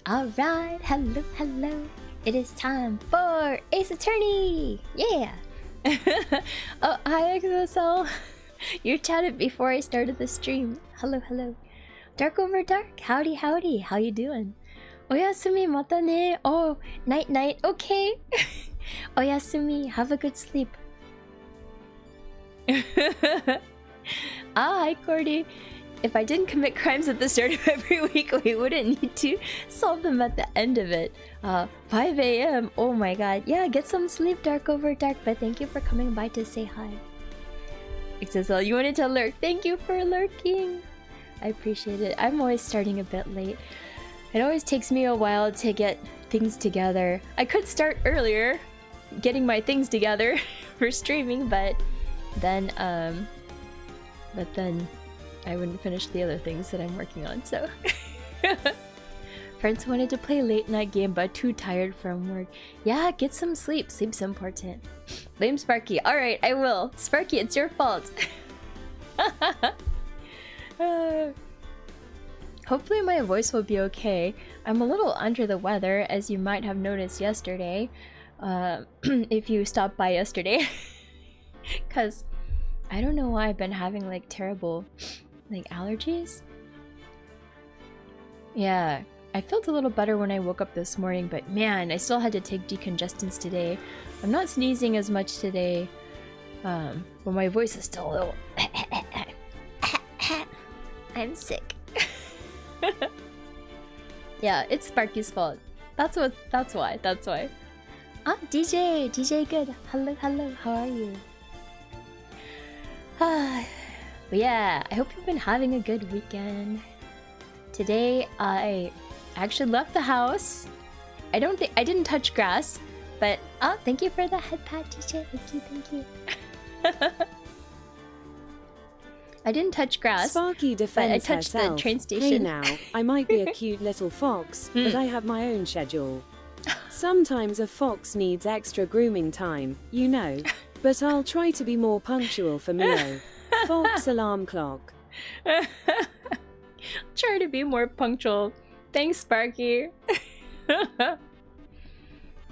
Alright, hello, hello. It is time for Ace Attorney! Yeah! Oh, hi XSL. You chatted before I started the stream. Hello, hello. Dark over dark, howdy, howdy. How you doing? Oyasumi, mata ne. Oh, night, night. Okay. Oyasumi, have a good sleep. Hi, Cordy. If I didn't commit crimes at the start of every week, we wouldn't need to solve them at the end of it. 5 a.m. Oh my god. Yeah, get some sleep, Dark over dark. But thank you for coming by to say hi. XSL, you wanted to lurk. Thank you for lurking. I appreciate it. I'm always starting a bit late. It always takes me a while to get things together. I could start earlier, getting my things together for streaming, but then I wouldn't finish the other things that I'm working on, so... Friends wanted to play late night game, but too tired from work. Yeah, get some sleep. Sleep's important. Blame Sparky. Alright, I will. Sparky, it's your fault. Hopefully my voice will be okay. I'm a little under the weather, as you might have noticed yesterday. If you stopped by yesterday. Because I don't know why I've been having like terrible allergies. Yeah, I felt a little better when I woke up this morning, but man, I still had to take decongestants today. I'm not sneezing as much today, but my voice is still a little I'm sick. Yeah, it's Sparky's fault. That's why. Ah, DJ good. Hello, how are you? But yeah, I hope you've been having a good weekend. Today, I actually left the house. I didn't touch grass, but thank you for the head pat, DJ. Thank you. I didn't touch grass. Sparky defends but I touched herself. the train station. Hey now, I might be a cute little fox, but I have my own schedule. Sometimes a fox needs extra grooming time, you know, but I'll try to be more punctual for Mio. Fox alarm clock. Try to be more punctual. Thanks, Sparky.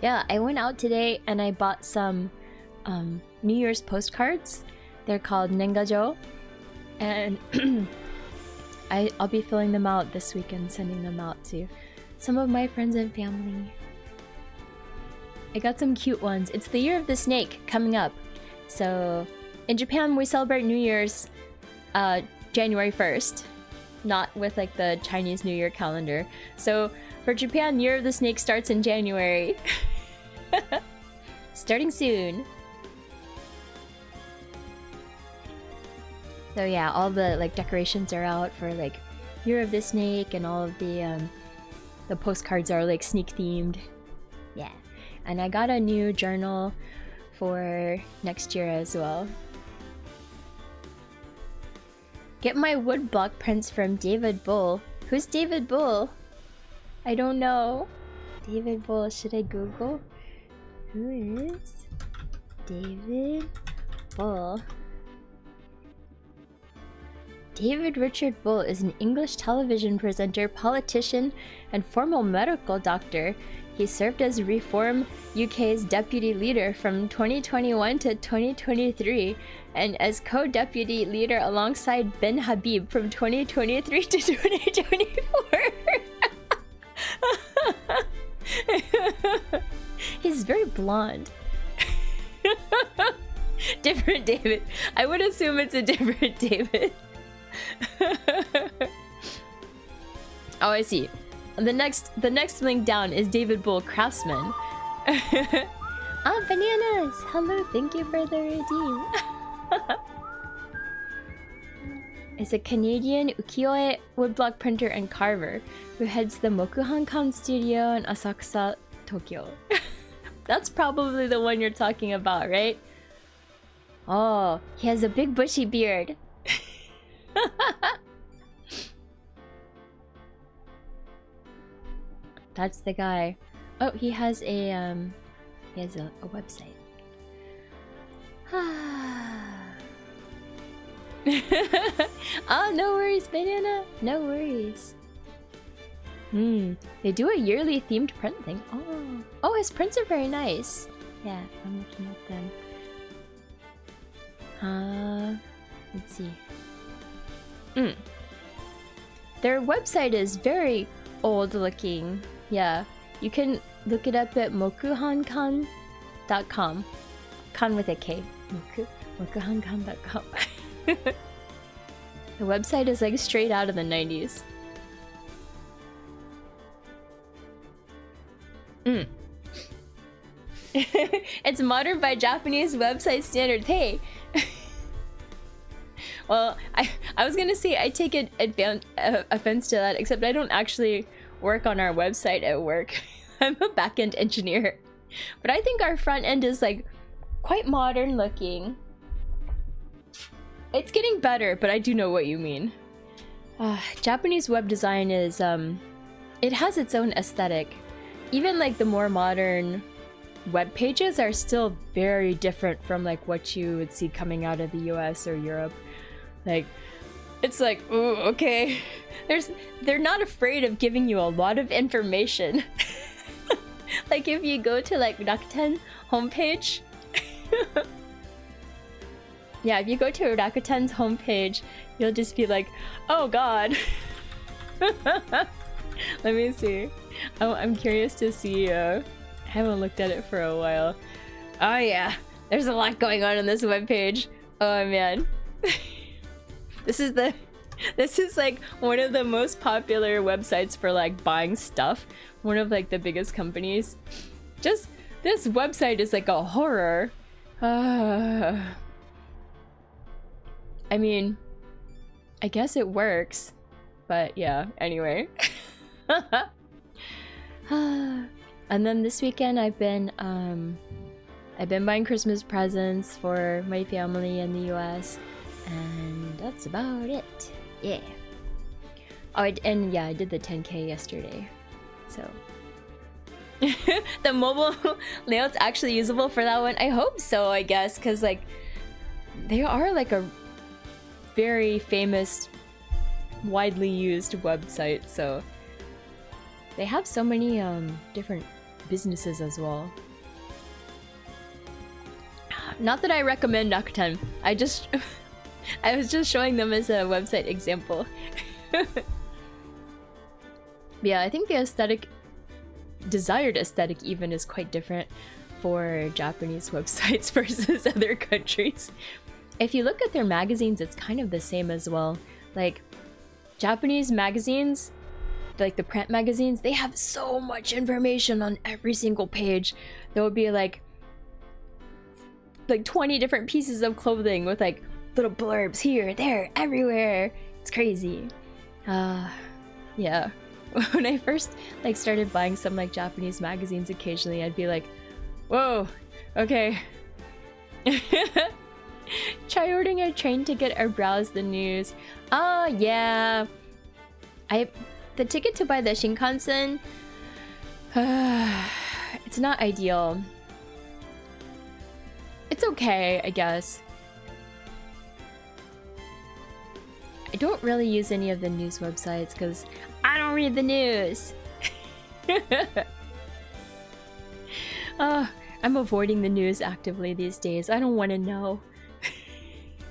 Yeah, I went out today and I bought some New Year's postcards. They're called Nengajo. And I'll be filling them out this weekend, sending them out to some of my friends and family. I got some cute ones. It's the Year of the Snake coming up. So in Japan, we celebrate New Year's January 1st, not with like the Chinese New Year calendar. So for Japan, Year of the Snake starts in January. Starting soon. So yeah, all the like decorations are out for like Year of the Snake, and all of the postcards are like sneak themed. Yeah. And I got a new journal for next year as well. Get my woodblock prints from David Bull. Who's David Bull? I don't know. David Bull, should I Google? Who is David Bull? David Richard Bull is an English television presenter, politician, and former medical doctor. He served as Reform UK's deputy leader from 2021 to 2023, and as co-deputy leader alongside Ben Habib from 2023 to 2024. He's very blonde. Different David. I would assume it's a different David. Oh, I see. The next link down is David Bull Craftsman. Bananas! Hello, thank you for the redeem. Is a Canadian ukiyo-e woodblock printer and carver who heads the Mokuhankan studio in Asakusa, Tokyo. That's probably the one you're talking about, right? Oh, he has a big bushy beard. That's the guy. Oh, he has a website. Oh, no worries, Banana. No worries. They do a yearly themed print thing. Oh, his prints are very nice. Yeah, I'm looking at them. Let's see. Their website is very old looking. Yeah, you can look it up at mokuhankan.com. Kan with a K. Mokuhankan.com. The website is like straight out of the 90s. It's modern by Japanese website standards. Hey! Well, I was gonna say I take offense to that, except I don't actually work on our website at work. I'm a back-end engineer. But I think our front end is like quite modern looking. It's getting better, but I do know what you mean. Japanese web design is, it has its own aesthetic. Even like the more modern web pages are still very different from like what you would see coming out of the US or Europe. Like, it's like, ooh, okay. They're not afraid of giving you a lot of information. Like if you go to like Rakuten homepage. Yeah, if you go to Rakuten's homepage, you'll just be like, oh god. Let me see. I'm curious to see. I haven't looked at it for a while. Oh yeah, there's a lot going on this webpage. Oh man. This is like one of the most popular websites for like buying stuff. One of like the biggest companies. Just this website is like a horror. I mean, I guess it works, but yeah, anyway. And then this weekend I've been buying Christmas presents for my family in the US, and that's about it. Yeah. Oh, I did the 10K yesterday. So the mobile layout's actually usable for that one. I hope so, I guess, because like they are like a very famous, widely used website, so they have so many different businesses as well. Not that I recommend Rakuten. I was just showing them as a website example. Yeah, I think the desired aesthetic even is quite different for Japanese websites versus other countries. If you look at their magazines, it's kind of the same as well. Like, Japanese magazines, like the print magazines, they have so much information on every single page. There will be like 20 different pieces of clothing with like little blurbs here, there, everywhere. It's crazy. Yeah. When I first like started buying some like Japanese magazines occasionally, I'd be like, whoa, okay. Try ordering a train ticket or browse the news. Oh yeah. The ticket to buy the Shinkansen, it's not ideal. It's okay, I guess. I don't really use any of the news websites because I don't read the news. I'm avoiding the news actively these days. I don't want to know.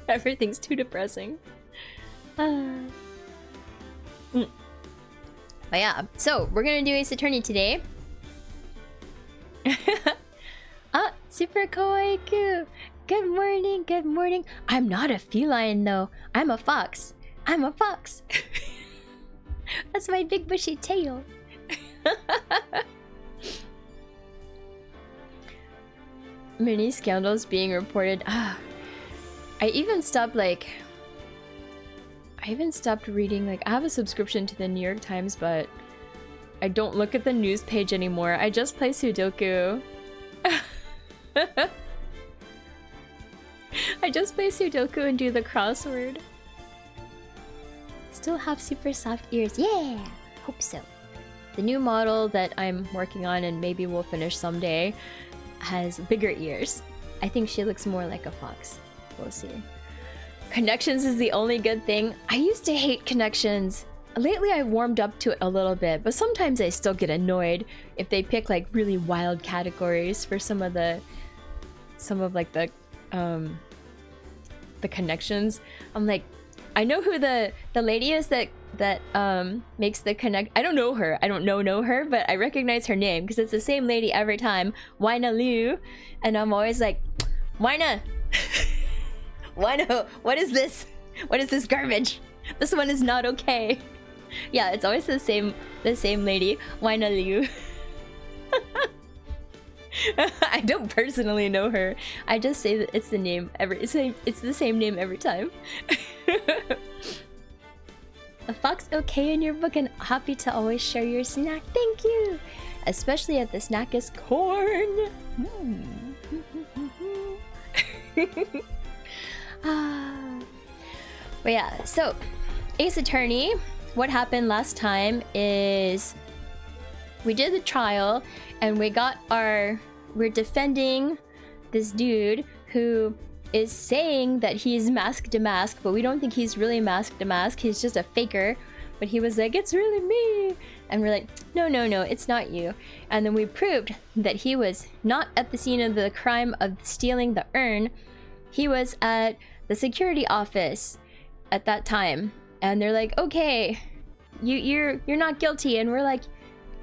Everything's too depressing. But yeah, so we're gonna do Ace Attorney today. Super kawaii-ku. Good morning, good morning. I'm not a feline though. I'm a fox. I'm a fox. That's my big bushy tail. Many scandals being reported. I even stopped reading, like, I have a subscription to the New York Times, but I don't look at the news page anymore. I just play Sudoku. I just play Sudoku and do the crossword. Still have super soft ears. Yeah! Hope so. The new model that I'm working on and maybe we'll finish someday has bigger ears. I think she looks more like a fox. We'll see. Connections is the only good thing. I used to hate connections. lately I've warmed up to it a little bit, but sometimes I still get annoyed if they pick like really wild categories for some of like the connections. I'm like, I know who the lady is that makes the connect. I don't know her. I don't know her, but I recognize her name because it's the same lady every time. Wina Liu, and I'm always like, Wina, Wina, what is this? What is this garbage? This one is not okay. Yeah, it's always the same lady, Wina Liu. I don't personally know her. I just say that it's the name it's the same name every time. A fox okay in your book and happy to always share your snack. Thank you. Especially if the snack is corn. But yeah, so Ace Attorney, what happened last time is we did the trial and we're defending this dude who is saying that he's masked to mask, but we don't think he's really masked to mask. He's just a faker. But he was like, it's really me. And we're like, no, it's not you. And then we proved that he was not at the scene of the crime of stealing the urn. He was at the security office at that time. And they're like, okay, you're not guilty. And we're like,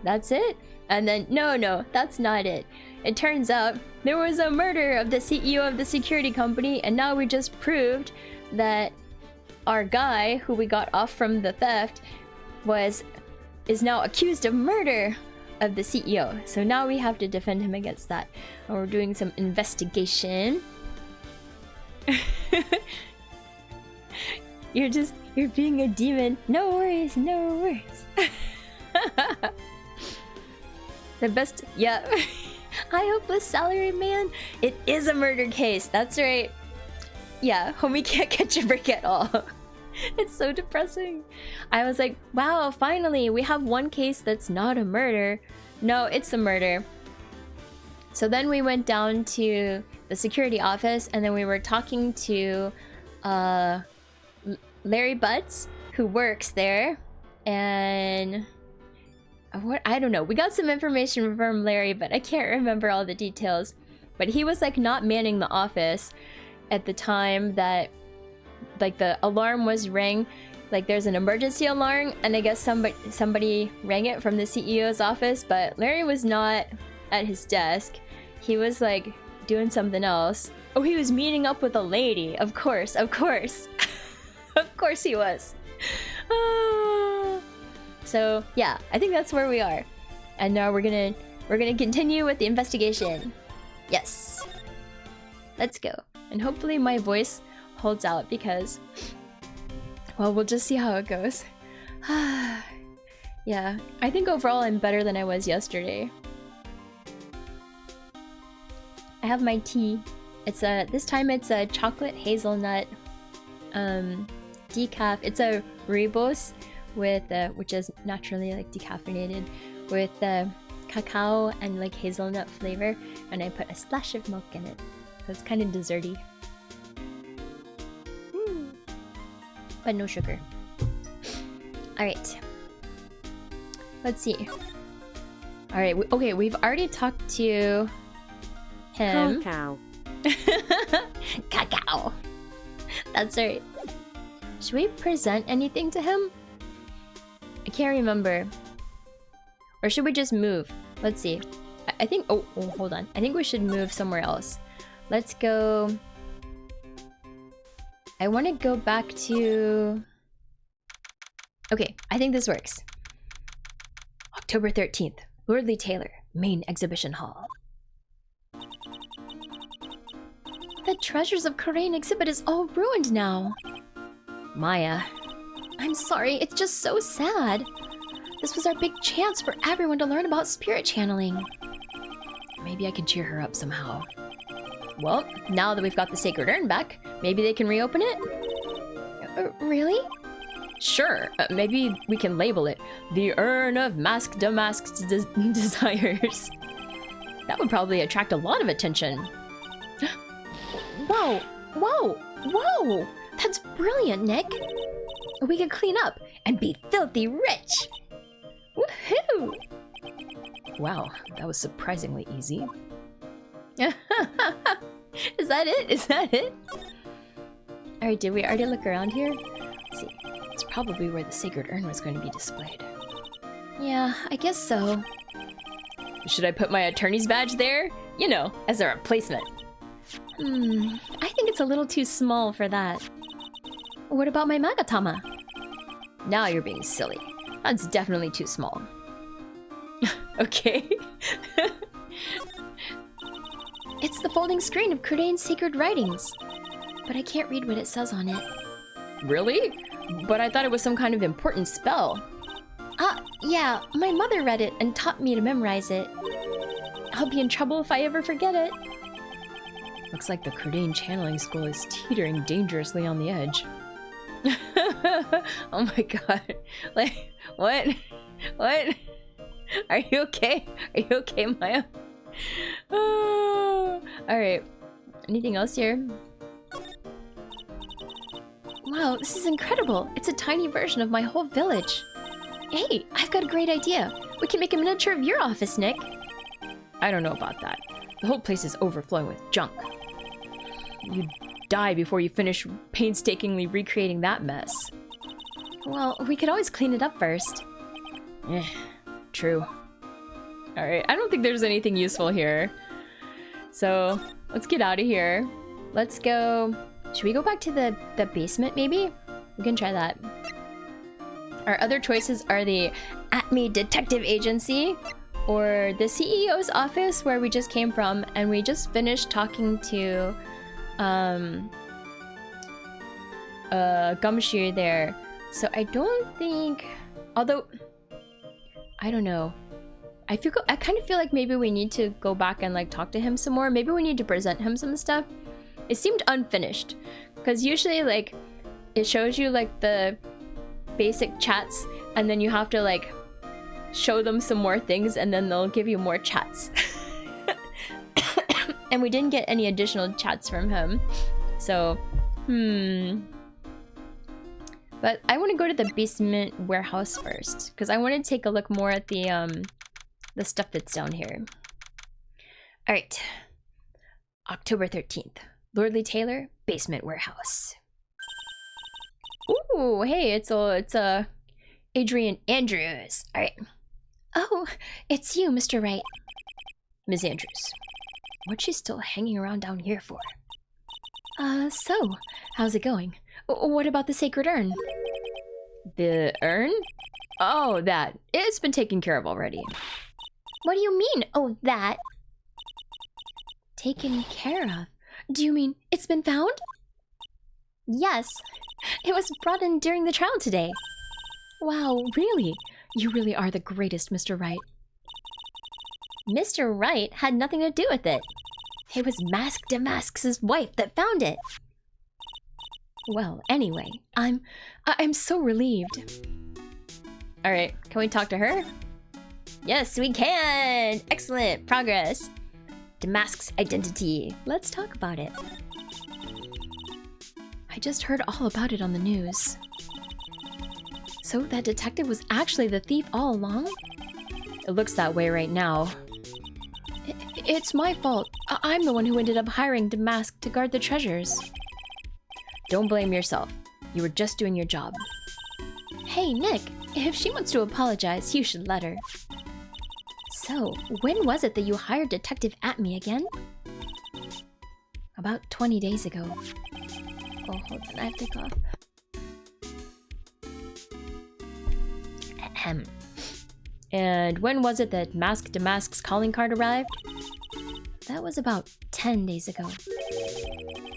that's it? And then, no, that's not it. It turns out there was a murder of the CEO of the security company, and now we just proved that our guy, who we got off from the theft, is now accused of murder of the CEO. So now we have to defend him against that. And we're doing some investigation. You're being a demon. No worries. The best, yeah. I hope the salary man. It is a murder case. That's right. Yeah, homie can't catch a break at all. It's so depressing. I was like, wow, finally, we have one case that's not a murder. No, it's a murder. So then we went down to the security office, and then we were talking to Larry Butts, who works there, and I don't know. We got some information from Larry, but I can't remember all the details. But he was like not manning the office at the time that like the alarm was rang. Like there's an emergency alarm, and I guess somebody rang it from the CEO's office, but Larry was not at his desk. He was like doing something else. Oh, he was meeting up with a lady. Of course. Of course he was. So yeah, I think that's where we are. And now we're gonna continue with the investigation. Yes. Let's go. And hopefully my voice holds out because, well, we'll just see how it goes. Yeah, I think overall I'm better than I was yesterday. I have my tea. It's this time it's a chocolate hazelnut decaf. It's a rooibos with which is naturally like decaffeinated with cacao and like hazelnut flavor, and I put a splash of milk in it, so it's kind of desserty. But no sugar. Alright. Let's see. Alright, okay, we've already talked to him. Cacao. Cacao. That's right. Should we present anything to him? I can't remember. Or should we just move? Let's see. I think... Oh, hold on. I think we should move somewhere else. Let's go... I want to go back to... Okay, I think this works. October 13th. Lordly Taylor, main exhibition hall. The Treasures of Korean exhibit is all ruined now. Maya. I'm sorry, it's just so sad. This was our big chance for everyone to learn about spirit channeling. Maybe I can cheer her up somehow. Well, now that we've got the Sacred Urn back, maybe they can reopen it? Really? Sure, maybe we can label it the Urn of Masked Desires. That would probably attract a lot of attention. Whoa! Whoa! Whoa! That's brilliant, Nick! We can clean up. and be filthy rich! Woohoo! Wow, that was surprisingly easy. Is that it? Is that it? Alright, did we already look around here? Let's see. It's probably where the sacred urn was going to be displayed. Yeah, I guess so. Should I put my attorney's badge there? You know, as a replacement. I think it's a little too small for that. What about my Magatama? Now you're being silly. That's definitely too small. Okay. It's the folding screen of Kurein's sacred writings. But I can't read what it says on it. Really? But I thought it was some kind of important spell. Yeah, my mother read it and taught me to memorize it. I'll be in trouble if I ever forget it. Looks like the Kurein channeling school is teetering dangerously on the edge. Oh my god. Like, what? What? Are you okay? Are you okay, Maya? Alright. Anything else here? Wow, this is incredible. It's a tiny version of my whole village. Hey, I've got a great idea. We can make a miniature of your office, Nick. I don't know about that. The whole place is overflowing with junk. You'd die before you finish painstakingly recreating that mess. Well, we could always clean it up first. True. Alright, I don't think there's anything useful here. So, let's get out of here. Let's go... Should we go back to the basement, maybe? We can try that. Our other choices are the Atme Detective Agency, or the CEO's office where we just came from, and we just finished talking to Gumshoe there. So I don't think, although I don't know, I kind of feel like maybe we need to go back and like talk to him some more. Maybe we need to present him some stuff. It seemed unfinished because usually like it shows you like the basic chats and then you have to like show them some more things and then they'll give you more chats. And we didn't get any additional chats from him. So, But I want to go to the basement warehouse first because I want to take a look more at the stuff that's down here. All right. October 13th. Lordly Taylor, basement warehouse. Ooh, hey, it's Adrian Andrews. All right. Oh, it's you, Mr. Wright. Miss Andrews. What's she still hanging around down here for? So, how's it going? What about the sacred urn? The urn? Oh, that. It's been taken care of already. What do you mean, oh, that? Taken care of? Do you mean it's been found? Yes. It was brought in during the trial today. Wow, really? You really are the greatest, Mr. Wright. Mr. Wright had nothing to do with it. It was Mask Damask's wife that found it. Well, anyway, I'm so relieved. All right, can we talk to her? Yes, we can! Excellent, progress. Damask's identity. Let's talk about it. I just heard all about it on the news. So that detective was actually the thief all along? It looks that way right now. It's my fault. I'm the one who ended up hiring Damask to guard the treasures. Don't blame yourself. You were just doing your job. Hey, Nick, if she wants to apologize, you should let her. So, when was it that you hired Detective Atme again? About 20 days ago. Oh, hold on, I have to cough. Ahem. And when was it that Mask Damask's calling card arrived? That was about 10 days ago.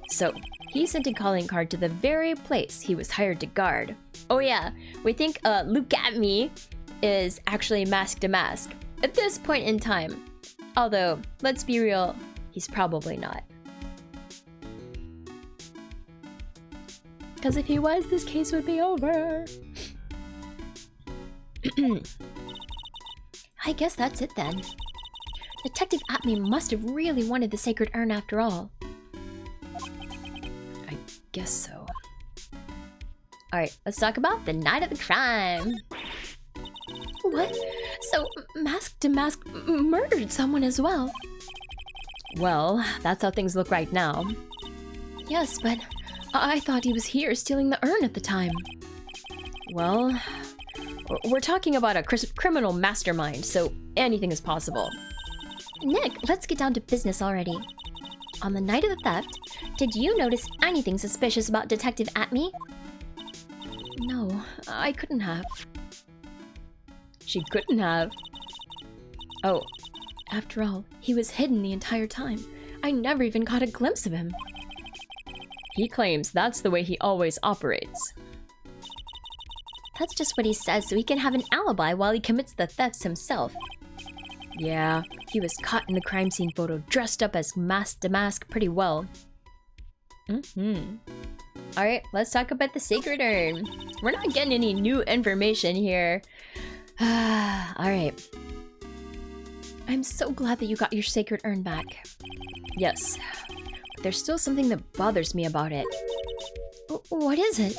So, he sent a calling card to the very place he was hired to guard. Oh yeah, we think Look At Me is actually Mask Damask at this point in time. Although, let's be real, he's probably not. Because if he was, this case would be over. I guess that's it then. Detective Atme must have really wanted the sacred urn after all. I guess so. Alright, let's talk about the night of the crime. What? So, Mask to Mask murdered someone as well? Well, that's how things look right now. Yes, but I thought he was here stealing the urn at the time. Well, we're talking about a criminal mastermind, so anything is possible. Nick, let's get down to business already. On the night of the theft, did you notice anything suspicious about Detective Atme? No, I couldn't have. She couldn't have. Oh, after all, he was hidden the entire time. I never even caught a glimpse of him. He claims that's the way he always operates. That's just what he says so he can have an alibi while he commits the thefts himself. Yeah, he was caught in the crime scene photo dressed up as Mask to Mask pretty well. Alright, let's talk about the Sacred Urn. We're not getting any new information here. Alright. I'm so glad that you got your Sacred Urn back. Yes, but there's still something that bothers me about it. What is it?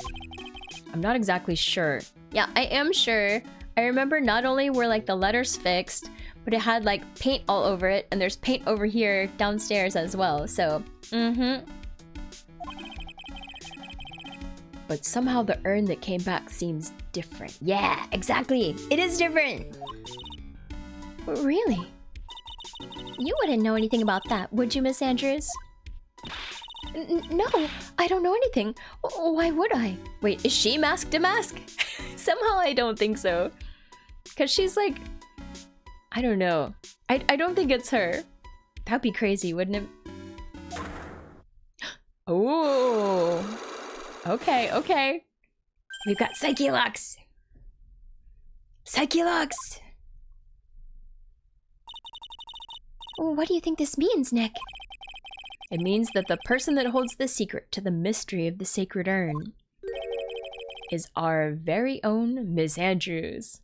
I'm not exactly sure. Yeah, I am sure. I remember not only were like the letters fixed, but it had like paint all over it, and there's paint over here downstairs as well, so But somehow the urn that came back seems different. Yeah, exactly! It is different! Really? You wouldn't know anything about that, would you, Miss Andrews? No, I don't know anything. Why would I? Wait, is she Mask to Mask? Somehow I don't think so. Because she's like... I don't know. I don't think it's her. That'd be crazy, wouldn't it? Oh. Okay, okay. We've got Psyche-Lux. Psyche-Lux! What do you think this means, Nick? It means that the person that holds the secret to the mystery of the Sacred Urn is our very own Miss Andrews.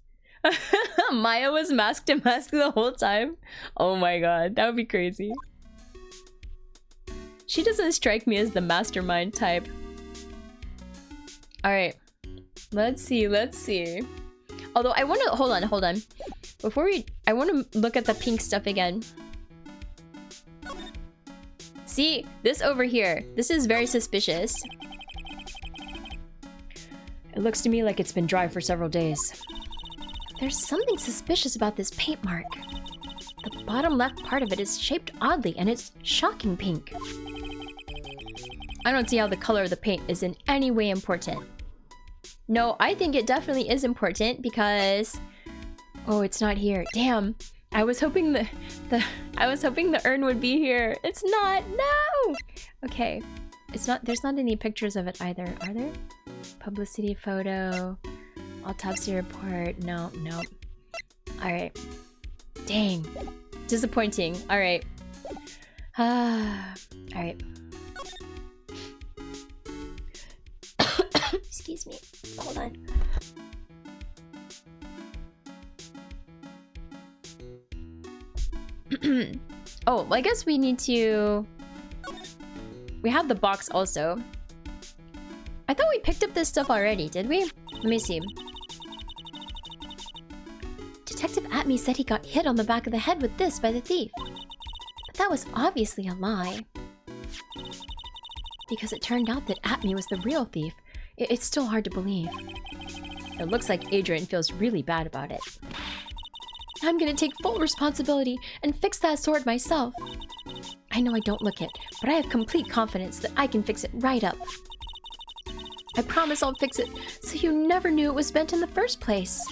Maya was Mask to Mask the whole time? Oh my god, that would be crazy. She doesn't strike me as the mastermind type. Alright. Let's see, let's see. Although I want to... Hold on. Before we... I want to look at the pink stuff again. See? This over here. This is very suspicious. It looks to me like it's been dry for several days. There's something suspicious about this paint mark. The bottom left part of it is shaped oddly, and it's shocking pink. I don't see how the color of the paint is in any way important. No, I think it definitely is important because... Oh, it's not here. Damn. I was hoping the urn would be here. It's not. No. Okay. It's not. There's not any pictures of it either, are there? Publicity photo. Autopsy report. No. All right. Dang. Disappointing. All right. All right. Excuse me. Hold on. Oh, well, I guess we need to... We have the box also. I thought we picked up this stuff already, did we? Let me see. Detective Atme said he got hit on the back of the head with this by the thief. But that was obviously a lie. Because it turned out that Atme was the real thief. It's still hard to believe. It looks like Adrian feels really bad about it. I'm gonna take full responsibility and fix that sword myself. I know I don't look it, but I have complete confidence that I can fix it right up. I promise I'll fix it so you never knew it was bent in the first place.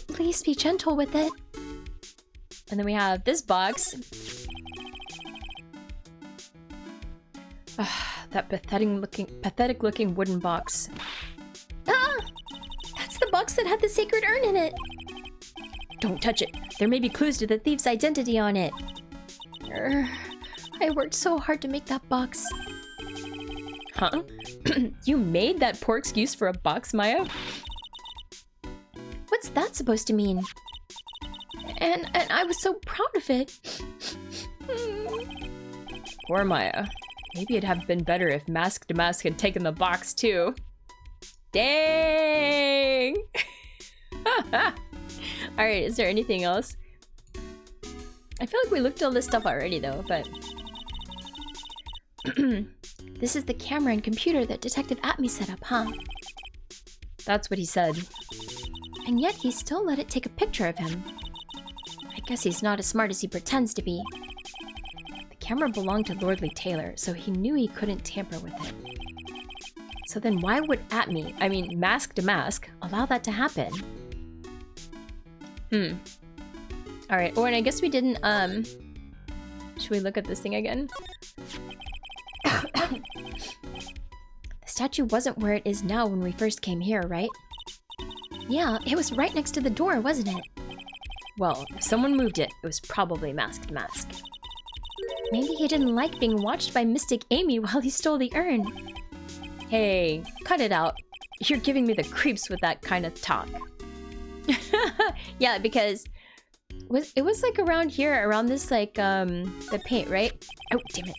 Please be gentle with it. And then we have this box. That pathetic looking wooden box. Ah! That's the box that had the sacred urn in it! Don't touch it. There may be clues to the thief's identity on it. I worked so hard to make that box. Huh? You made that poor excuse for a box, Maya? What's that supposed to mean? And I was so proud of it. Poor Maya. Maybe it'd have been better if Mask to Mask had taken the box too. Dang! Alright, is there anything else? I feel like we looked at all this stuff already though, but... This is the camera and computer that Detective Atme set up, huh? That's what he said. And yet he still let it take a picture of him. I guess he's not as smart as he pretends to be. The camera belonged to Lordly Taylor, so he knew he couldn't tamper with it. So then why would Mask to Mask, allow that to happen? Alright, oh, and I guess we didn't, should we look at this thing again? The statue wasn't where it is now when we first came here, right? Yeah, it was right next to the door, wasn't it? Well, if someone moved it, it was probably Mask to Mask. Maybe he didn't like being watched by Mystic Amy while he stole the urn. Hey, cut it out. You're giving me the creeps with that kind of talk. Yeah, because it was like around here, around this like the paint, right? Oh, damn it.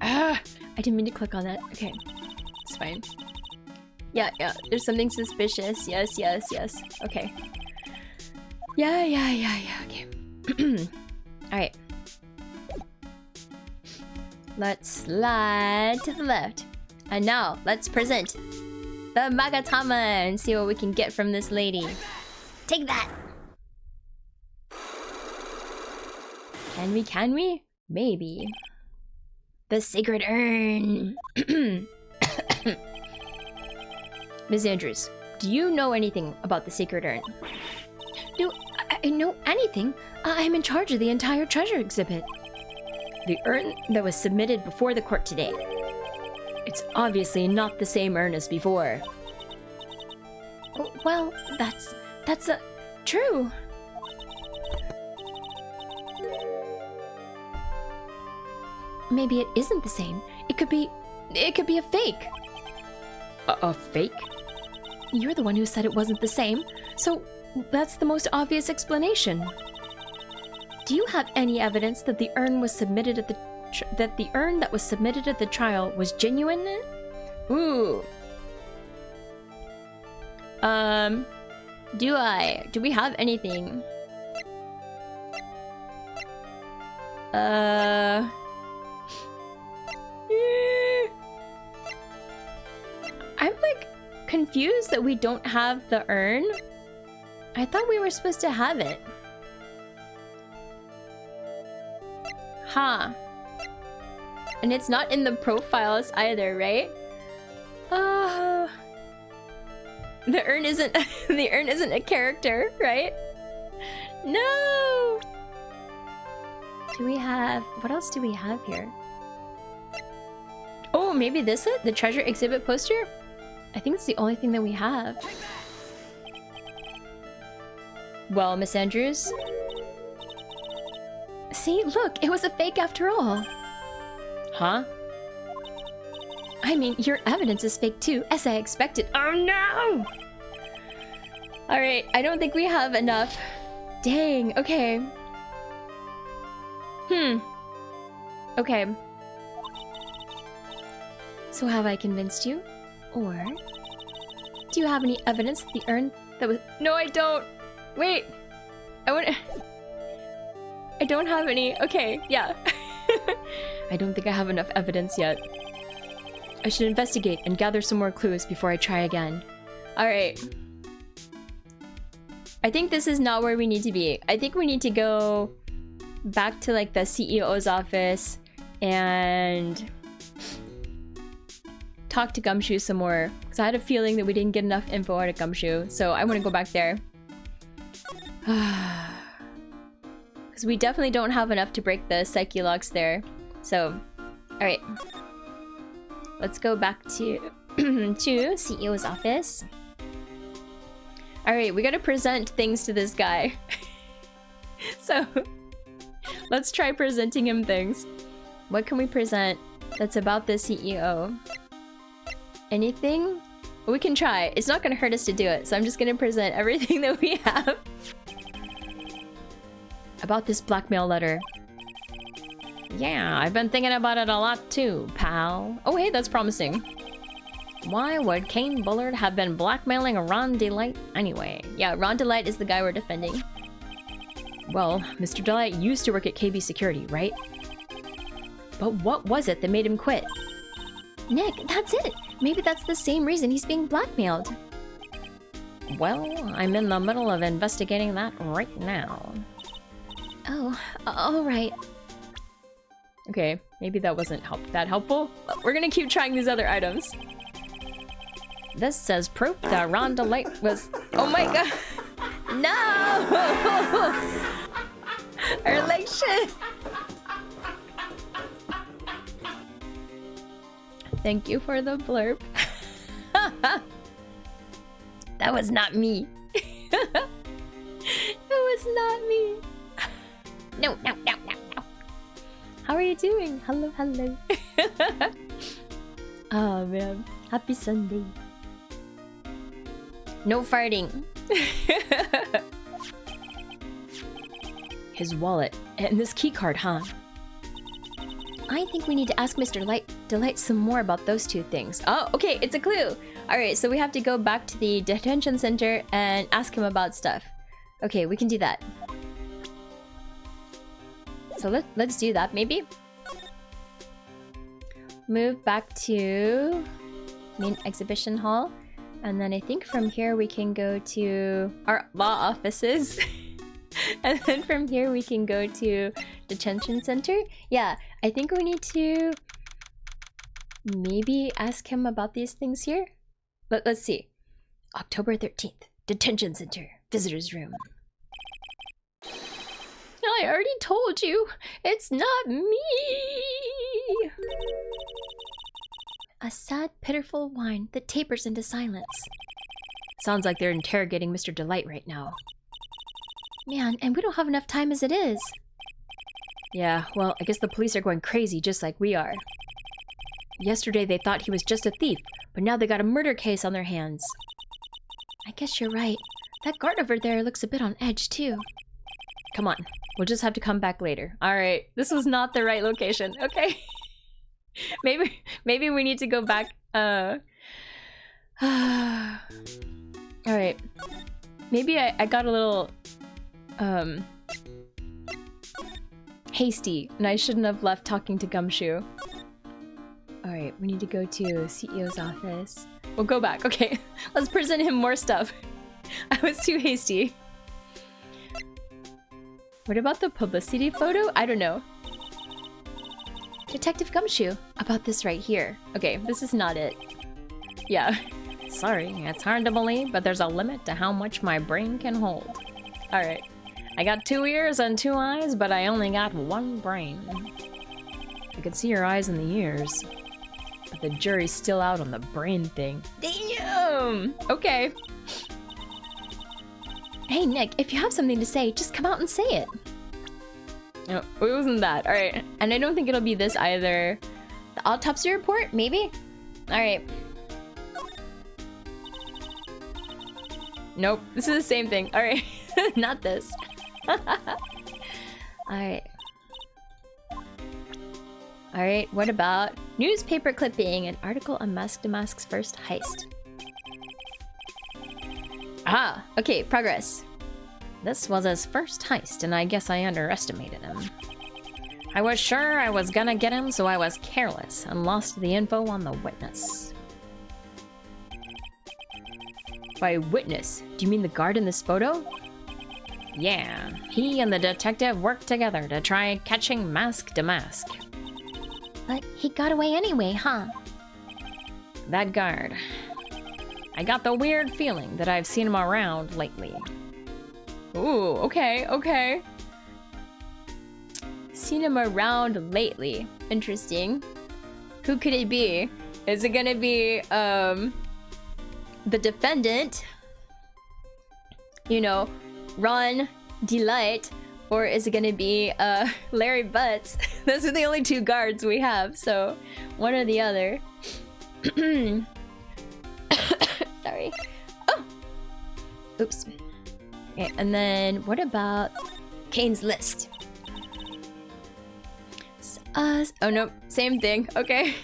Ah, I didn't mean to click on that. Okay, it's fine. Yeah, there's something suspicious. Yes. Okay. Yeah, okay. Alright. Let's slide to the left. And now, let's present the Magatama and see what we can get from this lady. Take that! Can we? Maybe. The Sacred Urn! Ms. Andrews, do you know anything about the Sacred Urn? Do I know anything? I'm in charge of the entire treasure exhibit. The urn that was submitted before the court today. It's obviously not the same urn as before. Well, that's true. Maybe it isn't the same. It could be a fake. A fake? You're the one who said it wasn't the same, so that's the most obvious explanation. Do you have any evidence that the urn was submitted at the urn that was submitted at the trial was genuine? Ooh. Do we have anything? I'm like confused that we don't have the urn. I thought we were supposed to have it. Huh. And it's not in the profiles either, right? The urn isn't the urn isn't a character, right? No. Do we have what else do we have here? Oh, maybe this is the treasure exhibit poster? I think it's the only thing that we have. Well, Miss Andrews. See, look, it was a fake after all. Huh? I mean, your evidence is fake too, as I expected. Oh no! Alright, I don't think we have enough. Dang, okay. Okay. So have I convinced you? Or do you have any evidence that the urn that was— No, I don't! Wait! I don't have any— Okay, yeah. I don't think I have enough evidence yet. I should investigate and gather some more clues before I try again. Alright. I think this is not where we need to be. I think we need to go back to like the CEO's office and talk to Gumshoe some more. Because I had a feeling that we didn't get enough info out of Gumshoe. So I want to go back there. Because we definitely don't have enough to break the psyche locks there. So, alright. Let's go back to CEO's office. Alright, we gotta present things to this guy. So, let's try presenting him things. What can we present that's about the CEO? Anything? We can try. It's not gonna hurt us to do it, so I'm just gonna present everything that we have. About this blackmail letter. Yeah, I've been thinking about it a lot too, pal. Oh, hey, that's promising. Why would Kane Bullard have been blackmailing Ron Delight anyway? Yeah, Ron Delight is the guy we're defending. Well, Mr. Delight used to work at KB Security, right? But what was it that made him quit? Nick, that's it! Maybe that's the same reason he's being blackmailed. Well, I'm in the middle of investigating that right now. Oh, alright. Okay, maybe that wasn't that helpful. But we're gonna keep trying these other items. This says proof that Ron Delight was... Oh my god! No! Our election! Thank you for the blurb. That was not me. It was not me. No. How are you doing? Hello. Oh man, happy Sunday. No farting. His wallet and this key card, huh? I think we need to ask Mr. Delight some more about those two things. Oh, okay, it's a clue. Alright, so we have to go back to the detention center and ask him about stuff. Okay, we can do that. So let's do that, maybe? Move back to main exhibition hall. And then I think from here we can go to our law offices. And then from here we can go to detention center. Yeah, I think we need to maybe ask him about these things here. Let's see. October 13th, detention center, visitor's room. I already told you, it's not me. A sad, pitiful whine that tapers into silence. Sounds like they're interrogating Mr. Delight right now. Man, and we don't have enough time as it is. Yeah, well, I guess the police are going crazy just like we are. Yesterday they thought he was just a thief, but now they got a murder case on their hands. I guess you're right. That guard over there looks a bit on edge too. Come on, we'll just have to come back later. Alright, this was not the right location. Okay. Maybe we need to go back. Alright. Maybe I got a little hasty and I shouldn't have left talking to Gumshoe. Alright, we need to go to CEO's office. We'll go back. Okay, let's present him more stuff. I was too hasty. What about the publicity photo? I don't know. Detective Gumshoe, about this right here. Okay, this is not it. Yeah. Sorry, it's hard to believe, but there's a limit to how much my brain can hold. Alright. I got 2 ears and 2 eyes, but I only got 1 brain. I could see your eyes and the ears, but the jury's still out on the brain thing. Damn! Okay. Hey Nick, if you have something to say, just come out and say it. No, it wasn't that. Alright. And I don't think it'll be this either. The autopsy report? Maybe? Alright. Nope. This is the same thing. Alright. Not this. Alright. Alright, what about newspaper clipping, an article on Mask to Mask's first heist. Ah, okay, progress. This was his first heist, and I guess I underestimated him. I was sure I was gonna get him, so I was careless and lost the info on the witness. By witness, do you mean the guard in this photo? Yeah, he and the detective worked together to try catching Mask to Mask. But he got away anyway, huh? That guard. I got the weird feeling that I've seen him around lately. Ooh, okay, okay. Seen him around lately. Interesting. Who could it be? Is it gonna be, the defendant? You know, Ron Delight? Or is it gonna be, Larry Butts? Those are the only 2 guards we have, so one or the other. Sorry. Oh! Oops. Okay, and then what about Kane's list? Oh no, same thing. Okay.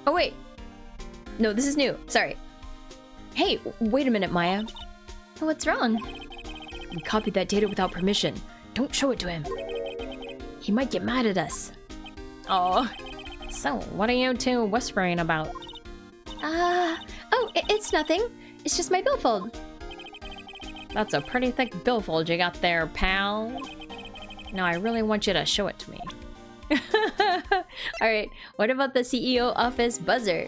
Oh wait. No, this is new. Sorry. Hey, wait a minute, Maya. What's wrong? We copied that data without permission. Don't show it to him. He might get mad at us. Oh. So, what are you two whispering about? It's nothing. It's just my billfold. That's a pretty thick billfold you got there, pal. Now I really want you to show it to me. Alright, what about the CEO office buzzer?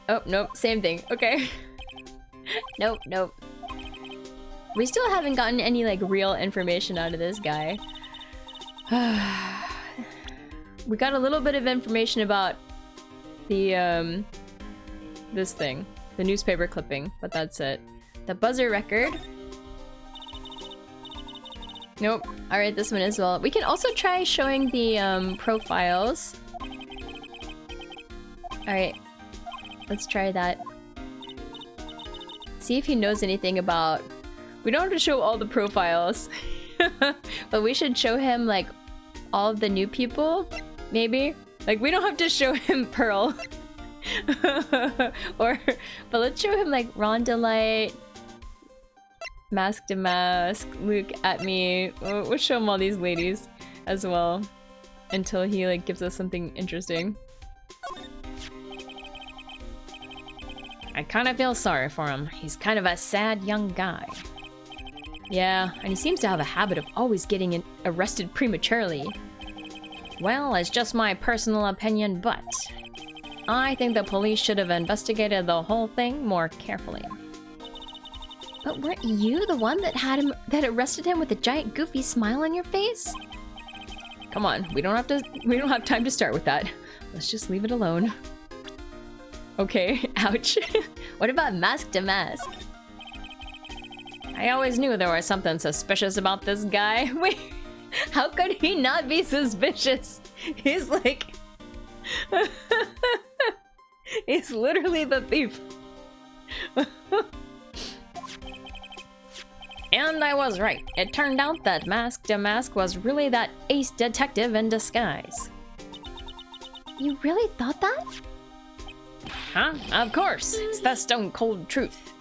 Oh, nope, same thing. Okay. Nope. We still haven't gotten any, like, real information out of this guy. We got a little bit of information about the, this thing. The newspaper clipping, but that's it. The buzzer record. Nope. Alright, this one as well. We can also try showing the, profiles. Alright. Let's try that. See if he knows anything about... We don't have to show all the profiles. But we should show him, like, all of the new people. Maybe? Like, we don't have to show him Pearl. But let's show him, like, Rondelight, Mask to Mask, Luke at me. We'll show him all these ladies as well. Until he, like, gives us something interesting. I kind of feel sorry for him. He's kind of a sad young guy. Yeah, and he seems to have a habit of always getting arrested prematurely. Well, it's just my personal opinion, but I think the police should have investigated the whole thing more carefully. But weren't you the one that arrested him with a giant goofy smile on your face? Come on, we don't have time to start with that. Let's just leave it alone. Okay, ouch. What about Mask to Mask? I always knew there was something suspicious about this guy. Wait, how could he not be suspicious? He's like... He's literally the thief. And I was right. It turned out that Mask to Mask was really that ace detective in disguise. You really thought that? Huh? Of course. It's the stone cold truth.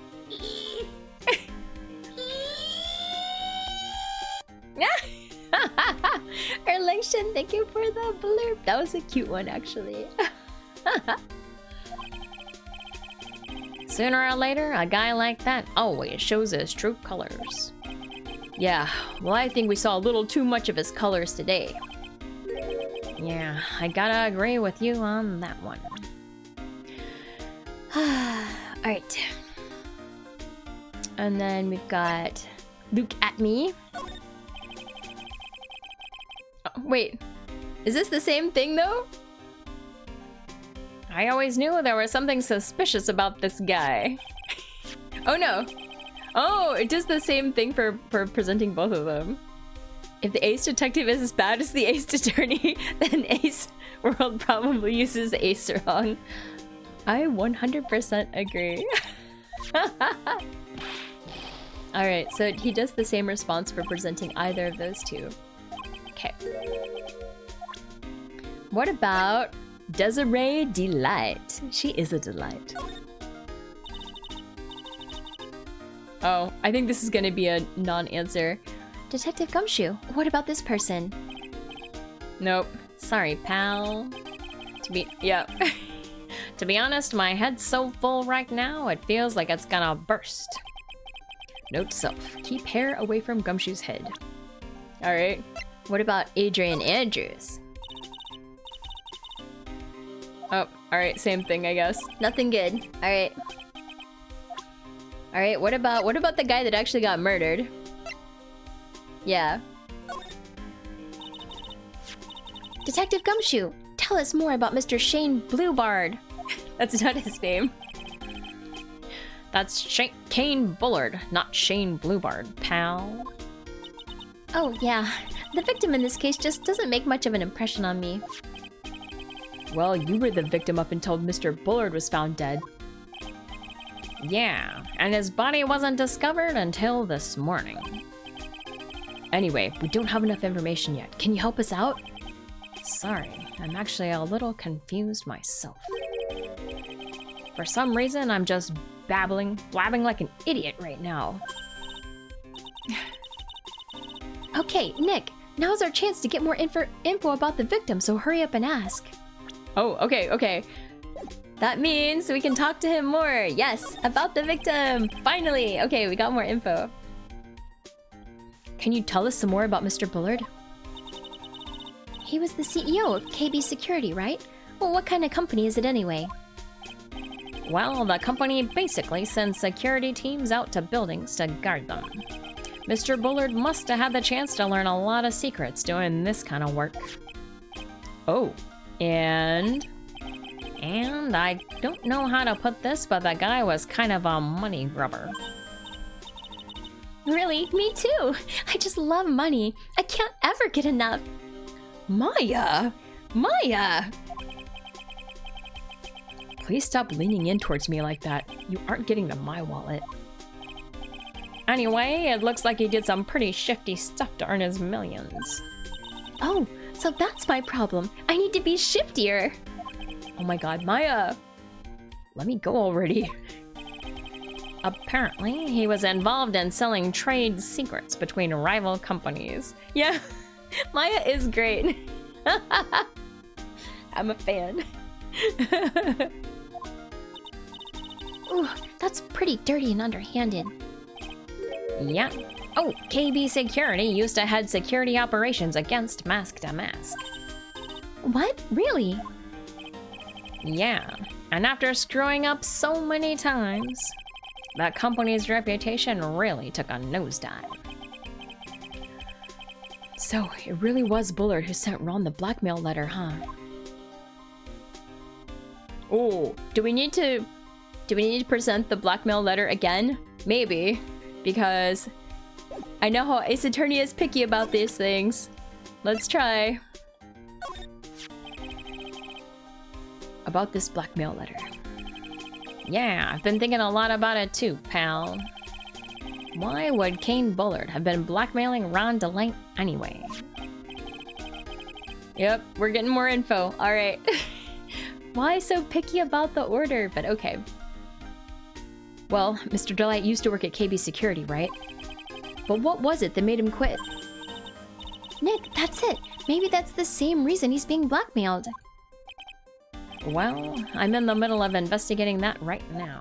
Erlingston, thank you for the blurb. That was a cute one, actually. Sooner or later, a guy like that always shows his true colors. Yeah, well, I think we saw a little too much of his colors today. Yeah, I gotta agree with you on that one. Alright. And then we've got Luke at me. Oh, wait. Is this the same thing though? I always knew there was something suspicious about this guy. Oh no. Oh, it does the same thing for presenting both of them. If the ace detective is as bad as the ace attorney, then Ace World probably uses ace wrong. I 100% agree. Alright, so he does the same response for presenting either of those two. Okay. What about Desiree Delight? She is a delight. Oh, I think this is gonna be a non-answer. Detective Gumshoe, what about this person? Nope. Sorry, pal. To be honest, my head's so full right now, it feels like it's gonna burst. Note to self, keep hair away from Gumshoe's head. Alright. What about Adrian Andrews? Oh, alright, same thing, I guess. Nothing good. Alright. Alright, what about the guy that actually got murdered? Yeah. Detective Gumshoe, tell us more about Mr. Shane Bluebard. That's not his name. That's Kane Bullard, not Shane Bluebard, pal. Oh, yeah. The victim in this case just doesn't make much of an impression on me. Well, you were the victim up until Mr. Bullard was found dead. Yeah, and his body wasn't discovered until this morning. Anyway, we don't have enough information yet. Can you help us out? Sorry, I'm actually a little confused myself. For some reason, I'm just blabbing like an idiot right now. Okay, Nick, now's our chance to get more info about the victim, so hurry up and ask. Oh, okay. That means we can talk to him more. Yes, about the victim. Finally. Okay, we got more info. Can you tell us some more about Mr. Bullard? He was the CEO of KB Security, right? Well, what kind of company is it anyway? Well, the company basically sends security teams out to buildings to guard them. Mr. Bullard must have had the chance to learn a lot of secrets doing this kind of work. Oh, and I don't know how to put this, but the guy was kind of a money grubber. Really? Me too! I just love money. I can't ever get enough. Maya! Please stop leaning in towards me like that. You aren't getting to my wallet. Anyway, it looks like he did some pretty shifty stuff to earn his millions. Oh, so that's my problem. I need to be shiftier. Oh my god, Maya! Let me go already. Apparently, he was involved in selling trade secrets between rival companies. Yeah, Maya is great. I'm a fan. Ooh, that's pretty dirty and underhanded. Yeah. Oh, KB Security used to head security operations against Mask to Mask. What? Really? Yeah. And after screwing up so many times, the company's reputation really took a nosedive. So, it really was Bullard who sent Ron the blackmail letter, huh? Oh, do we need to present the blackmail letter again? Maybe, because I know how Ace Attorney is picky about these things. Let's try. About this blackmail letter. Yeah, I've been thinking a lot about it too, pal. Why would Kane Bullard have been blackmailing Ron DeLange anyway? Yep, we're getting more info. Alright. Why so picky about the order? But okay. Well, Mr. Delight used to work at KB Security, right? But what was it that made him quit? Nick, that's it. Maybe that's the same reason he's being blackmailed. Well, I'm in the middle of investigating that right now.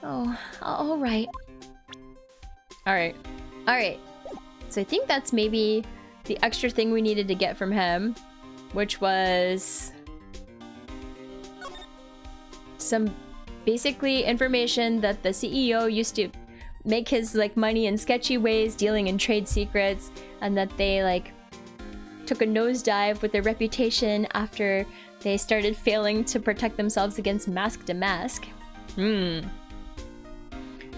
Oh, alright. Alright. So I think that's maybe the extra thing we needed to get from him, which was some basically information that the CEO used to make his like money in sketchy ways, dealing in trade secrets, and that they like took a nosedive with their reputation after they started failing to protect themselves against Mask to Mask.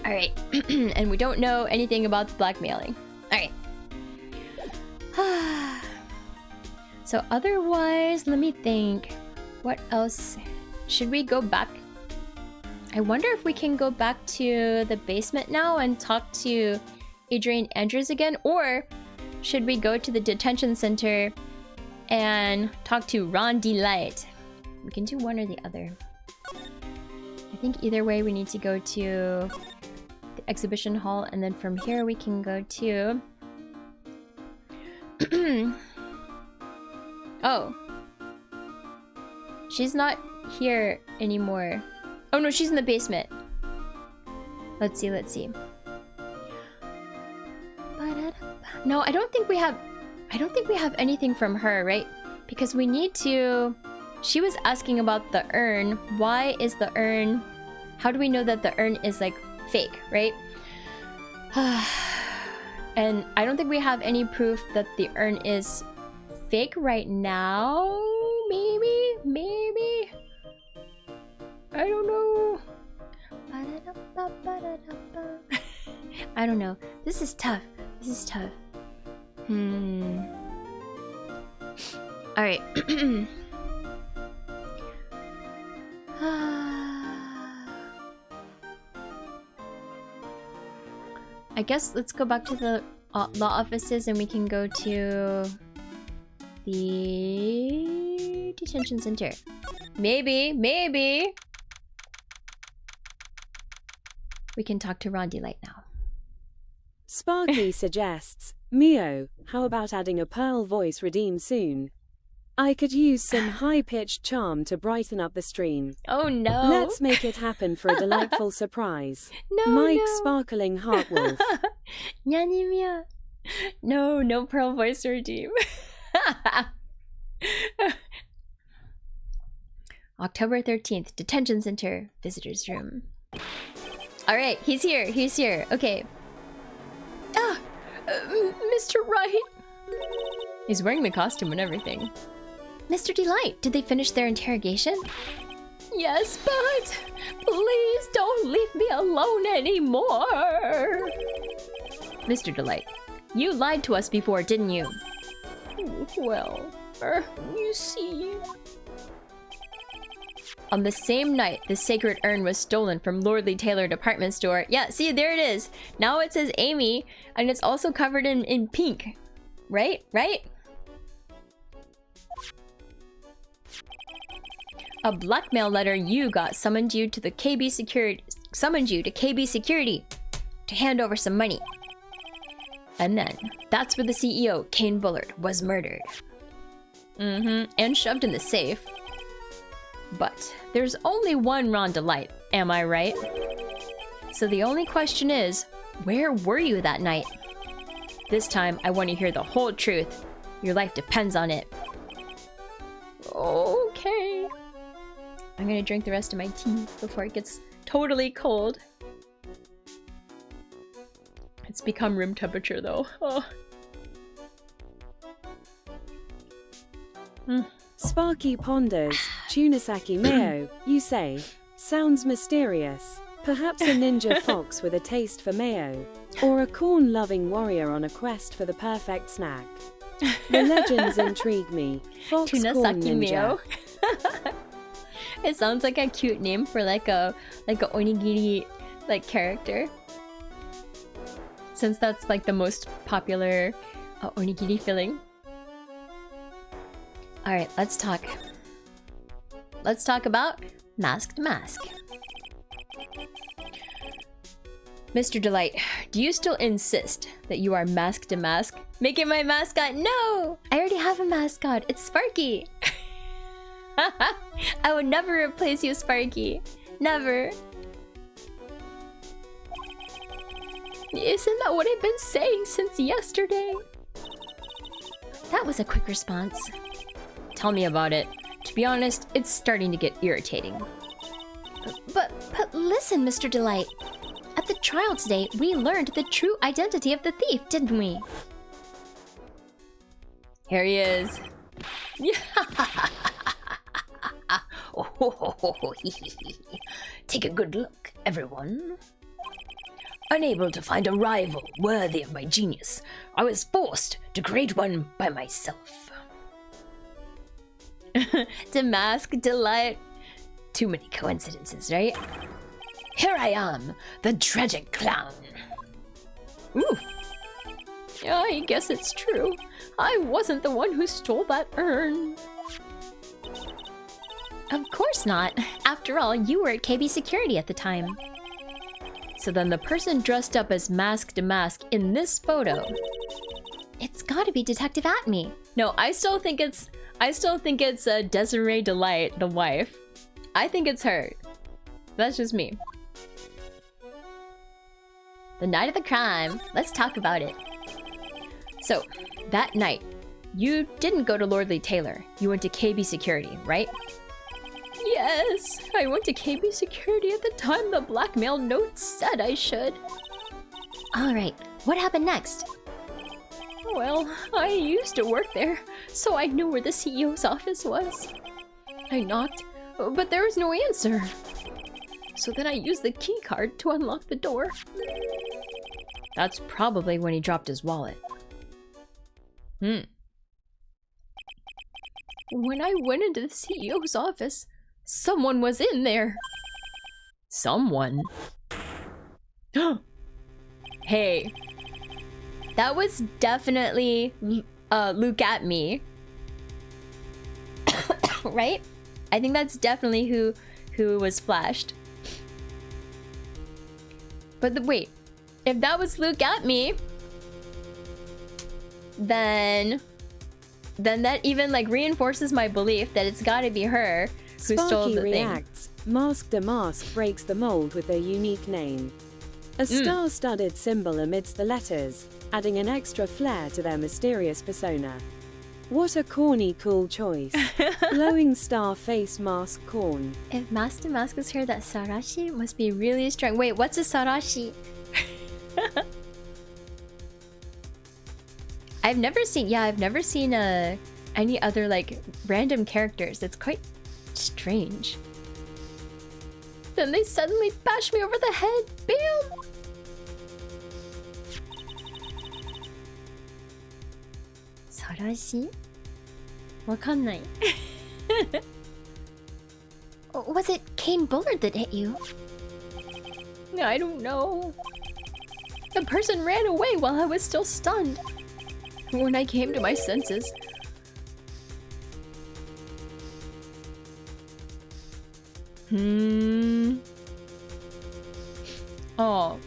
Alright. And we don't know anything about the blackmailing. Alright. So otherwise, let me think. What else? Should we go back? I wonder if we can go back to the basement now and talk to Adrian Andrews again, or should we go to the detention center and talk to Ron DeLight? We can do one or the other. I think either way we need to go to the exhibition hall, and then from here we can go to... Oh. She's not here anymore. Oh no, she's in the basement. Let's see. No, I don't think we have anything from her, right? Because we need to... She was asking about the urn. Why is the urn... How do we know that the urn is like fake, right? And I don't think we have any proof that the urn is fake right now. Maybe. I don't know. I don't know. This is tough. Alright. I guess let's go back to the law offices and we can go to the detention center. Maybe we can talk to Ron Delight now. Sparky suggests, Mio, how about adding a Pearl voice redeem soon? I could use some high-pitched charm to brighten up the stream. Oh no! Let's make it happen for a delightful surprise. No, Mike no. Sparkling Heartwolf. Nyanimia. No Pearl voice redeem. October 13th, detention center, visitors room. Alright, he's here. Okay. Mr. Wright. He's wearing the costume and everything. Mr. Delight, did they finish their interrogation? Yes, but please don't leave me alone anymore. Mr. Delight, you lied to us before, didn't you? Well, you see... On the same night, the sacred urn was stolen from Lordly Taylor department store. Yeah, see, there it is. Now it says Amy, and it's also covered in pink. Right? A blackmail letter you got summoned you to KB Security to hand over some money. And then, that's where the CEO, Kane Bullard, was murdered. And shoved in the safe. But there's only one Ron Delight, am I right? So the only question is, where were you that night? This time, I want to hear the whole truth. Your life depends on it. Okay. I'm gonna drink the rest of my tea before it gets totally cold. It's become room temperature though. Oh. Sparky ponders, Tunasaki Mayo, you say. Sounds mysterious. Perhaps a ninja fox with a taste for mayo. Or a corn-loving warrior on a quest for the perfect snack. The legends intrigue me. Fox corn Tunasaki ninja. Mayo. It sounds like a cute name for like a onigiri like character. Since that's like the most popular onigiri filling. Alright, let's talk. Let's talk about Masked Mask. Mr. Delight, do you still insist that you are Masked Mask? Make it my mascot? No! I already have a mascot. It's Sparky. I would never replace you, Sparky. Never. Isn't that what I've been saying since yesterday? That was a quick response. Tell me about it. To be honest, it's starting to get irritating. But listen, Mr. Delight. At the trial today, we learned the true identity of the thief, didn't we? Here he is. Take a good look, everyone. Unable to find a rival worthy of my genius, I was forced to create one by myself. To mask Delight. Too many coincidences, right? Here I am, the tragic clown. Ooh. Yeah, I guess it's true. I wasn't the one who stole that urn. Of course not. After all, you were at KB Security at the time. So then the person dressed up as Masked Mask in this photo, it's gotta be Detective Atme. No, I still think it's Desiree Delight, the wife. I think it's her. That's just me. The night of the crime. Let's talk about it. So, that night, you didn't go to Lordly Taylor. You went to KB Security, right? Yes, I went to KB Security at the time the blackmail note said I should. Alright, what happened next? Well, I used to work there, so I knew where the CEO's office was. I knocked, but there was no answer. So then I used the key card to unlock the door. That's probably when he dropped his wallet. When I went into the CEO's office, someone was in there. Someone? Hey, That was definitely Look at Me. Right? I think that's definitely who was flashed. But wait, if that was Look at Me, then that even like reinforces my belief that it's gotta be her who stole the reacts. Thing. Mask de Mask breaks the mold with their unique name. A star-studded symbol amidst the letters, adding an extra flair to their mysterious persona. What a corny cool choice. Glowing star face mask corn. If Mask de Mask is here, that Sarashi must be really strong. Wait, what's a Sarashi? I've never seen any other like random characters. It's quite strange. Then they suddenly bash me over the head. Bam! Sarashi? Wakannai. Was it Kane Bullard that hit you? I don't know. The person ran away while I was still stunned. When I came to my senses, Oh.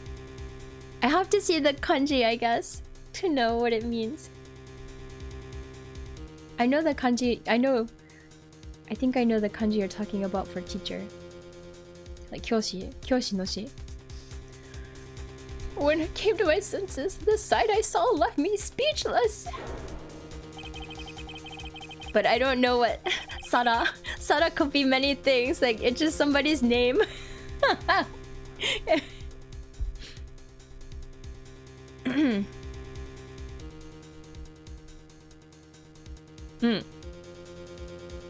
I have to see the kanji, I guess, to know what it means. I know the kanji, I think I know the kanji you're talking about for teacher. Like kyoshi no shi. When I came to my senses, the sight I saw left me speechless. But I don't know what Sara could be many things, like it's just somebody's name.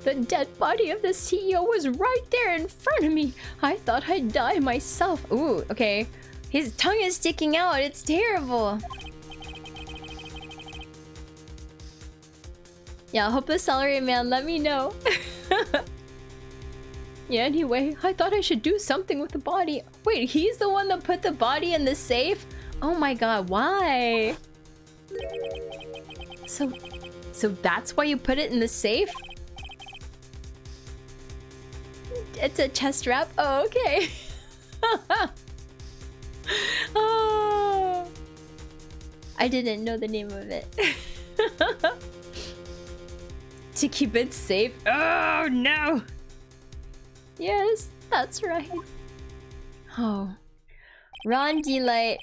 The dead body of the CEO was right there in front of me. I thought I'd die myself. Ooh, okay. His tongue is sticking out. It's terrible. Yeah, I hope the salary man let me know. Yeah, anyway, I thought I should do something with the body. Wait, he's the one that put the body in the safe? Oh my god, why? So that's why you put it in the safe? It's a chest wrap? Oh, okay. Oh, I didn't know the name of it. To keep it safe? Oh, no! Yes, that's right. Oh. Ron Delight.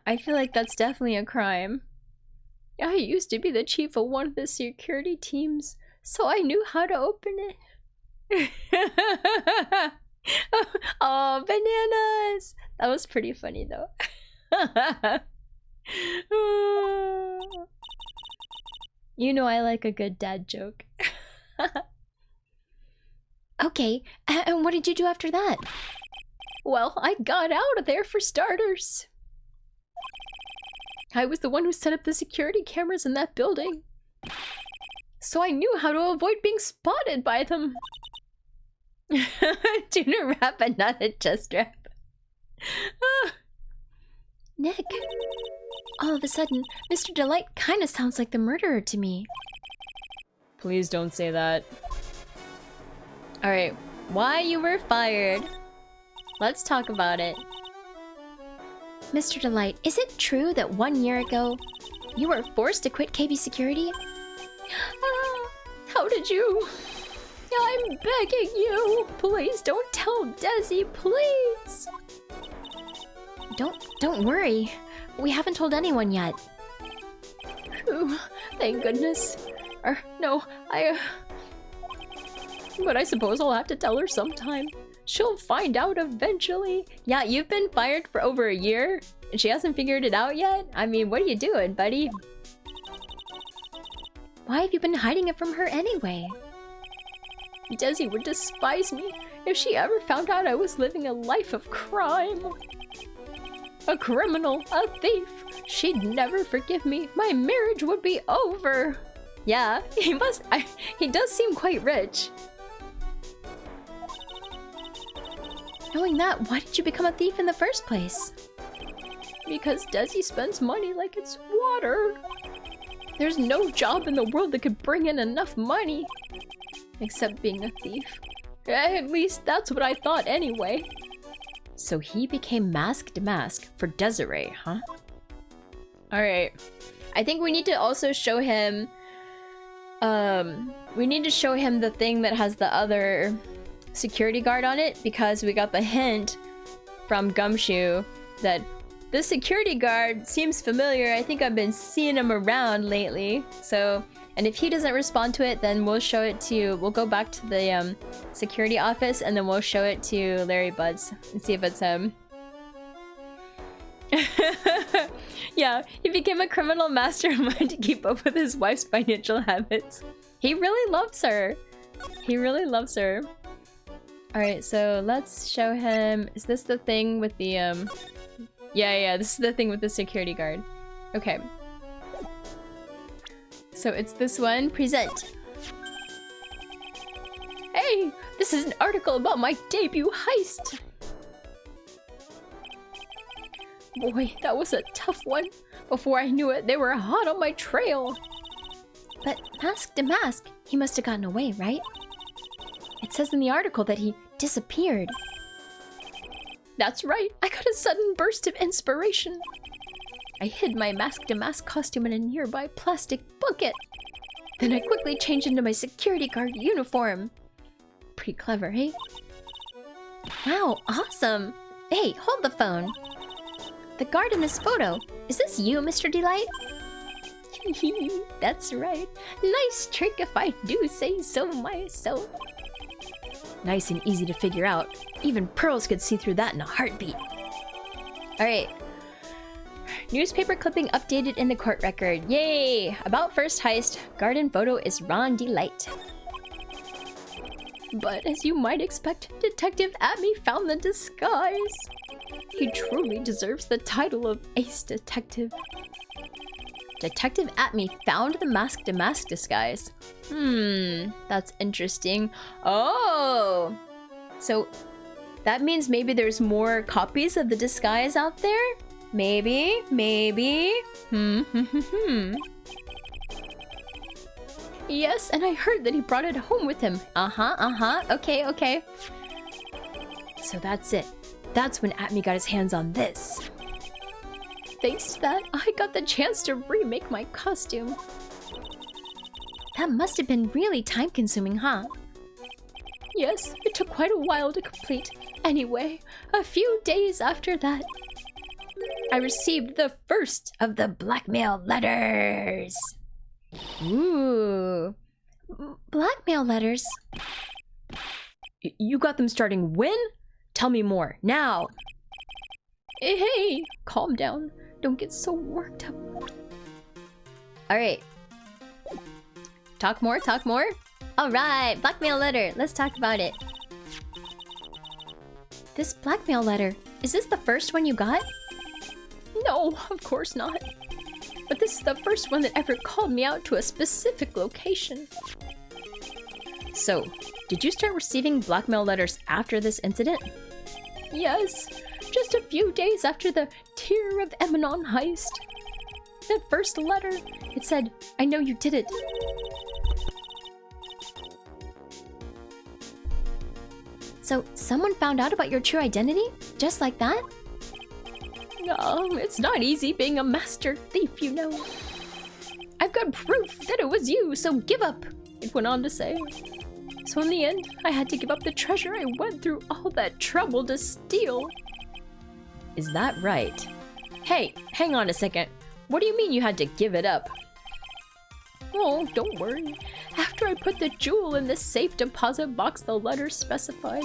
I feel like that's definitely a crime. I used to be the chief of one of the security teams, so I knew how to open it. Oh, bananas! That was pretty funny though. You know I like a good dad joke. Okay, and what did you do after that? Well, I got out of there for starters. I was the one who set up the security cameras in that building. So I knew how to avoid being spotted by them. Tuna wrap and not a chest wrap. Nick, all of a sudden, Mr. Delight kinda sounds like the murderer to me. Please don't say that. Alright, why you were fired? Let's talk about it. Mr. Delight, is it true that 1 year ago, you were forced to quit KB Security? How did you? I'm begging you! Please don't tell Desi, please! Don't worry. We haven't told anyone yet. Ooh, thank goodness. No, but I suppose I'll have to tell her sometime. She'll find out eventually. Yeah, you've been fired for over a year, and she hasn't figured it out yet? I mean, what are you doing, buddy? Why have you been hiding it from her anyway? Desi would despise me if she ever found out I was living a life of crime. A criminal, a thief. She'd never forgive me. My marriage would be over. Yeah, he does seem quite rich. Knowing that, why did you become a thief in the first place? Because Desi spends money like it's water. There's no job in the world that could bring in enough money. Except being a thief. At least that's what I thought anyway. So he became Mask for Desiree, huh? Alright. I think we need to also show him... we need to show him the thing that has the other security guard on it, because we got the hint from Gumshoe that this security guard seems familiar. I think I've been seeing him around lately. So, and if he doesn't respond to it, then we'll show it to... We'll go back to the security office, and then we'll show it to Larry Buds and see if it's him. Yeah, he became a criminal mastermind to keep up with his wife's financial habits. He really loves her. He really loves her. Alright, so let's show him... Is this the thing with the, Yeah, this is the thing with the security guard. Okay. So it's this one. Present. Hey! This is an article about my debut heist! Boy, that was a tough one. Before I knew it, they were hot on my trail. But Mask, he must have gotten away, right? It says in the article that he disappeared. That's right, I got a sudden burst of inspiration. I hid my Mask costume in a nearby plastic bucket. Then I quickly changed into my security guard uniform. Pretty clever, eh? Wow, awesome! Hey, hold the phone. The guard in this photo, is this you, Mr. Delight? That's right. Nice trick if I do say so myself. Nice and easy to figure out. Even pearls could see through that in a heartbeat. Alright. Newspaper clipping updated in the court record. Yay! About first heist, garden photo is Ron Delight. But as you might expect, Detective Atme found the disguise. He truly deserves the title of Ace Detective. Detective Atme found the Mask disguise. That's interesting. Oh! So, that means maybe there's more copies of the disguise out there? Maybe? Yes, and I heard that he brought it home with him. Okay. So that's it. That's when Atme got his hands on this. Thanks to that, I got the chance to remake my costume. That must have been really time-consuming, huh? Yes, it took quite a while to complete. Anyway, a few days after that, I received the first of the blackmail letters. Ooh. Blackmail letters? You got them starting when? Tell me more, now! Hey, calm down. Don't get so worked up. Alright. Talk more? Alright, blackmail letter. Let's talk about it. This blackmail letter, is this the first one you got? No, of course not. But this is the first one that ever called me out to a specific location. So, did you start receiving blackmail letters after this incident? Yes, just a few days after the Tear of Emanon heist. The first letter, it said, I know you did it. So, someone found out about your true identity? Just like that? No, it's not easy being a master thief, you know. I've got proof that it was you, so give up, it went on to say. So in the end, I had to give up the treasure I went through all that trouble to steal. Is that right? Hey, hang on a second. What do you mean you had to give it up? Oh, don't worry. After I put the jewel in the safe deposit box the letter specified,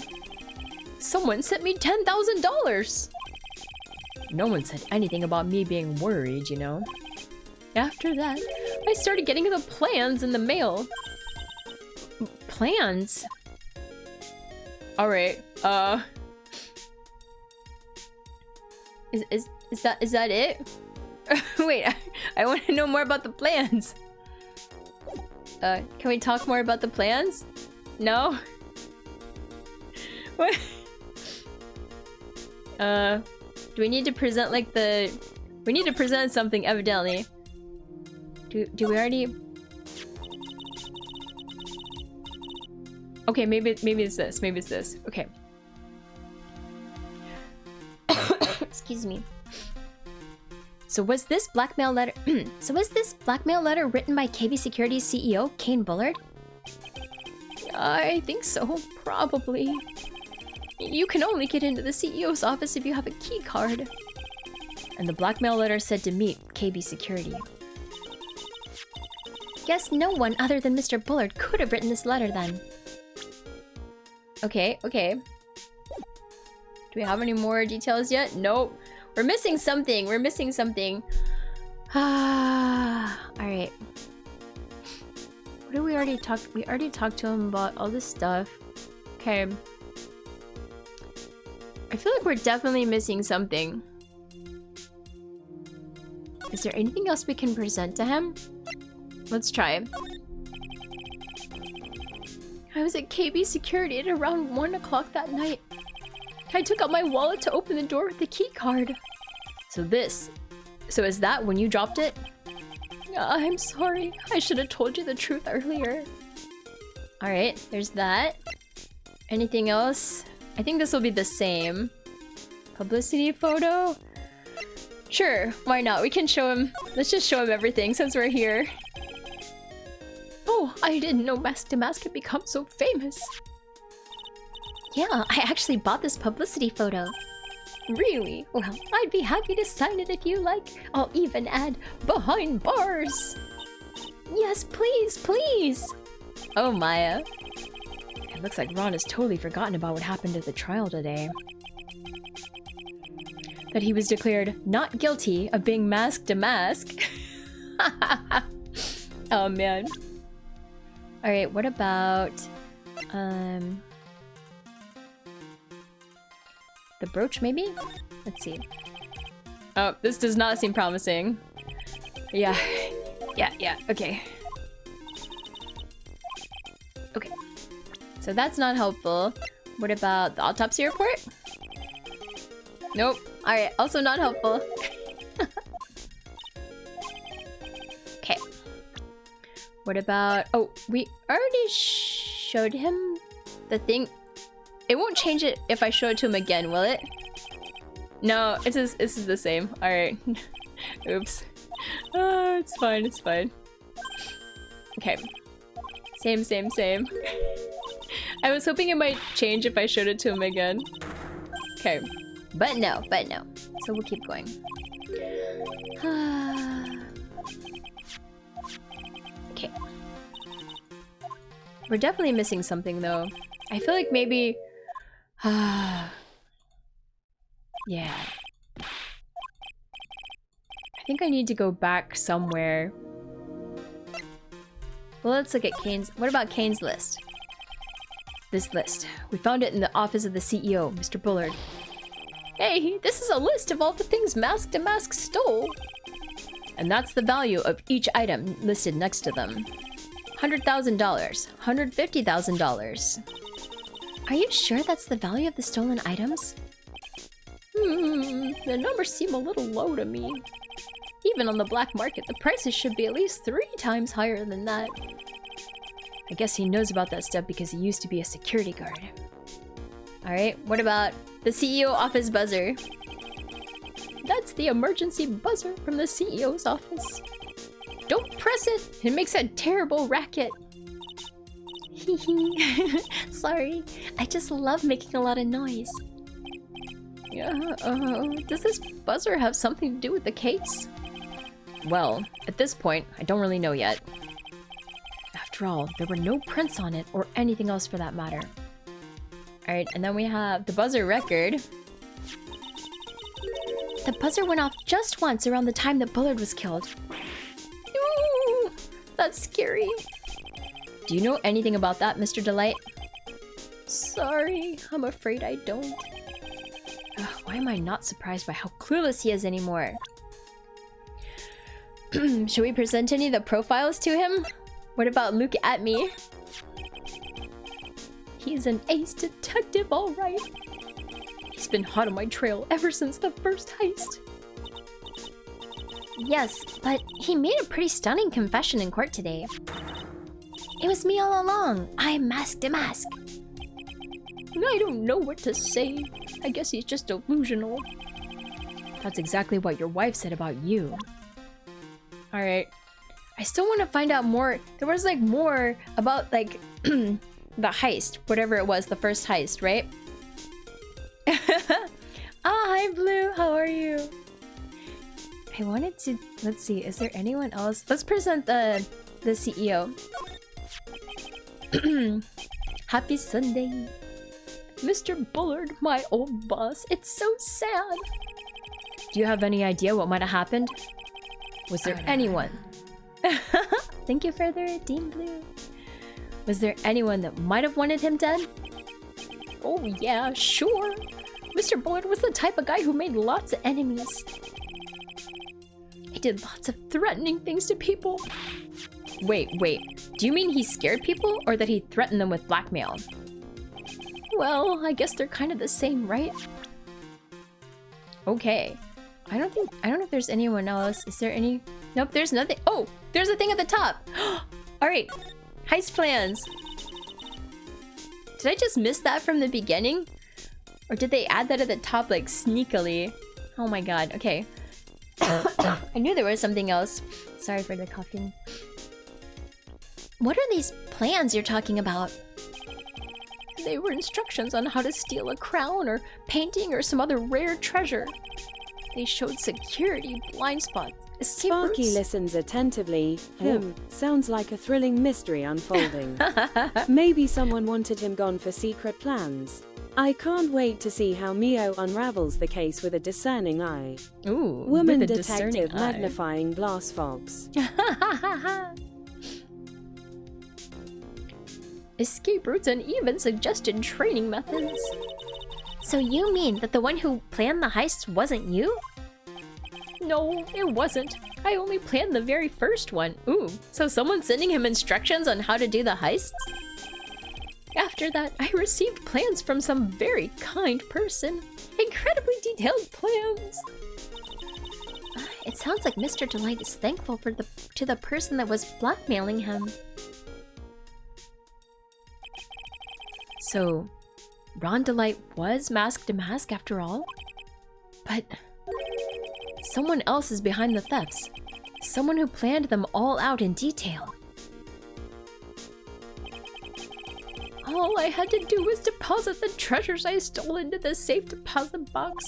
someone sent me $10,000! No one said anything about me being worried, you know. After that, I started getting the plans in the mail. Plans? Alright, Is that it? Wait, I want to know more about the plans. Can we talk more about the plans? No? What? Do we need to present like the... We need to present something, evidently. Do we already... Okay, maybe it's this. Maybe it's this. Okay. Excuse me. So was this blackmail letter written by KB Security's CEO, Kane Bullard? I think so, probably. You can only get into the CEO's office if you have a key card. And the blackmail letter said to meet KB Security. Guess no one other than Mr. Bullard could have written this letter then. Okay, okay. Do we have any more details yet? Nope. We're missing something. We're missing something. Ah, alright. What did we already talk? We already talked to him about all this stuff. Okay. I feel like we're definitely missing something. Is there anything else we can present to him? Let's try. I was at KB Security at around 1 o'clock that night. I took out my wallet to open the door with the key card. So is that when you dropped it? I'm sorry. I should have told you the truth earlier. Alright, there's that. Anything else? I think this will be the same. Publicity photo? Sure, why not? We can show him. Let's just show him everything since we're here. Oh, I didn't know Mask to Mask had become so famous. Yeah, I actually bought this publicity photo. Really? Well, I'd be happy to sign it if you like. I'll even add behind bars. Yes, please, please. Oh, Maya. It looks like Ron has totally forgotten about what happened at the trial today. That he was declared not guilty of being Mask to Mask. Oh, man. Alright, what about... the brooch, maybe? Let's see. Oh, this does not seem promising. Yeah. Yeah, okay. Okay. So that's not helpful. What about the autopsy report? Nope. Alright, also not helpful. Okay. What about... Oh, we already showed him the thing. It won't change it if I show it to him again, will it? No, this is the same. Alright. Oops. Oh, it's fine, it's fine. Okay. Same. I was hoping it might change if I showed it to him again. Okay. But no. So we'll keep going. Okay. We're definitely missing something though. I feel like maybe... yeah. I think I need to go back somewhere. Well, let's look at Kane's... What about Kane's list? This list. We found it in the office of the CEO, Mr. Bullard. Hey, this is a list of all the things Mask to Mask stole. And that's the value of each item listed next to them. $100,000, $150,000. Are you sure that's the value of the stolen items? The numbers seem a little low to me. Even on the black market, the prices should be at least 3 times higher than that. I guess he knows about that stuff because he used to be a security guard. Alright, what about the CEO office buzzer? That's the emergency buzzer from the CEO's office. Don't press it! It makes a terrible racket. Sorry, I just love making a lot of noise. Yeah, does this buzzer have something to do with the case? Well, at this point, I don't really know yet. After all, there were no prints on it or anything else for that matter. Alright, and then we have the buzzer record. The buzzer went off just once around the time that Bullard was killed. Ooh, that's scary. Do you know anything about that, Mr. Delight? Sorry, I'm afraid I don't. Why am I not surprised by how clueless he is anymore? Should we present any of the profiles to him? What about Look at Me? He's an ace detective, alright. He's been hot on my trail ever since the first heist. Yes, but he made a pretty stunning confession in court today. It was me all along. I masked a mask. I don't know what to say. I guess he's just delusional. That's exactly what your wife said about you. Alright. I still want to find out more. There was like more about like the heist. Whatever it was, the first heist, right? Hi Blue, how are you? I wanted to, let's see, is there anyone else? Let's present the CEO. Happy Sunday. Mr. Bullard, my old boss. It's so sad. Do you have any idea what might have happened? Was there anyone? Thank you for the redeem, Blue. Was there anyone that might have wanted him dead? Oh yeah, sure. Mr. Bullard was the type of guy who made lots of enemies. He did lots of threatening things to people. Wait. Do you mean he scared people or that he threatened them with blackmail? Well, I guess they're kind of the same, right? Okay. I don't know if there's anyone else. Is there any? Nope, there's nothing. Oh, there's a thing at the top. All right. Heist plans. Did I just miss that from the beginning? Or did they add that at the top like sneakily? Oh my god. Okay. I knew there was something else. Sorry for the coughing. What are these plans you're talking about? They were instructions on how to steal a crown or painting or some other rare treasure. They showed security, blind spots, escape Sparky routes. listens attentively. Sounds like a thrilling mystery unfolding. Maybe someone wanted him gone for secret plans. I can't wait to see how Mio unravels the case with a discerning eye. Ooh, Woman with a detective discerning eye. magnifying glass fox. Escape routes and even suggested training methods. So you mean that the one who planned the heist wasn't you? No, it wasn't. I only planned the very first one. Ooh, so someone's sending him instructions on how to do the heists? After that, I received plans from some very kind person. Incredibly detailed plans. It sounds like Mr. Delight is thankful to the person that was blackmailing him. So, Ron Delight was masked a mask after all? But someone else is behind the thefts. Someone who planned them all out in detail. All I had to do was deposit the treasures I stole into the safe deposit box.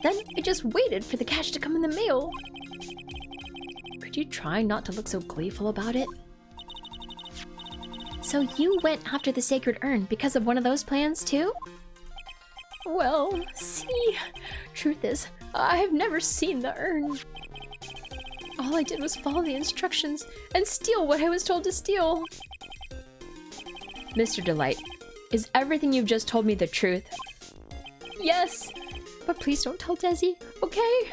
Then I just waited for the cash to come in the mail. Could you try not to look so gleeful about it? So you went after the sacred urn because of one of those plans too? Well, see, truth is, I've never seen the urn. All I did was follow the instructions and steal what I was told to steal. Mr. Delight, is everything you've just told me the truth? Yes, but please don't tell Desi, okay?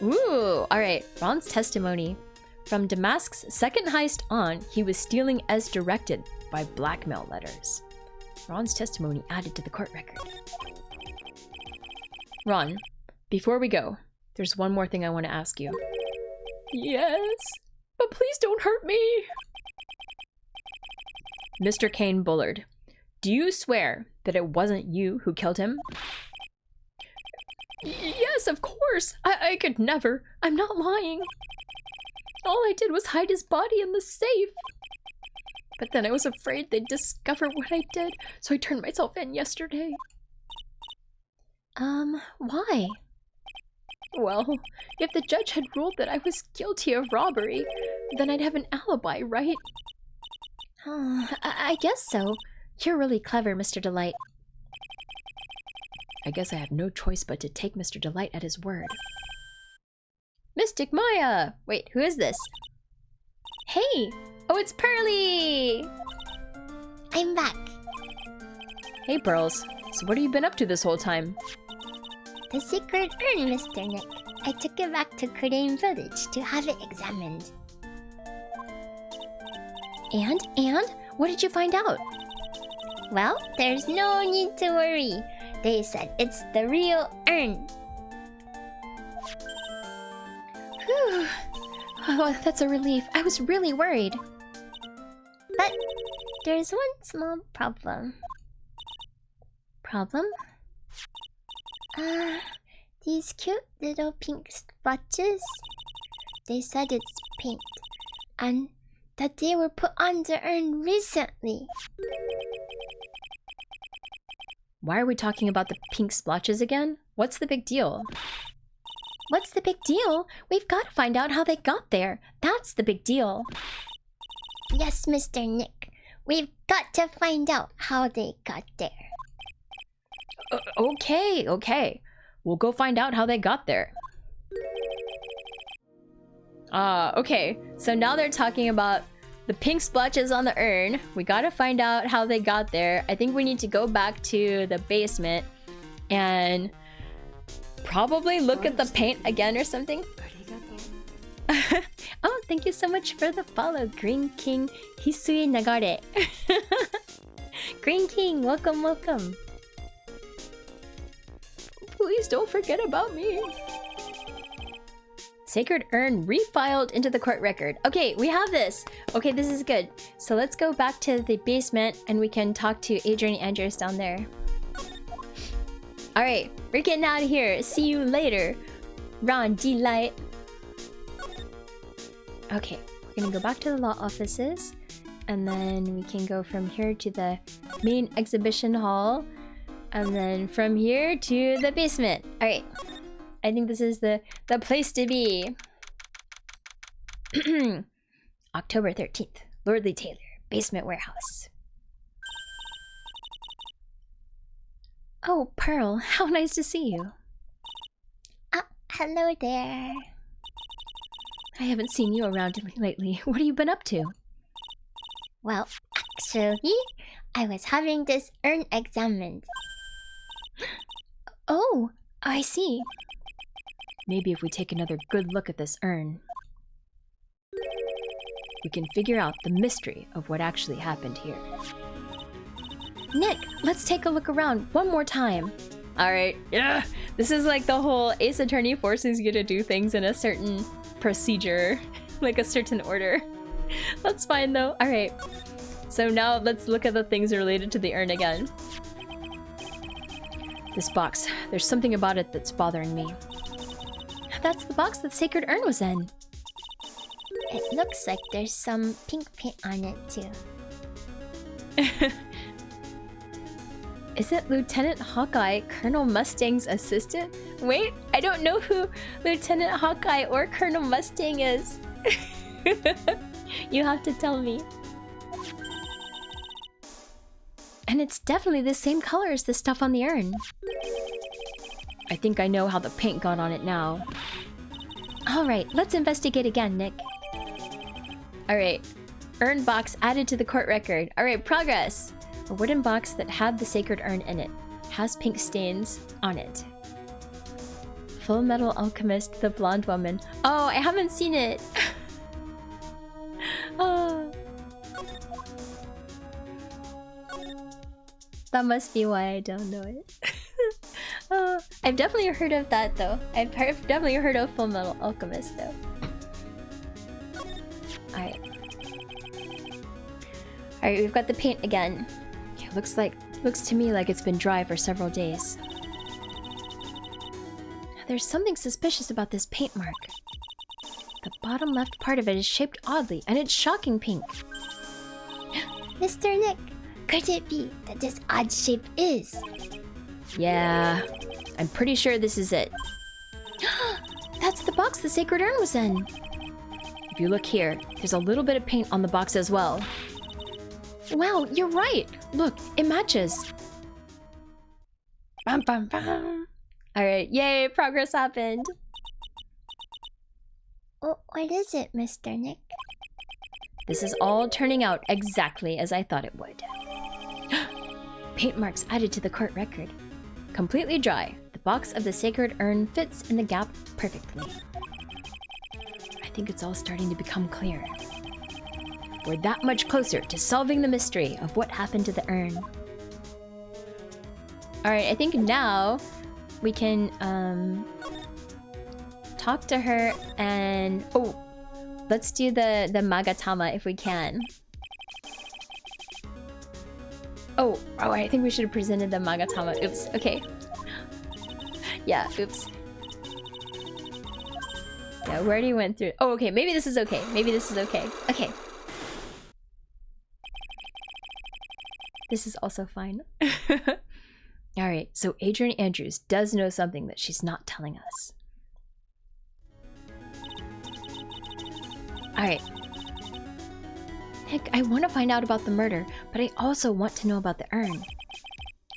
Ooh, alright, Ron's testimony. From Damask's second heist on, he was stealing as directed by blackmail letters. Ron's testimony added to the court record. Ron, before we go, there's one more thing I want to ask you. Yes, but please don't hurt me. Mr. Kane Bullard, do you swear that it wasn't you who killed him? Yes, of course. I could never. I'm not lying. All I did was hide his body in the safe. But then I was afraid they'd discover what I did, so I turned myself in yesterday. Why? Well, if the judge had ruled that I was guilty of robbery, then I'd have an alibi, right? I guess so. You're really clever, Mr. Delight. I guess I have no choice but to take Mr. Delight at his word. Mystic Maya! Wait, who is this? Hey! Oh, it's Pearly! I'm back. Hey, Pearls. So what have you been up to this whole time? The secret urn, Mr. Nick. I took it back to Crane Village to have it examined. And? What did you find out? Well, there's no need to worry. They said it's the real urn. Whew. Oh, that's a relief. I was really worried. But there's one small problem. Problem? These cute little pink splotches. They said it's paint. And that they were put on the urn recently. Why are we talking about the pink splotches again? What's the big deal? What's the big deal? We've got to find out how they got there. That's the big deal. Yes, Mr. Nick. We've got to find out how they got there. Okay. We'll go find out how they got there. Okay. So now they're talking about the pink splotches on the urn. We gotta find out how they got there. I think we need to go back to the basement and probably look at the paint again or something. Oh, thank you so much for the follow, Green King Hisui Nagare. Green King, welcome. Please don't forget about me. Sacred urn refiled into the court record. Okay, we have this. Okay, this is good. So let's go back to the basement and we can talk to Adrian Andrews down there. Alright, we're getting out of here. See you later, Ron Delight. Okay, we're gonna go back to the law offices and then we can go from here to the main exhibition hall and then from here to the basement. Alright. I think this is the place to be. October 13th, Lordly Taylor, basement warehouse. Oh, Pearl, how nice to see you. Hello there. I haven't seen you around lately. What have you been up to? Well, actually, I was having this urn examined. Oh, I see. Maybe if we take another good look at this urn, we can figure out the mystery of what actually happened here. Nick, let's take a look around one more time. Alright, yeah. This is like the whole Ace Attorney forces you to do things in a certain procedure, like a certain order. That's fine though. Alright, so now let's look at the things related to the urn again. This box, there's something about it that's bothering me. That's the box that Sacred Urn was in. It looks like there's some pink paint on it too. Is it Lieutenant Hawkeye, Colonel Mustang's assistant? Wait, I don't know who Lieutenant Hawkeye or Colonel Mustang is. You have to tell me. And it's definitely the same color as the stuff on the urn. I think I know how the paint got on it now. Alright, let's investigate again, Nick. Alright, urn box added to the court record. Alright, progress! A wooden box that had the sacred urn in it. Has pink stains on it. Full Metal Alchemist, the blonde woman. Oh, I haven't seen it! Oh. That must be why I don't know it. I've definitely heard of that though. I've definitely heard of Full Metal Alchemist though. Alright. Alright, we've got the paint again. It looks to me like it's been dry for several days. There's something suspicious about this paint mark. The bottom left part of it is shaped oddly, and it's shocking pink. Mr. Nick, could it be that this odd shape is? Yeah, I'm pretty sure this is it. That's the box the sacred urn was in. If you look here, there's a little bit of paint on the box as well. Wow, you're right! Look, it matches. Bam, bam, bam. Alright, yay, progress happened. Oh, what is it, Mr. Nick? This is all turning out exactly as I thought it would. Paint marks added to the court record. Completely dry, the box of the sacred urn fits in the gap perfectly. I think it's all starting to become clear. We're that much closer to solving the mystery of what happened to the urn. Alright, I think now we can talk to her and... Oh, let's do the Magatama if we can. Oh, I think we should have presented the Magatama. Oops, okay. Yeah, oops. Yeah, we already went through... Oh, okay, maybe this is okay. Maybe this is okay. Okay. This is also fine. Alright, so Adrian Andrews does know something that she's not telling us. Alright. Nick, I want to find out about the murder, but I also want to know about the urn.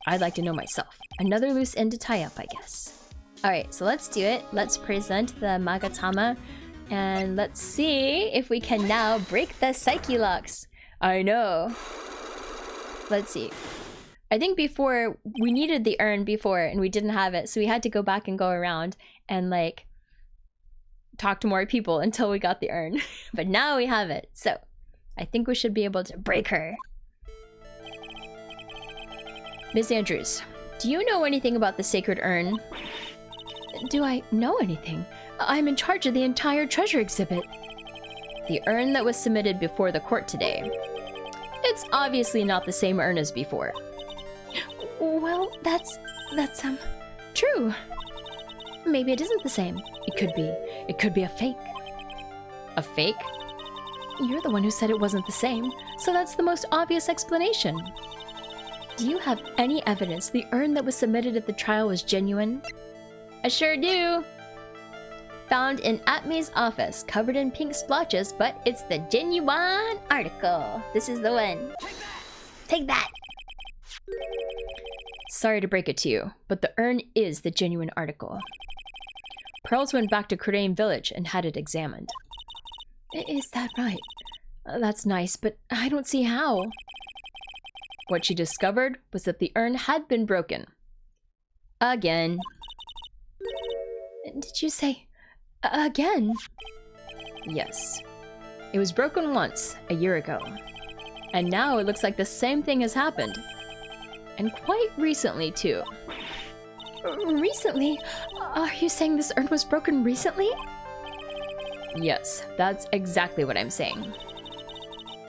I'd like to know myself. Another loose end to tie up, I guess. Alright, so let's do it. Let's present the Magatama, and let's see if we can now break the psyche locks. I know. Let's see. I think before, we needed the urn before, and we didn't have it, so we had to go back and go around and, like, talk to more people until we got the urn. But now we have it, so I think we should be able to break her. Miss Andrews, do you know anything about the sacred urn? Do I know anything? I'm in charge of the entire treasure exhibit. The urn that was submitted before the court today. It's obviously not the same urn as before. Well, that's true. Maybe it isn't the same. It could be a fake. A fake? You're the one who said it wasn't the same, so that's the most obvious explanation. Do you have any evidence the urn that was submitted at the trial was genuine? I sure do. Found in Atmi's office, covered in pink splotches, but it's the genuine article. This is the one. Take that! Sorry to break it to you, but the urn is the genuine article. Pearls went back to Crane Village and had it examined. Is that right? That's nice, but I don't see how. What she discovered was that the urn had been broken. Again. Did you say... again? Yes. It was broken once, a year ago. And now it looks like the same thing has happened. And quite recently, too. Recently? Are you saying this urn was broken recently? Yes, that's exactly what I'm saying.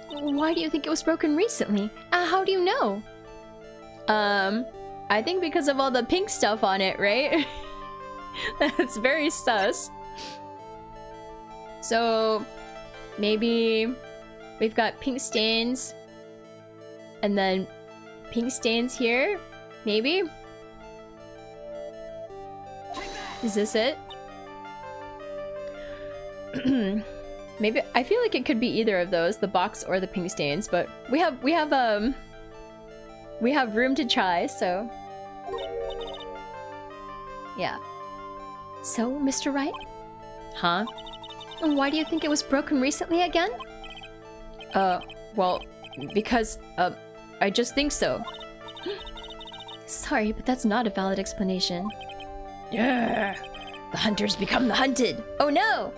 Why do you think it was broken recently? How do you know? I think because of all the pink stuff on it, right? That's very sus. So, maybe we've got pink stains, and then pink stains here, maybe? Is this it? Maybe, I feel like it could be either of those, the box or the pink stains, but we have room to try, so yeah. So, Mr. Wright? Huh? Why do you think it was broken recently again? Well, because, I just think so. Sorry, but that's not a valid explanation. Yeah! The hunters become the hunted! Oh no!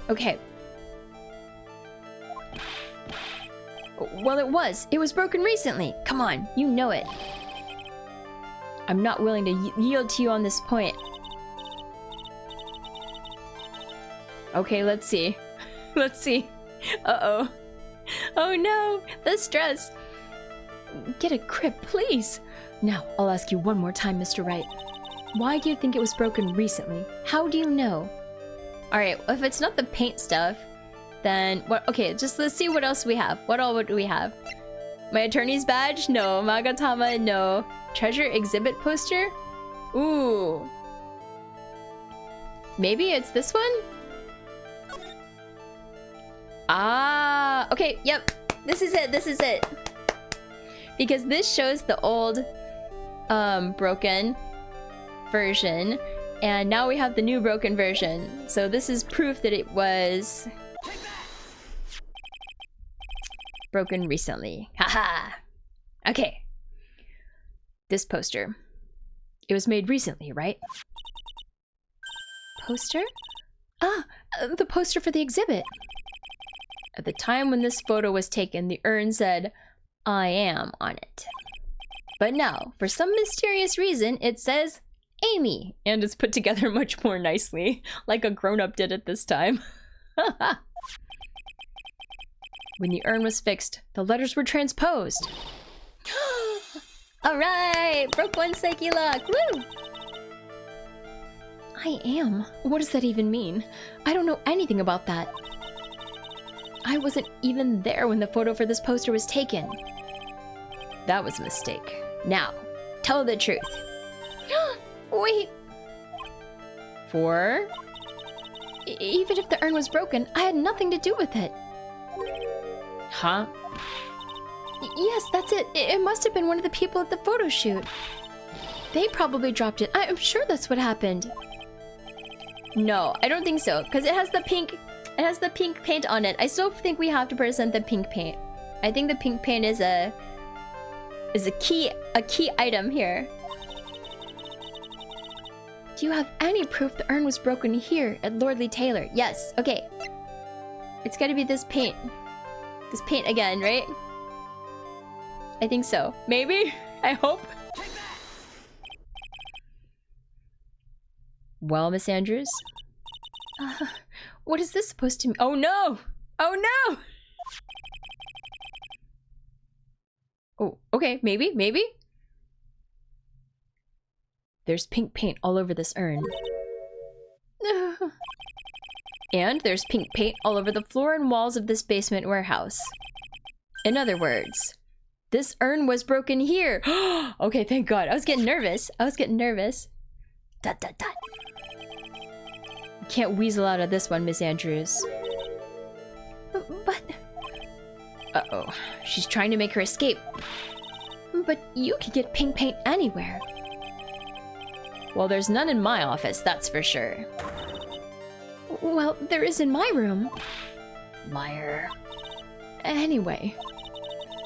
Okay. Well, it was broken recently! Come on, you know it. I'm not willing to yield to you on this point. Okay, let's see. Let's see. Uh-oh. Oh no, the stress. Get a grip, please. Now, I'll ask you one more time, Mr. Wright. Why do you think it was broken recently? How do you know? Alright, if it's not the paint stuff, then what? Okay, just let's see what else we have. What all do we have? My attorney's badge? No. Magatama? No. Treasure exhibit poster? Ooh. Maybe it's this one? Ah, okay, yep. This is it. Because this shows the old broken version, and now we have the new broken version. So this is proof that it was broken recently. Haha. Okay. This poster. It was made recently, right? Poster? Ah, the poster for the exhibit. At the time when this photo was taken, the urn said, "I am" on it. But now, for some mysterious reason, it says Amy, and it's put together much more nicely, like a grown-up did it this time. When the urn was fixed, the letters were transposed. Alright! Broke one psyche lock! Woo! I am? What does that even mean? I don't know anything about that. I wasn't even there when the photo for this poster was taken. That was a mistake. Now, tell the truth. Wait! For? Even if the urn was broken, I had nothing to do with it. Huh? Yes, that's it. It must have been one of the people at the photo shoot. They probably dropped it. I'm sure that's what happened. No, I don't think so, because it has the pink paint on it. I still think we have to present the pink paint. I think the pink paint is a key item here. Do you have any proof the urn was broken here at Lordly Taylor? Yes. Okay. It's gotta be this paint. This paint again, right? I think so. Maybe? I hope. Well, Miss Andrews? What is this supposed to mean? Oh no! Oh no! Oh, okay, maybe? There's pink paint all over this urn. And there's pink paint all over the floor and walls of this basement warehouse. In other words, this urn was broken here. Okay, thank God. I was getting nervous. Dot, dot, dot. You can't weasel out of this one, Miss Andrews. But... Uh-oh. She's trying to make her escape. But you could get pink paint anywhere. Well, there's none in my office, that's for sure. Well, there is in my room. Liar. Anyway,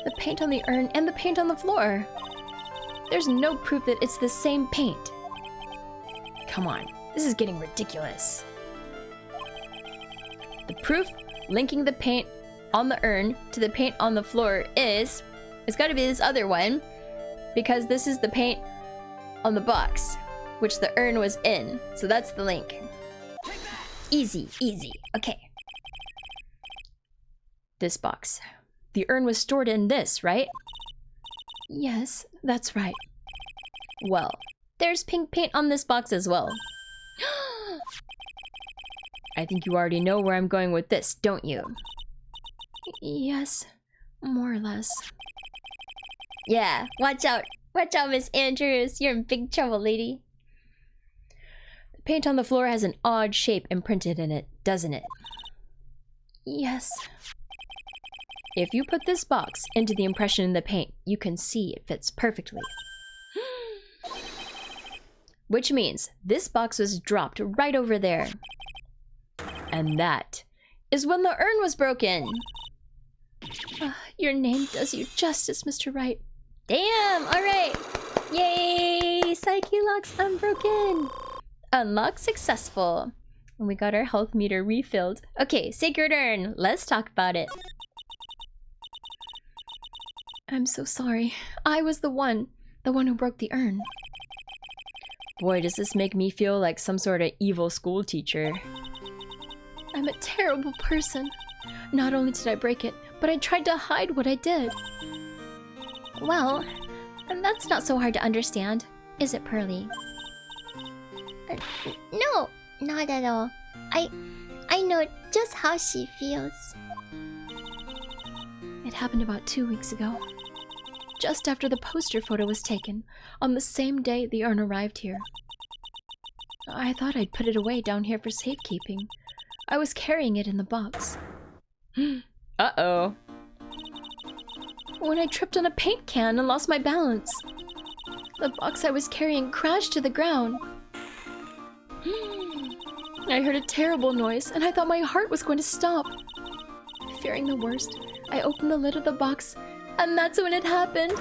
the paint on the urn and the paint on the floor. There's no proof that it's the same paint. Come on, this is getting ridiculous. The proof linking the paint on the urn to the paint on the floor is... It's gotta be this other one, because this is the paint on the box, which the urn was in. So that's the link. Easy, easy. Okay. This box. The urn was stored in this, right? Yes, that's right. Well, there's pink paint on this box as well. I think you already know where I'm going with this, don't you? Yes, more or less. Yeah, watch out. Watch out, Miss Andrews. You're in big trouble, lady. The paint on the floor has an odd shape imprinted in it, doesn't it? Yes. If you put this box into the impression in the paint, you can see it fits perfectly. Which means this box was dropped right over there. And that is when the urn was broken. Your name does you justice, Mr. Wright. Damn! Alright! Yay! Psyche locks unbroken! Unlock successful. And we got our health meter refilled. Okay, sacred urn. Let's talk about it. I'm so sorry. I was the one who broke the urn. Boy, does this make me feel like some sort of evil school teacher. I'm a terrible person. Not only did I break it, but I tried to hide what I did. Well, that's not so hard to understand, is it, Pearly? No, not at all. I know just how she feels. It happened about 2 weeks ago. Just after the poster photo was taken, on the same day the urn arrived here. I thought I'd put it away down here for safekeeping. I was carrying it in the box. Uh-oh. When I tripped on a paint can and lost my balance, the box I was carrying crashed to the ground. I heard a terrible noise and I thought my heart was going to stop. Fearing the worst, I opened the lid of the box and that's when it happened.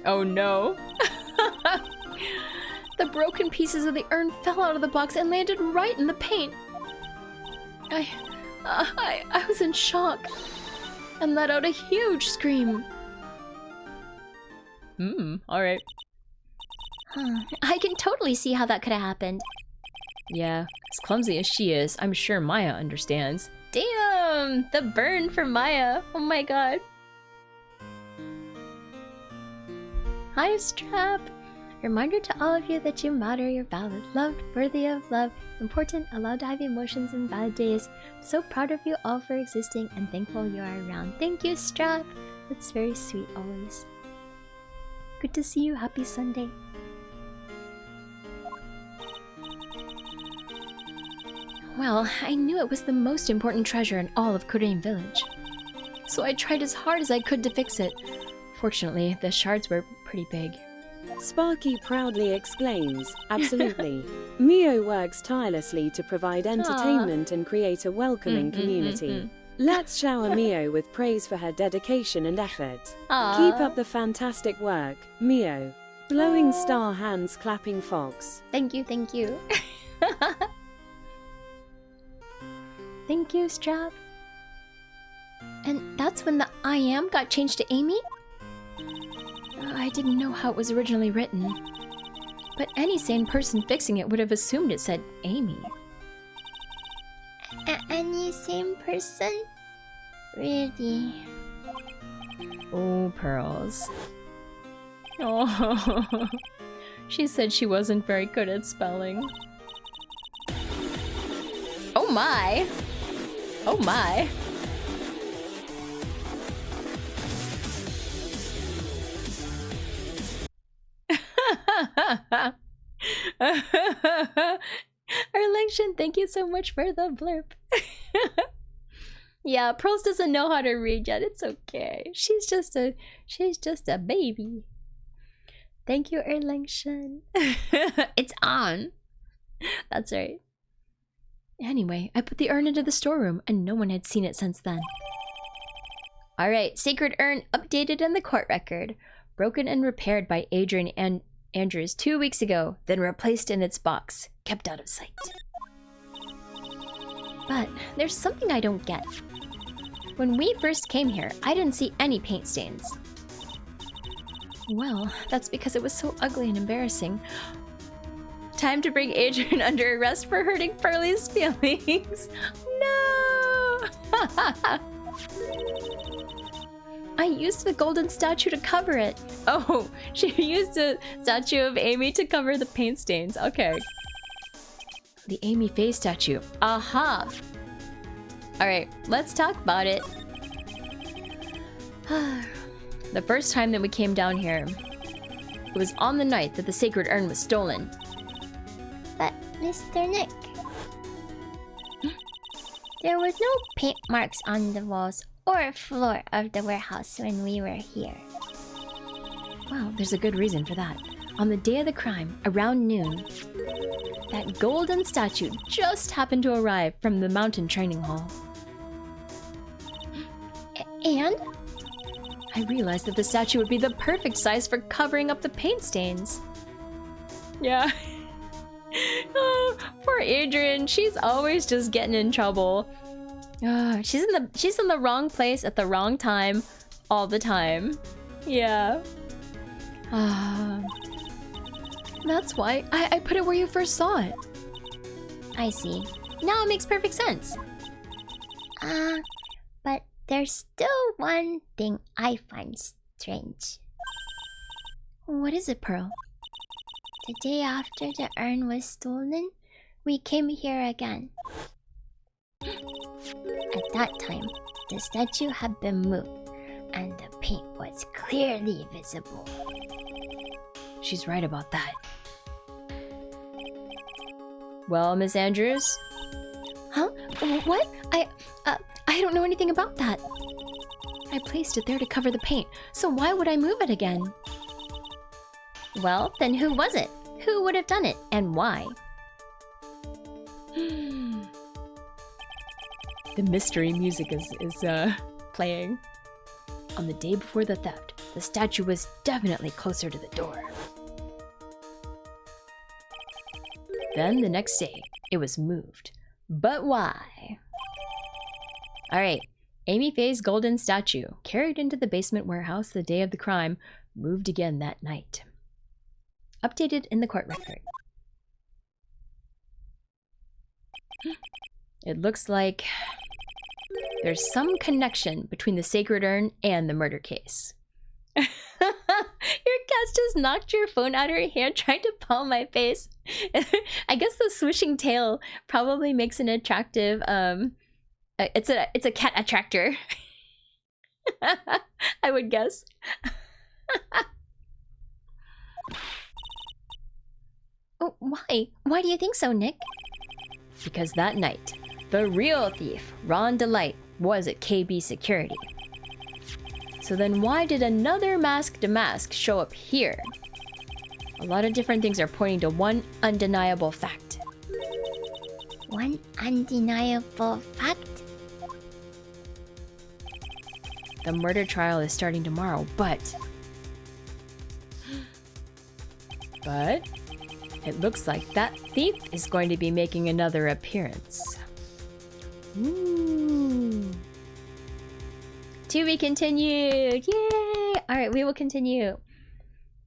Oh no. The broken pieces of the urn fell out of the box and landed right in the paint. I was in shock and let out a huge scream. Alright. Huh. I can totally see how that could have happened. Yeah, as clumsy as she is, I'm sure Maya understands. Damn! The burn for Maya! Oh my god. Hi, Strap! Reminder to all of you that you matter, you're valid, loved, worthy of love, important, allowed to have emotions and bad days. So proud of you all for existing and thankful you are around. Thank you, Strap! That's very sweet always. Good to see you. Happy Sunday. Well, I knew it was the most important treasure in all of Korean Village. So I tried as hard as I could to fix it. Fortunately, the shards were pretty big. Sparky proudly exclaims, absolutely. Mio works tirelessly to provide entertainment and create a welcoming community. Let's shower Mio with praise for her dedication and effort. Keep up the fantastic work, Mio. Glowing star hands clapping fox. Thank you, thank you. Thank you, Strap. And that's when the I am got changed to Amy? I didn't know how it was originally written. But any sane person fixing it would have assumed it said Amy. Any same person? Really? Oh, Pearls. Oh, she said she wasn't very good at spelling. Oh my! Oh my! Erlection, thank you so much for the blurb. Yeah, Pearls doesn't know how to read yet. It's okay. She's just a baby. Thank you, Erlection. It's on. That's right. Anyway, I put the urn into the storeroom, and no one had seen it since then. Alright, Sacred Urn updated in the court record. Broken and repaired by Adrian and Andrews 2 weeks ago, then replaced in its box. Kept out of sight. But there's something I don't get. When we first came here, I didn't see any paint stains. Well, that's because it was so ugly and embarrassing. Time to bring Adrian under arrest for hurting Pearly's feelings. No! I used the golden statue to cover it. Oh, she used a statue of Amy to cover the paint stains. Okay. The Amy Faye statue. Aha! Alright, let's talk about it. The first time that we came down here, it was on the night that the Sacred Urn was stolen. But, Mr. Nick, there was no paint marks on the walls or floor of the warehouse when we were here. Well, there's a good reason for that. On the day of the crime, around noon, that golden statue just happened to arrive from the mountain training hall. And? I realized that the statue would be the perfect size for covering up the paint stains. Yeah. Oh, poor Adrian. She's always just getting in trouble. She's in the wrong place at the wrong time all the time. Yeah. That's why I put it where you first saw it. I see. Now it makes perfect sense. But there's still one thing I find strange. What is it, Pearl? The day after the urn was stolen, we came here again. At that time, the statue had been moved, and the paint was clearly visible. She's right about that. Well, Miss Andrews? Huh? What? I don't know anything about that. I placed it there to cover the paint, so why would I move it again? Well, then who was it? Who would have done it, and why? The mystery music is playing. On the day before the theft, the statue was definitely closer to the door. Then the next day, it was moved. But why? Alright, Amy Faye's golden statue, carried into the basement warehouse the day of the crime, moved again that night. Updated in the court record. It looks like there's some connection between the sacred urn and the murder case. Your cat's just knocked your phone out of her hand trying to palm my face. I guess the swishing tail probably makes an attractive it's a cat attractor. I would guess. Oh, why? Why do you think so, Nick? Because that night, the real thief, Ron Delight, was at KB Security. So then why did another masked mask show up here? A lot of different things are pointing to one undeniable fact. One undeniable fact? The murder trial is starting tomorrow, but it looks like that thief is going to be making another appearance. Ooh. To be continued! Yay! Alright, we will continue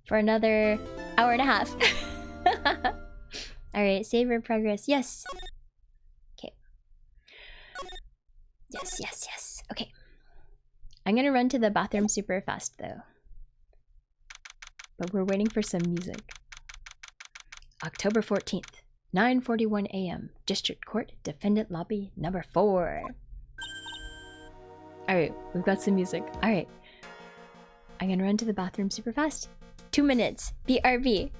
for another hour and a half. Alright, save your progress. Yes! Okay. Yes. Okay. I'm gonna run to the bathroom super fast though. But we're waiting for some music. October 14th, 9:41 a.m. District Court, Defendant Lobby number 4. Alright, we've got some music. Alright. I'm gonna run to the bathroom super fast. 2 minutes. BRB.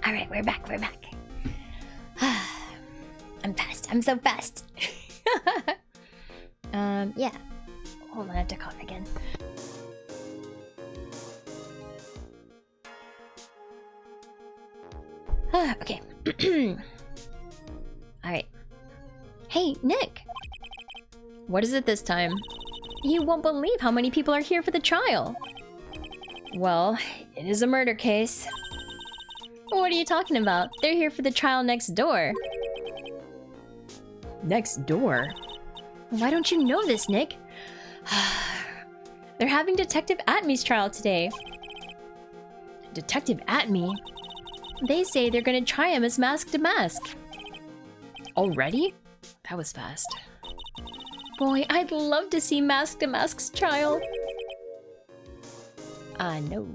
Alright, we're back. I'm fast. I'm so fast. Yeah. Hold on, I have to cough again. Okay. Alright. Hey, Nick! What is it this time? You won't believe how many people are here for the trial. Well, it is a murder case. What are you talking about? They're here for the trial next door. Next door? Why don't you know this, Nick? They're having Detective Atme's trial today. Detective Atme? They say they're gonna try him as mask to mask. Already? That was fast. Boy, I'd love to see Mask to Mask's trial. No.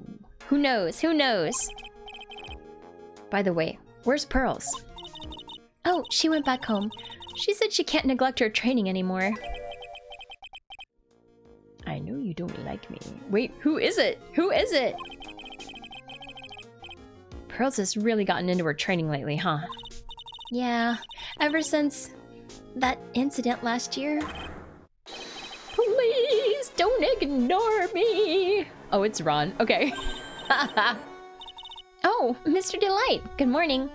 Who knows? By the way, where's Pearls? Oh, she went back home. She said she can't neglect her training anymore. I know you don't like me. Wait, who is it? Pearls has really gotten into her training lately, huh? Yeah, ever since that incident last year. Please don't ignore me. Oh, it's Ron. Okay. Oh, Mr. Delight. Good morning.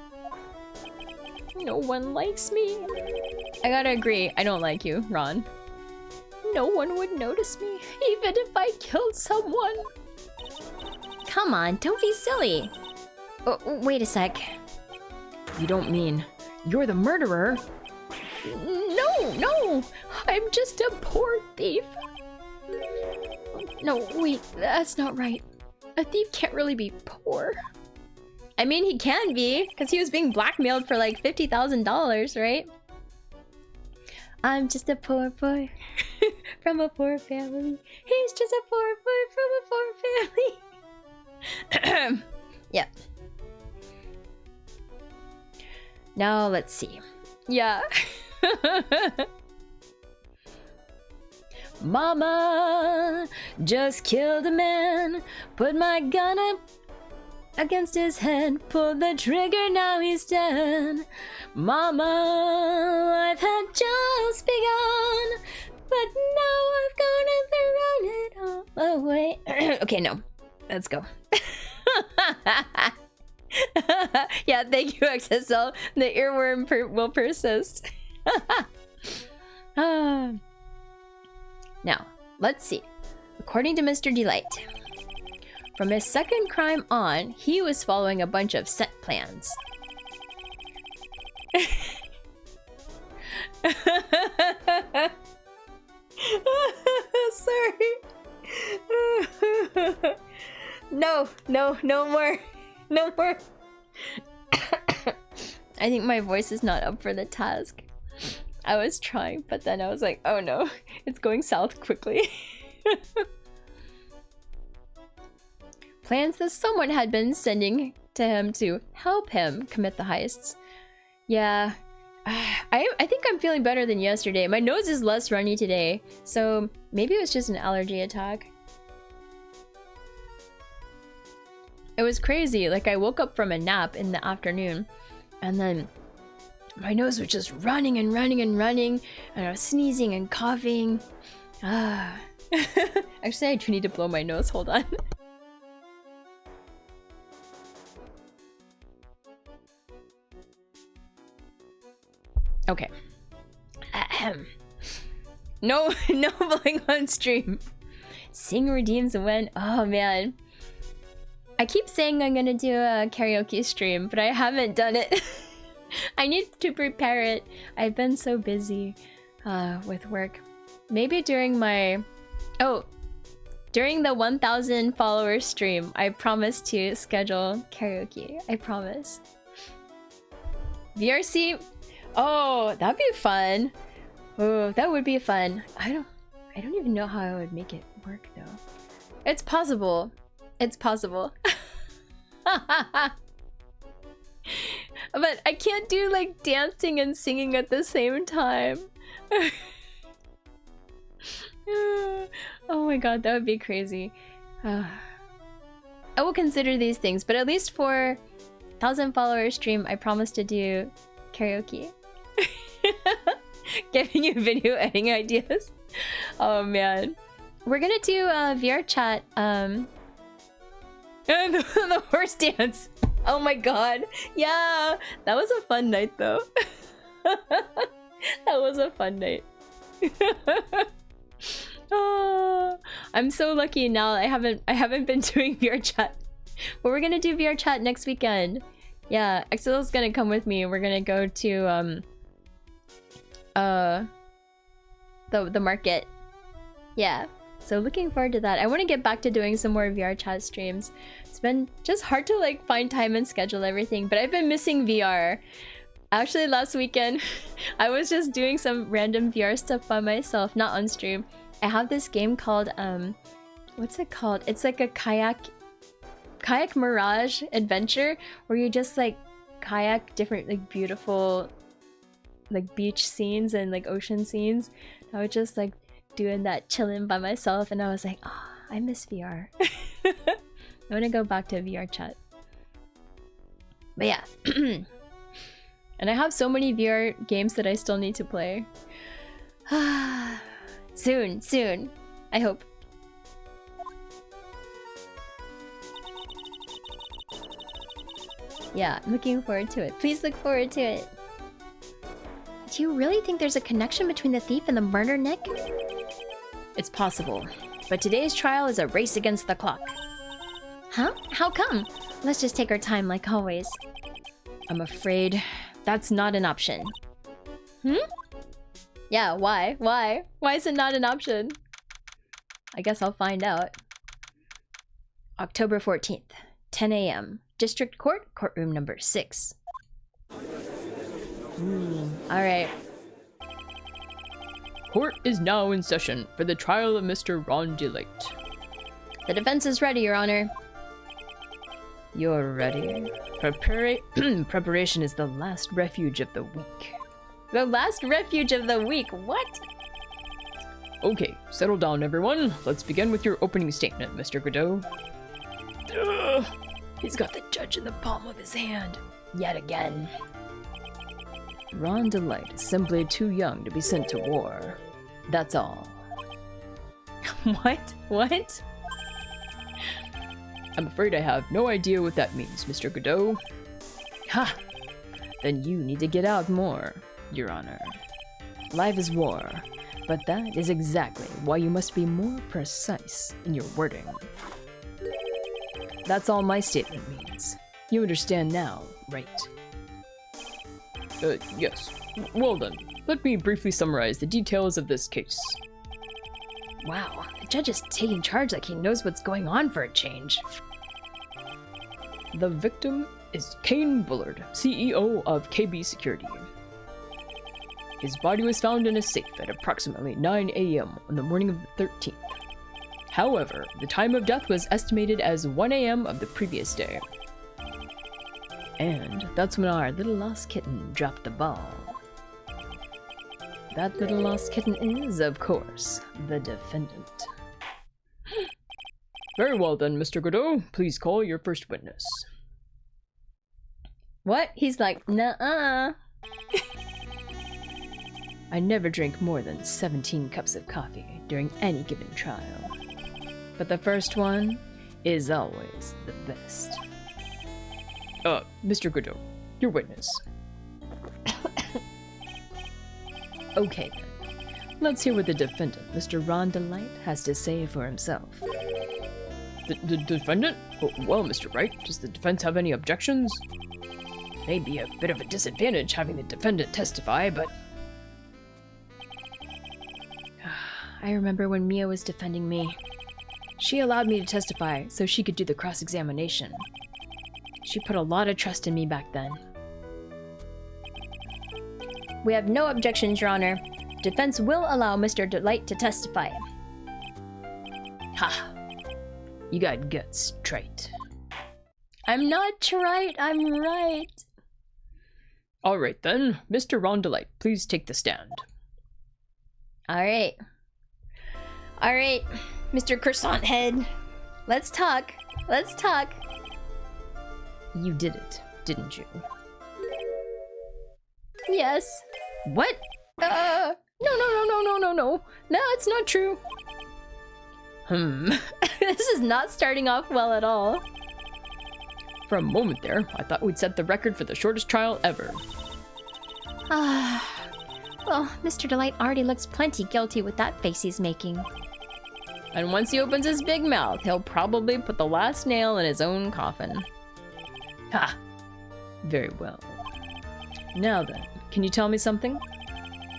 No one likes me. I gotta agree, I don't like you, Ron. No one would notice me, even if I killed someone. Come on, don't be silly. Oh, wait a sec. You don't mean you're the murderer? No! I'm just a poor thief. No, wait, that's not right. A thief can't really be poor. I mean, he can be, because he was being blackmailed for like $50,000, right? I'm just a poor boy from a poor family. He's just a poor boy from a poor family. Yeah. Now, let's see. Yeah. Mama just killed a man, put my gun up against his head, pulled the trigger, now he's dead. Mama, life had just begun, but now I've gone and thrown it all away. Okay, no, let's go. Yeah, thank you, XSL. The earworm will persist. Now, let's see. According to Mr. Delight, from his second crime on, he was following a bunch of set plans. Sorry. No more. No more. I think my voice is not up for the task. I was trying, but then I was like, oh no, it's going south quickly. Plans that someone had been sending to him to help him commit the heists. Yeah, I think I'm feeling better than yesterday. My nose is less runny today, so maybe it was just an allergy attack. It was crazy, like I woke up from a nap in the afternoon, and then my nose was just running and running and running, and I was sneezing and coughing. Actually, I do need to blow my nose, hold on. Okay. No blowing on stream. Sing redeems a win. Oh man. I keep saying I'm gonna do a karaoke stream, but I haven't done it. I need to prepare it. I've been so busy with work. Maybe during my... Oh, during the 1,000 follower stream, I promise to schedule karaoke. I promise. VRC? Oh, that'd be fun. Oh, that would be fun. I don't even know how I would make it work though. It's possible. It's possible. But I can't do like dancing and singing at the same time. Oh my god, that would be crazy. I will consider these things, but at least for 1,000 follower stream, I promise to do karaoke. Giving you video editing ideas. Oh man. We're gonna do VR chat. The horse dance. Oh my god. Yeah. That was a fun night though. That was a fun night. Oh, I'm so lucky now. I haven't been doing VR chat. But we're gonna do VR chat next weekend. Yeah, Excel's gonna come with me. We're gonna go to the market. Yeah. So looking forward to that. I want to get back to doing some more VR chat streams. It's been just hard to like find time and schedule everything, but I've been missing VR. Actually, last weekend, I was just doing some random VR stuff by myself, not on stream. I have this game called, what's it called? It's like a kayak mirage adventure where you just like kayak different like beautiful like beach scenes and like ocean scenes. I was just like doing that chilling by myself and I was like, oh, I miss VR. I want to go back to VR chat. But yeah. And I have so many VR games that I still need to play. Soon. I hope. Yeah, I'm looking forward to it. Please look forward to it. Do you really think there's a connection between the thief and the murder, Nick? It's possible, but today's trial is a race against the clock. Huh? How come? Let's just take our time like always. I'm afraid that's not an option. Yeah, why? Why? Why is it not an option? I guess I'll find out. October 14th, 10 a.m. District Court, courtroom number 6. Alright. Court is now in session for the trial of Mr. Ron Delight. The defense is ready, Your Honor. You're ready. Preparation is the last refuge of the weak. The last refuge of the weak? What? Okay, settle down everyone. Let's begin with your opening statement, Mr. Godot. He's got the judge in the palm of his hand. Yet again. Ron Delight is simply too young to be sent to war. That's all. What? What? I'm afraid I have no idea what that means, Mr. Godot. Ha! Then you need to get out more, Your Honor. Life is war, but that is exactly why you must be more precise in your wording. That's all my statement means. You understand now, right? Yes. Well then, let me briefly summarize the details of this case. Wow, the judge is taking charge like he knows what's going on for a change. The victim is Kane Bullard, CEO of KB Security. His body was found in a safe at approximately 9 a.m. on the morning of the 13th. However, the time of death was estimated as 1 a.m. of the previous day. And that's when our little lost kitten dropped the ball. That little lost kitten is, of course, the defendant. Very well then, Mr. Godot. Please call your first witness. What? He's like, nuh-uh. I never drink more than 17 cups of coffee during any given trial. But the first one is always the best. Mr. Godot, your witness. Okay then. Let's hear what the defendant, Mr. Ron Delight, has to say for himself. The defendant? Well, Mr. Wright, does the defense have any objections? Maybe a bit of a disadvantage having the defendant testify, but... I remember when Mia was defending me. She allowed me to testify so she could do the cross-examination. She put a lot of trust in me back then. We have no objections, Your Honor. Defense will allow Mr. Delight to testify. Ha! You got guts, trite. I'm not trite, I'm right. Alright then, Mr. Ron Delight, please take the stand. Alright. Alright, Mr. Croissant Head. Let's talk. Let's talk. You did it, didn't you? Yes. What? No. No, it's not true. This is not starting off well at all. For a moment there, I thought we'd set the record for the shortest trial ever. Well, Mr. Delight already looks plenty guilty with that face he's making. And once he opens his big mouth, he'll probably put the last nail in his own coffin. Ha! Very well. Now then, can you tell me something?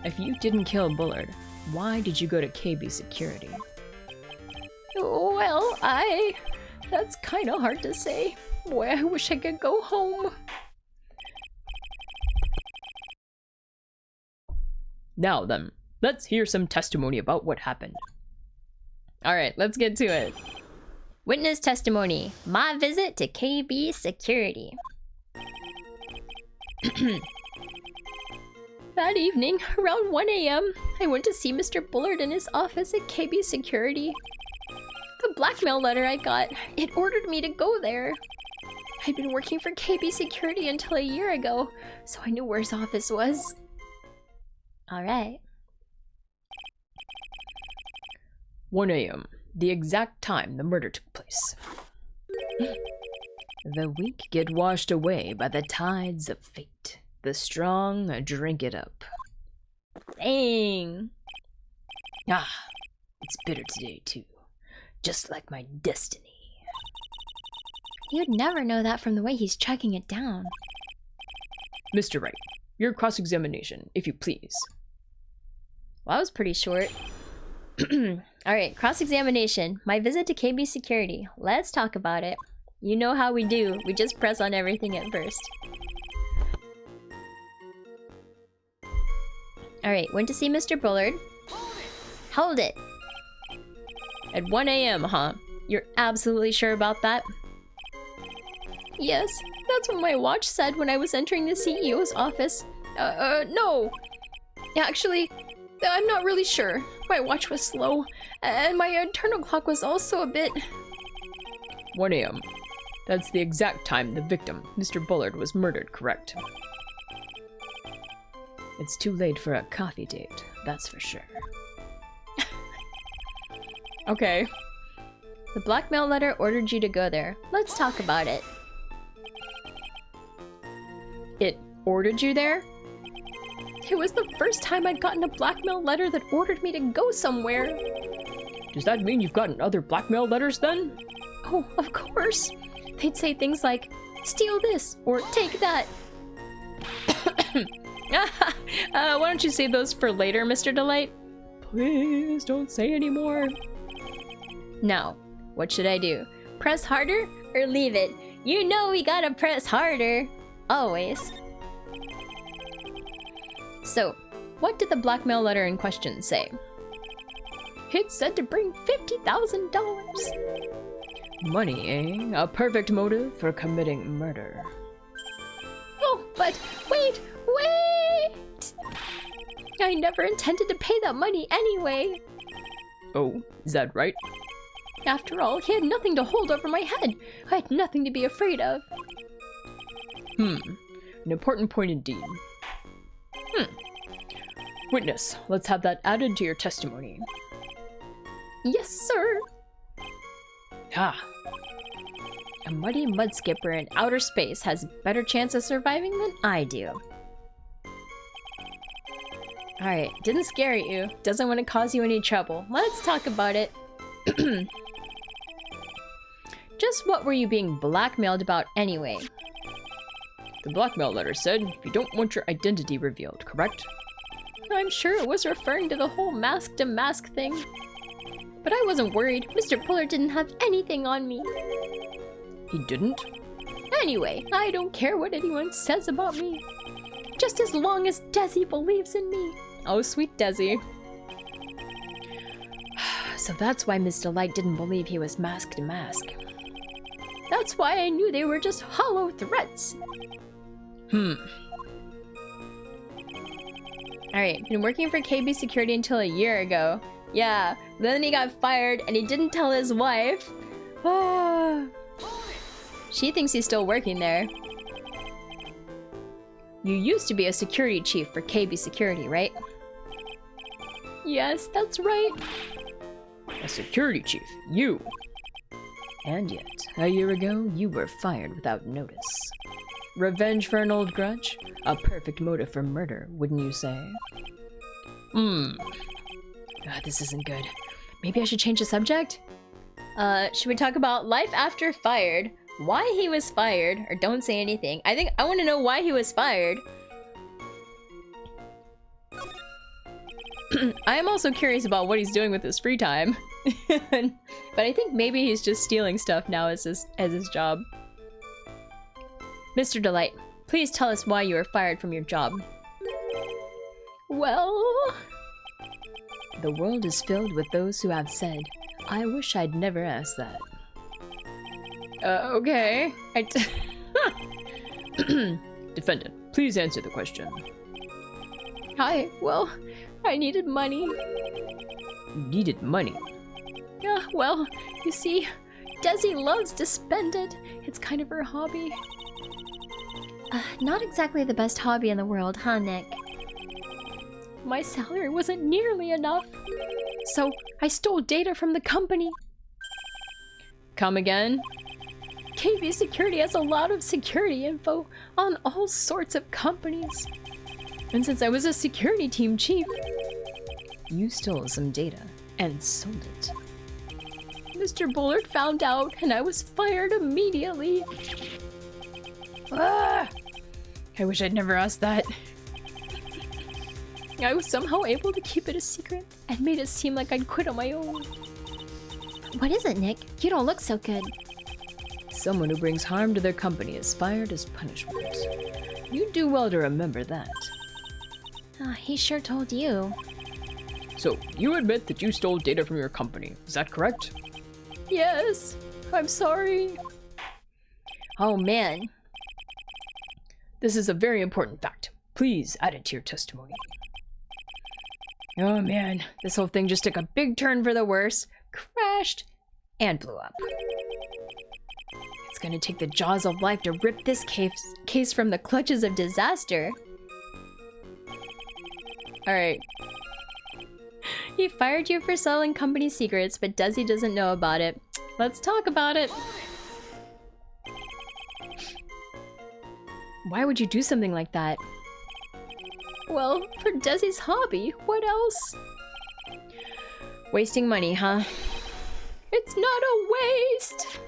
If you didn't kill Bullard, why did you go to KB Security? Well, that's kind of hard to say. Boy, I wish I could go home. Now then, let's hear some testimony about what happened. Alright, let's get to it. Witness testimony. My visit to KB Security. That evening, around 1 a.m., I went to see Mr. Bullard in his office at KB Security. The blackmail letter I got, it ordered me to go there. I'd been working for KB Security until a year ago, so I knew where his office was. Alright. 1 a.m., the exact time the murder took place. The weak get washed away by the tides of fate. The strong drink it up. Dang! Ah, it's bitter today too. Just like my destiny. You'd never know that from the way he's chugging it down. Mr. Wright, your cross-examination, if you please. Well, that was pretty short. Alright, cross-examination. My visit to KB Security. Let's talk about it. You know how we do. We just press on everything at first. Alright, went to see Mr. Bullard. Hold it! At 1 a.m., huh? You're absolutely sure about that? Yes, that's what my watch said when I was entering the CEO's office. No! Actually, I'm not really sure. My watch was slow, and my internal clock was also a bit... 1 a.m. That's the exact time the victim, Mr. Bullard, was murdered, correct? It's too late for a coffee date, that's for sure. Okay. The blackmail letter ordered you to go there. Let's talk about it. It ordered you there? It was the first time I'd gotten a blackmail letter that ordered me to go somewhere. Does that mean you've gotten other blackmail letters then? Oh, of course. They'd say things like, steal this, or take that. Why don't you save those for later, Mr. Delight? Please don't say any more. Now, what should I do? Press harder or leave it? You know we gotta press harder. Always. So, what did the blackmail letter in question say? It said to bring $50,000. Money, eh? A perfect motive for committing murder. Oh, but wait! I never intended to pay that money anyway. Oh, is that right? After all, he had nothing to hold over my head. I had nothing to be afraid of. An important point indeed. Witness, let's have that added to your testimony. Yes, sir. A muddy mudskipper in outer space has a better chance of surviving than I do. Alright, didn't scare at you. Doesn't want to cause you any trouble. Let's talk about it. Just what were you being blackmailed about anyway? The blackmail letter said you don't want your identity revealed, correct? I'm sure it was referring to the whole mask-to-mask thing. But I wasn't worried. Mr. Bullard didn't have anything on me. He didn't? Anyway, I don't care what anyone says about me. Just as long as Desi believes in me. Oh, sweet Desi. So that's why Miss Delight didn't believe he was mask to mask. That's why I knew they were just hollow threats. Alright, been working for KB Security until a year ago. Yeah, then he got fired and he didn't tell his wife. She thinks he's still working there. You used to be a security chief for KB Security, right? Yes, that's right. A security chief? You? And yet, a year ago, you were fired without notice. Revenge for an old grudge? A perfect motive for murder, wouldn't you say? This isn't good. Maybe I should change the subject? Should we talk about life after fired? Why he was fired, or don't say anything. I want to know why he was fired. I am also curious about what he's doing with his free time. But I think maybe he's just stealing stuff now as his job. Mr. Delight, please tell us why you were fired from your job. Well... The world is filled with those who have said, I wish I'd never asked that. Okay. Defendant, please answer the question. Well, I needed money. You needed money? Yeah, well, you see, Desi loves to spend it. It's kind of her hobby. Not exactly the best hobby in the world, huh, Nick? My salary wasn't nearly enough. So, I stole data from the company. Come again? KB Security has a lot of security info on all sorts of companies. And since I was a security team chief... You stole some data and sold it. Mr. Bullard found out and I was fired immediately. Ah! I wish I'd never asked that. I was somehow able to keep it a secret and made it seem like I'd quit on my own. What is it, Nick? You don't look so good. Someone who brings harm to their company is fired as punishment. You do well to remember that. He sure told you. So, you admit that you stole data from your company, is that correct? Yes, I'm sorry. Oh man. This is a very important fact. Please add it to your testimony. Oh man, This whole thing just took a big turn for the worse, crashed, and blew up. It's gonna take the jaws of life to rip this case from the clutches of disaster. Alright. He fired you for selling company secrets, but Desi doesn't know about it. Let's talk about it. Why would you do something like that? Well, for Desi's hobby, what else? Wasting money, huh? It's not a waste!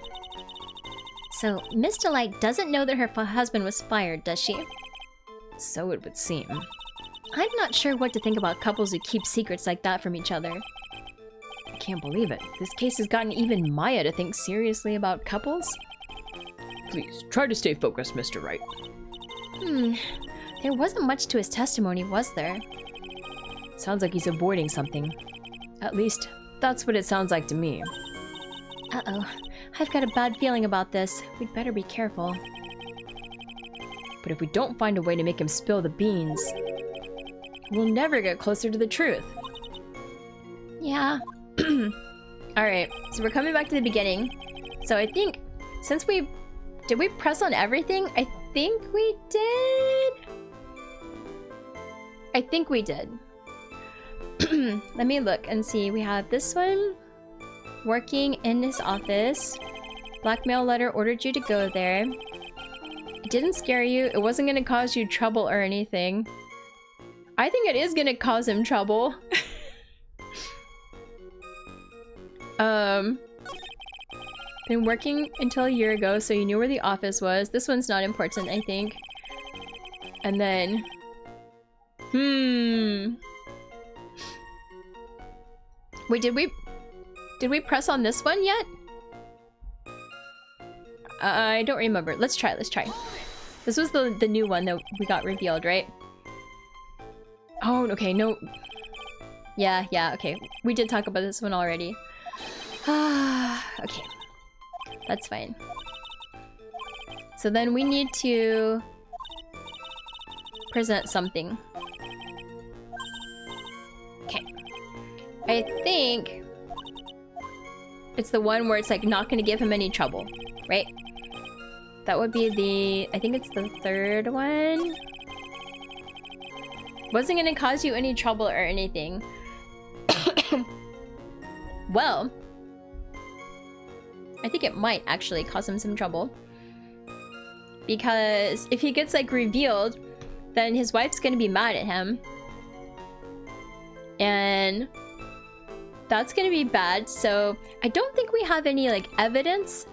So, Miss Delight doesn't know that her husband was fired, does she? so it would seem. I'm not sure what to think about couples who keep secrets like that from each other. I can't believe it. This case has gotten even Maya to think seriously about couples. Please, try to stay focused, Mr. Wright. There wasn't much to his testimony, was there? Sounds like he's avoiding something. At least, that's what it sounds like to me. Uh-oh. I've got a bad feeling about this. We'd better be careful. But if we don't find a way to make him spill the beans, we'll never get closer to the truth. Yeah. Alright, so we're coming back to the beginning. So I think, since we... Did we press on everything? I think we did? I think we did. Let me look and see. We have this one. Working in his office. Blackmail letter ordered you to go there. It didn't scare you. It wasn't going to cause you trouble or anything. I think it is going to cause him trouble. Been working until a year ago, so you knew where the office was. This one's not important, I think. And then... Wait, did we press on this one yet? I don't remember. Let's try. This was the new one that we got revealed, right? Oh, okay, no. Yeah, okay. We did talk about this one already. Okay. That's fine. So then we need to present something. Okay. I think it's the one where it's like not gonna give him any trouble, right? That would be the... I think it's the third one. Wasn't gonna cause you any trouble or anything. Well, I think it might actually cause him some trouble. Because if he gets like revealed, then his wife's gonna be mad at him. And that's gonna be bad, so I don't think we have any like evidence.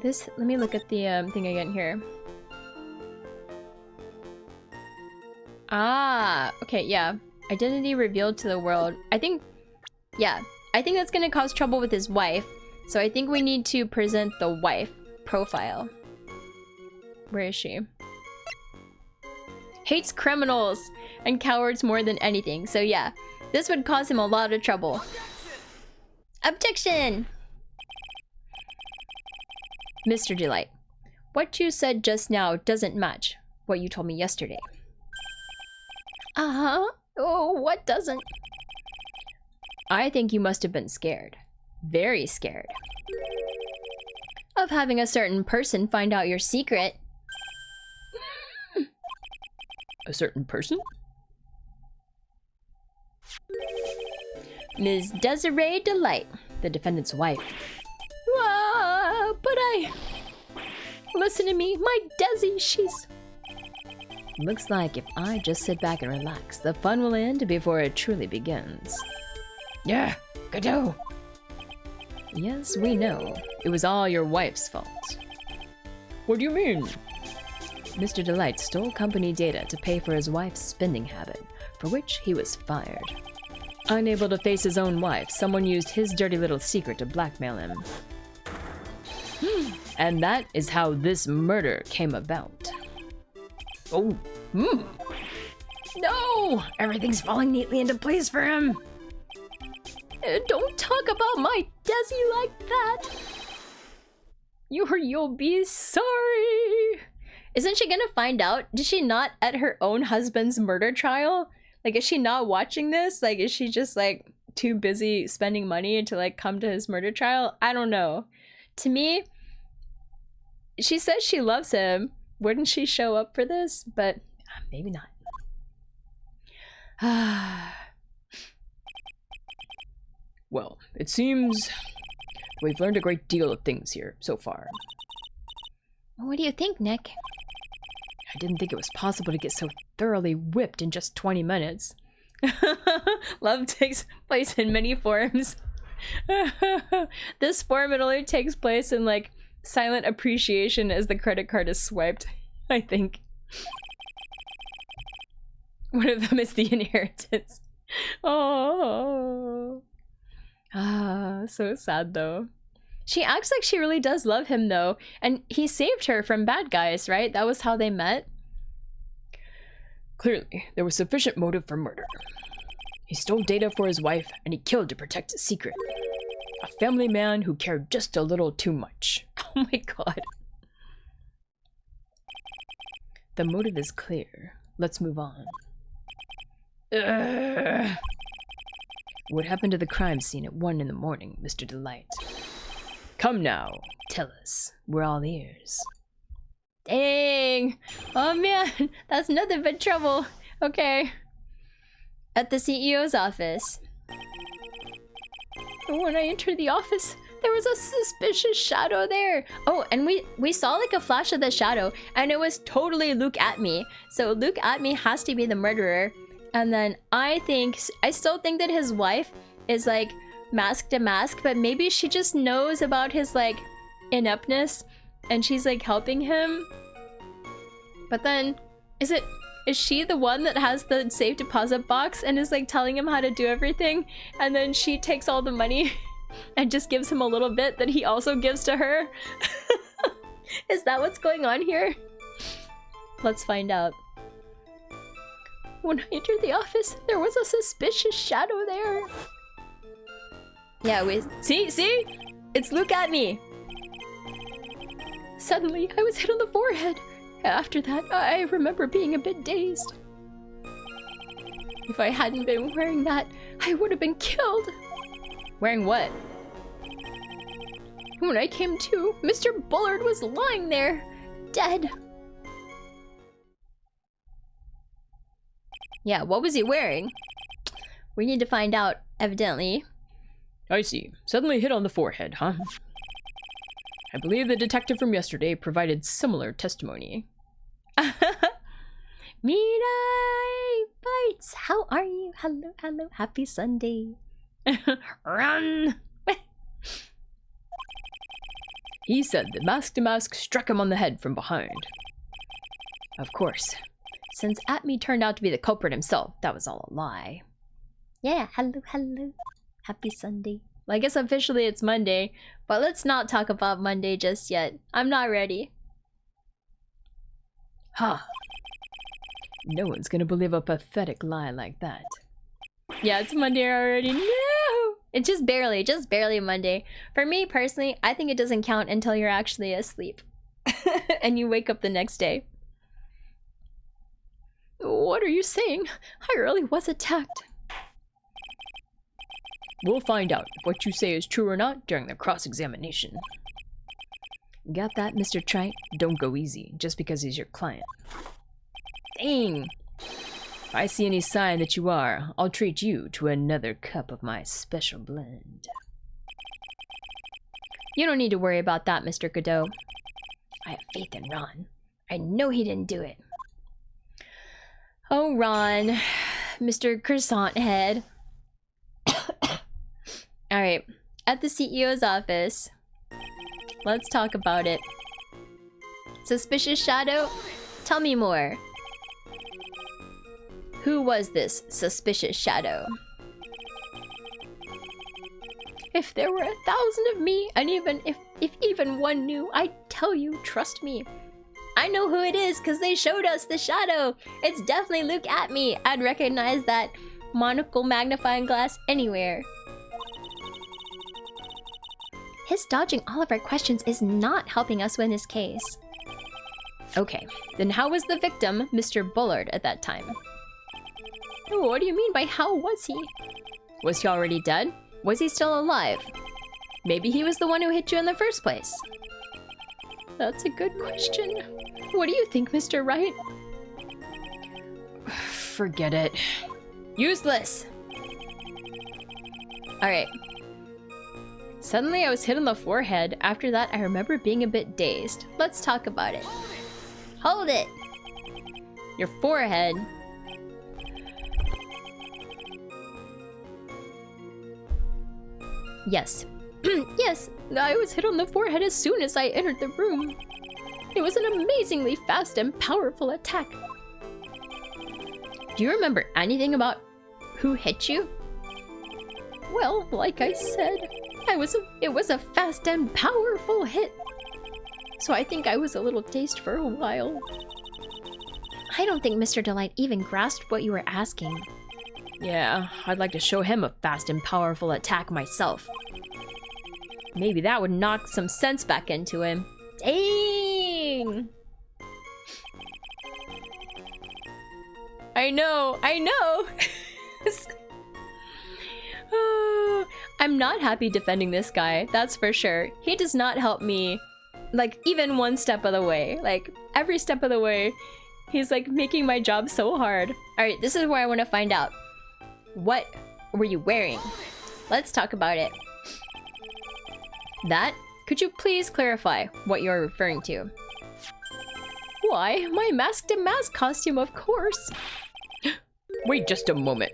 This, let me look at the thing again here. Ah, okay, yeah. Identity revealed to the world. I think, yeah, I think that's gonna cause trouble with his wife. So I think we need to present the wife profile. Where is she? Hates criminals and cowards more than anything. So yeah, this would cause him a lot of trouble. Objection! Mr. Delight, what you said just now doesn't match what you told me yesterday. Uh-huh. Oh, what doesn't? I think you must have been scared. Very scared. Of having a certain person find out your secret. A certain person? Ms. Desiree Delight, the defendant's wife. But I... Listen to me, my Desi, she's... Looks like if I just sit back and relax, the fun will end before it truly begins. Yeah, Godot! Yes, we know. It was all your wife's fault. What do you mean? Mr. Delight stole company data to pay for his wife's spending habit, for which he was fired. Unable to face his own wife, someone used his dirty little secret to blackmail him. And that is how this murder came about. Oh, no! Everything's falling neatly into place for him. Don't talk about my Desi like that. You'll be sorry. Isn't she gonna find out? Did she not at her own husband's murder trial? Like, is she not watching this? Like, is she just, like, too busy spending money to, like, come to his murder trial? I don't know. To me, she says she loves him. Wouldn't she show up for this? But maybe not. Well, it seems we've learned a great deal of things here so far. What do you think, Nick? I didn't think it was possible to get so thoroughly whipped in just 20 minutes. Love takes place in many forms. This form, it only takes place in, like, silent appreciation as the credit card is swiped, I think. One of them is the inheritance. Oh. So sad, though. She acts like she really does love him, though. And he saved her from bad guys, right? That was how they met. Clearly, there was sufficient motive for murder. He stole data for his wife, and he killed to protect his secret. A family man who cared just a little too much. Oh my god. The motive is clear. Let's move on. What happened to the crime scene at 1 in the morning, Mr. Delight? Come now, tell us. We're all ears. Dang! Oh man, that's nothing but trouble. Okay. At the CEO's office. When I entered the office, there was a suspicious shadow there. Oh, and we saw like a flash of the shadow, and it was totally Luke at me. So Luke at me has to be the murderer. And then I still think that his wife is like mask to mask, but maybe she just knows about his like ineptness and she's like helping him. But then is she the one that has the safe deposit box and is like telling him how to do everything, and then she takes all the money and just gives him a little bit that he also gives to her? Is that what's going on here? Let's find out. When I entered the office, there was a suspicious shadow there. Yeah, see? It's Luke at me. Suddenly, I was hit on the forehead. After that, I remember being a bit dazed. If I hadn't been wearing that, I would have been killed. Wearing what? When I came to, Mr. Bullard was lying there, dead. Yeah, what was he wearing? We need to find out, evidently. I see. Suddenly hit on the forehead, huh? I believe the detective from yesterday provided similar testimony. Midai Bites, how are you? Hello, hello, happy Sunday. Run! He said that Mask to Mask struck him on the head from behind. Of course, since Atme turned out to be the culprit himself, that was all a lie. Yeah, hello, hello. Happy Sunday. Well, I guess officially it's Monday, but let's not talk about Monday just yet. I'm not ready. Huh. No one's gonna believe a pathetic lie like that. Yeah, it's Monday already. No! It's just barely Monday. For me, personally, I think it doesn't count until you're actually asleep. And you wake up the next day. What are you saying? I really was attacked. We'll find out if what you say is true or not during the cross-examination. Got that, Mr. Trite? Don't go easy, just because he's your client. Dang! If I see any sign that you are, I'll treat you to another cup of my special blend. You don't need to worry about that, Mr. Godot. I have faith in Ron. I know he didn't do it. Oh, Ron. Mr. Croissant Head. Alright. At the CEO's office. Let's talk about it. Suspicious Shadow? Tell me more. Who was this suspicious shadow? If there were 1,000 of me, and if even one knew, I'd tell you, trust me. I know who it is because they showed us the shadow. It's definitely Look at Me. I'd recognize that monocle magnifying glass anywhere. His dodging all of our questions is not helping us win his case. Okay, then how was the victim Mr. Bullard at that time? What do you mean by how was he? Was he already dead? Was he still alive? Maybe he was the one who hit you in the first place. That's a good question. What do you think, Mr. Wright? Forget it. Useless! Alright. Suddenly I was hit on the forehead. After that, I remember being a bit dazed. Let's talk about it. Hold it! Your forehead. Yes. Yes, I was hit on the forehead as soon as I entered the room. It was an amazingly fast and powerful attack. Do you remember anything about who hit you? Well, like I said, it was a fast and powerful hit. So I think I was a little dazed for a while. I don't think Mr. Delight even grasped what you were asking. Yeah, I'd like to show him a fast and powerful attack myself. Maybe that would knock some sense back into him. Dang! I know! Oh, I'm not happy defending this guy, that's for sure. He does not help me, like, even one step of the way. Like, every step of the way, he's like making my job so hard. Alright, this is where I want to find out. What were you wearing? Let's talk about it. That? Could you please clarify what you're referring to? Why, my mask-to-mask costume, of course. Wait just a moment.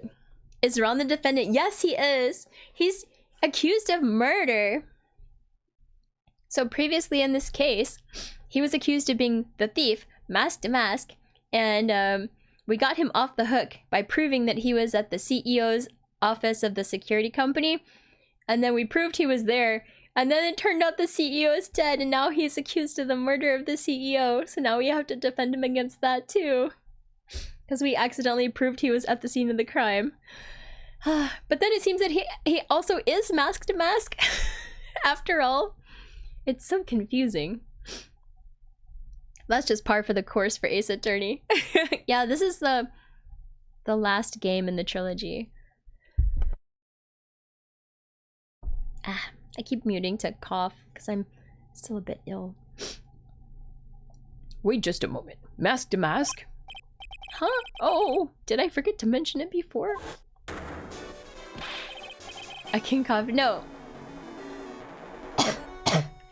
Is Ron the defendant? Yes, he is. He's accused of murder. So previously in this case, he was accused of being the thief, mask-to-mask, and we got him off the hook by proving that he was at the CEO's office of the security company, and then we proved he was there, and then it turned out the CEO is dead, and now he's accused of the murder of the CEO, so now we have to defend him against that too. Because we accidentally proved he was at the scene of the crime. But then it seems that he also is mask-to-mask, after all. It's so confusing. That's just par for the course for Ace Attorney. Yeah, this is the last game in the trilogy. I keep muting to cough because I'm still a bit ill. Wait just a moment. Mask to mask? Huh? Oh, did I forget to mention it before? I can cough. No.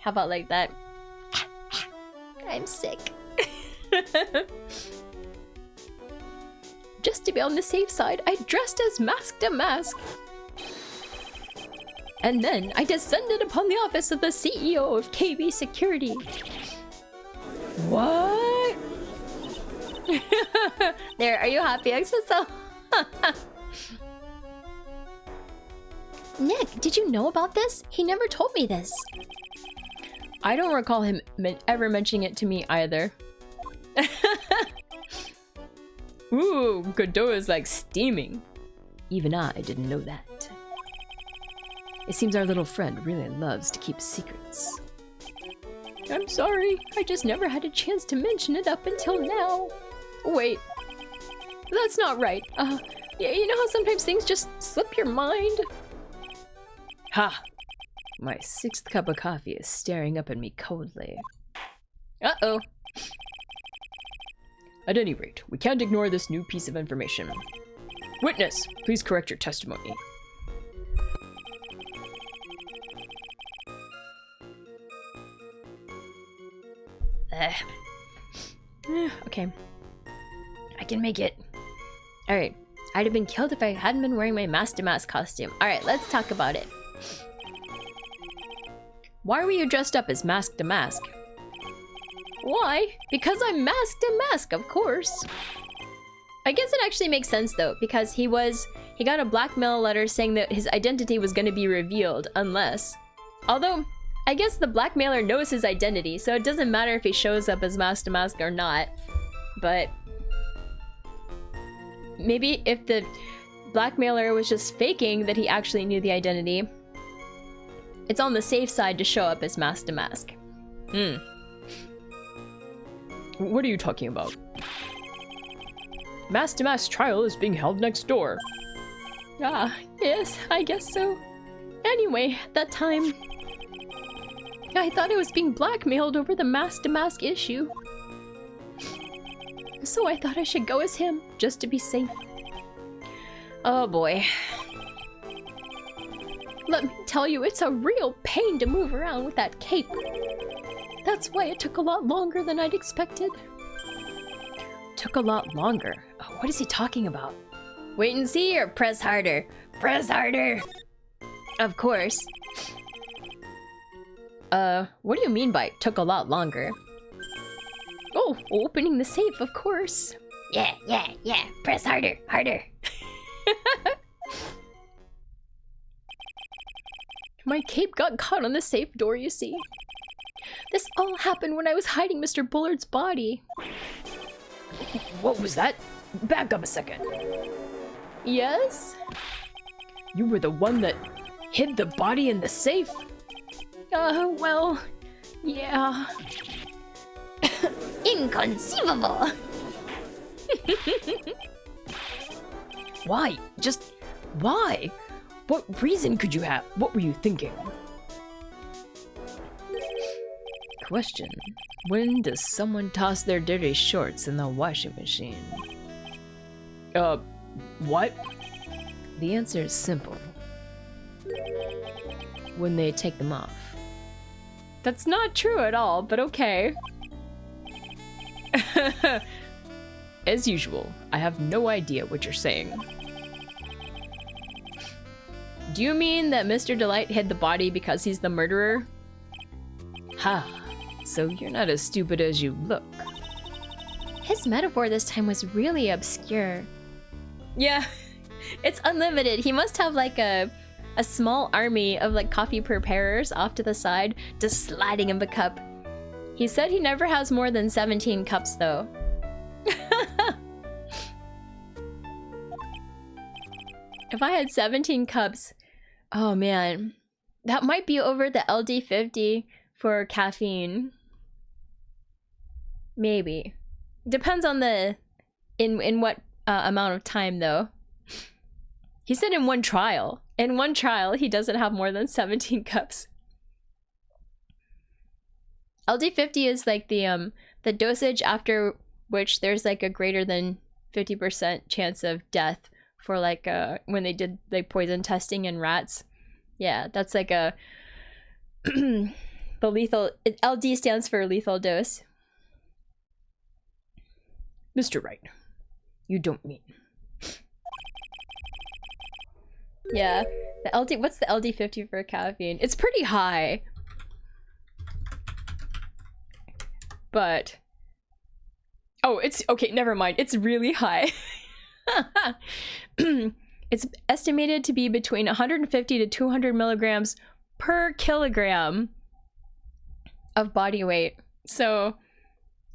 How about like that? I'm sick. Just to be on the safe side, I dressed as mask to mask. And then I descended upon the office of the CEO of KB Security. What? There, are you happy, XSL? Nick, did you know about this? He never told me this. I don't recall him ever mentioning it to me either. Ooh, Godot is like steaming. Even I didn't know that. It seems our little friend really loves to keep secrets. I'm sorry, I just never had a chance to mention it up until now. Wait, that's not right. You know how sometimes things just slip your mind? Ha! My 6th cup of coffee is staring up at me coldly. Uh-oh. At any rate, we can't ignore this new piece of information. Witness, please correct your testimony. Okay. I can make it. Alright, I'd have been killed if I hadn't been wearing my mask to mask costume. Alright, let's talk about it. Why were you dressed up as Mask to Mask? Why? Because I'm Mask to Mask, of course. I guess it actually makes sense though, because he got a blackmail letter saying that his identity was going to be revealed, although, I guess the blackmailer knows his identity, so it doesn't matter if he shows up as Mask to Mask or not. But maybe if the blackmailer was just faking that he actually knew the identity, it's on the safe side to show up as Mask to Mask. What are you talking about? Mask to Mask trial is being held next door. Ah, yes, I guess so. Anyway, at that time, I thought I was being blackmailed over the Mask to Mask issue. So I thought I should go as him, just to be safe. Oh boy. Let me tell you, it's a real pain to move around with that cape. That's why it took a lot longer than I'd expected. Took a lot longer? What is he talking about? Wait and see or press harder? Press harder! Of course. What do you mean by took a lot longer? Oh, opening the safe, of course. Yeah. Press harder. My cape got caught on the safe door, you see. This all happened when I was hiding Mr. Bullard's body. What was that? Back up a second. Yes? You were the one that hid the body in the safe? Well, yeah. Inconceivable. Why? Just why? What reason could you have? What were you thinking? Question. When does someone toss their dirty shorts in the washing machine? What? The answer is simple. When they take them off. That's not true at all, but okay. As usual, I have no idea what you're saying. Do you mean that Mr. Delight hid the body because he's the murderer? Ha! So you're not as stupid as you look. His metaphor this time was really obscure. Yeah, it's unlimited. He must have like a small army of like coffee preparers off to the side, just sliding him a cup. He said he never has more than 17 cups though. If I had 17 cups, oh man, that might be over the LD50 for caffeine. Maybe. Depends on the in what amount of time though. He said in one trial. In one trial, he doesn't have more than 17 cups. LD50 is like the dosage after which there's like a greater than 50% chance of death for like when they did like poison testing in rats. Yeah, that's like a the lethal LD stands for lethal dose. Mr. Wright, you don't mean. Yeah, the LD. What's the LD50 for caffeine? It's pretty high, but oh, it's okay. Never mind. It's really high. It's estimated to be between 150 to 200 milligrams per kilogram of body weight. So,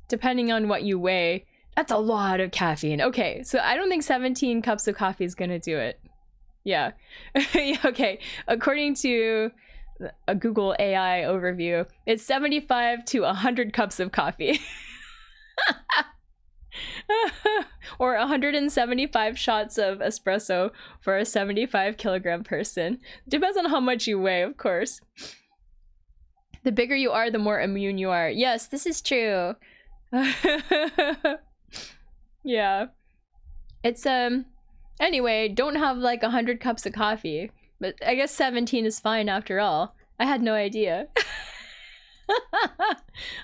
depending on what you weigh, that's a lot of caffeine. Okay, so I don't think 17 cups of coffee is gonna do it. Yeah. Okay, according to a Google AI overview, it's 75 to 100 cups of coffee. Or 175 shots of espresso for a 75 kilogram person. Depends on how much you weigh, of course. The bigger you are, the more immune you are. Yes, this is true. Yeah. It's anyway, don't have like 100 cups of coffee, but I guess 17 is fine after all. I had no idea.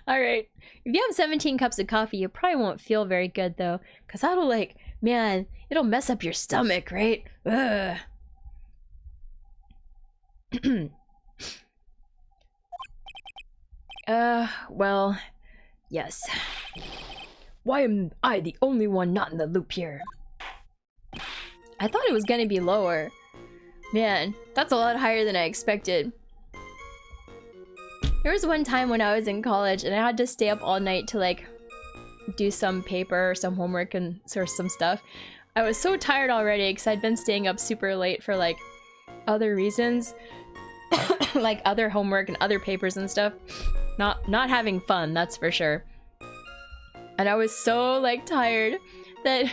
Alright. If you have 17 cups of coffee, you probably won't feel very good though. Cause that'll like, man, it'll mess up your stomach, right? Ugh. Well, yes. Why am I the only one not in the loop here? I thought it was gonna be lower. Man, that's a lot higher than I expected. There was one time when I was in college and I had to stay up all night to like do some paper or some homework and or some stuff. I was so tired already because I'd been staying up super late for like other reasons. Like other homework and other papers and stuff. Not having fun, that's for sure. And I was so like tired that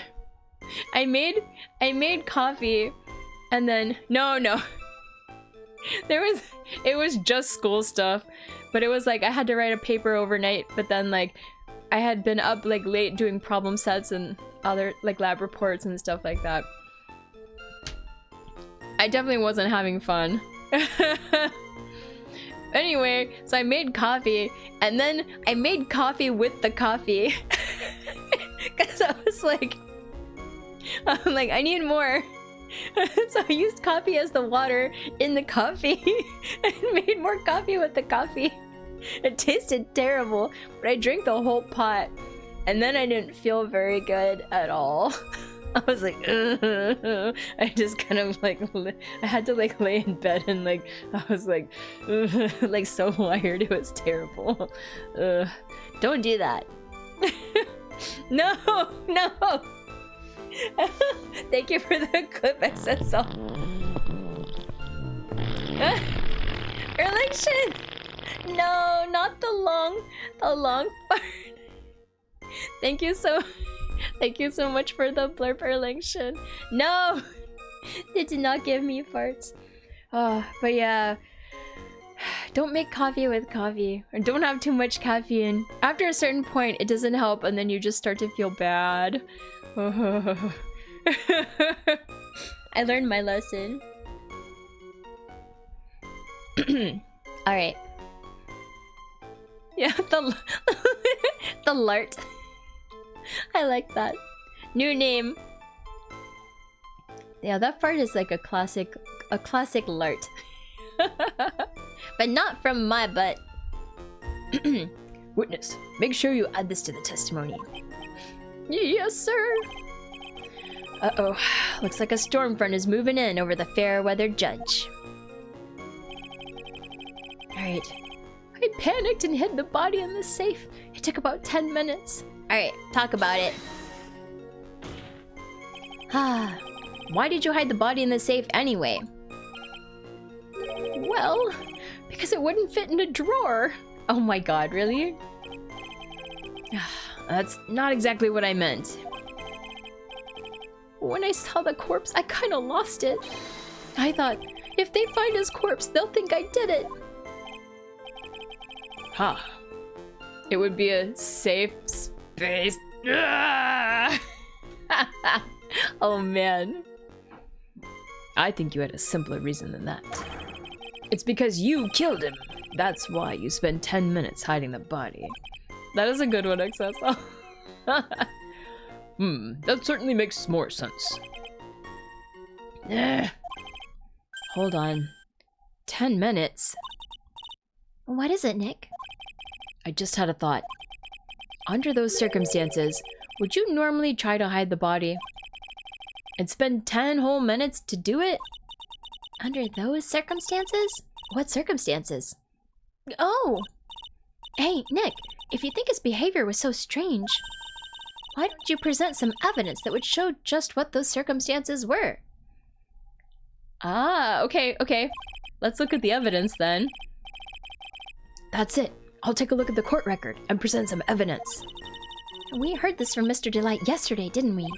I made coffee and then no. It was just school stuff, but it was like I had to write a paper overnight, but then like I had been up like late doing problem sets and other like lab reports and stuff like that. I definitely wasn't having fun. Anyway, so I made coffee, and then I made coffee with the coffee. Because I was like, I need more. So I used coffee as the water in the coffee and made more coffee with the coffee. It tasted terrible, but I drank the whole pot, and then I didn't feel very good at all. I was like, ugh. I just kind of like, I had to like lay in bed and like, I was like, ugh, like so wired. It was terrible. Don't do that. No. Thank you for the clip, SSL. Erliction! No, not the long part. Thank you so much for the blurb, Erliction. No! They did not give me farts. But yeah. Don't make coffee with coffee. Or don't have too much caffeine. After a certain point, it doesn't help and then you just start to feel bad. I learned my lesson. Alright. Yeah, the Lart. I like that. New name. Yeah, that fart is like a classic Lart. But not from my butt. Witness, make sure you add this to the testimony. Yes, sir. Uh-oh. Looks like a storm front is moving in over the fair weather judge. Alright. I panicked and hid the body in the safe. It took about 10 minutes. Alright, talk about it. Why did you hide the body in the safe anyway? Well, because it wouldn't fit in a drawer. Oh my god, really? That's not exactly what I meant. When I saw the corpse, I kinda lost it. I thought, if they find his corpse, they'll think I did it. Huh. It would be a safe space. Oh man. I think you had a simpler reason than that. It's because you killed him. That's why you spend 10 minutes hiding the body. That is a good one, XSL. That certainly makes more sense. Hold on. 10 minutes? What is it, Nick? I just had a thought. Under those circumstances, would you normally try to hide the body? And spend 10 whole minutes to do it? Under those circumstances? What circumstances? Oh! Hey, Nick, if you think his behavior was so strange, why don't you present some evidence that would show just what those circumstances were? Ah, okay. Let's look at the evidence then. That's it. I'll take a look at the court record and present some evidence. We heard this from Mr. Delight yesterday, didn't we?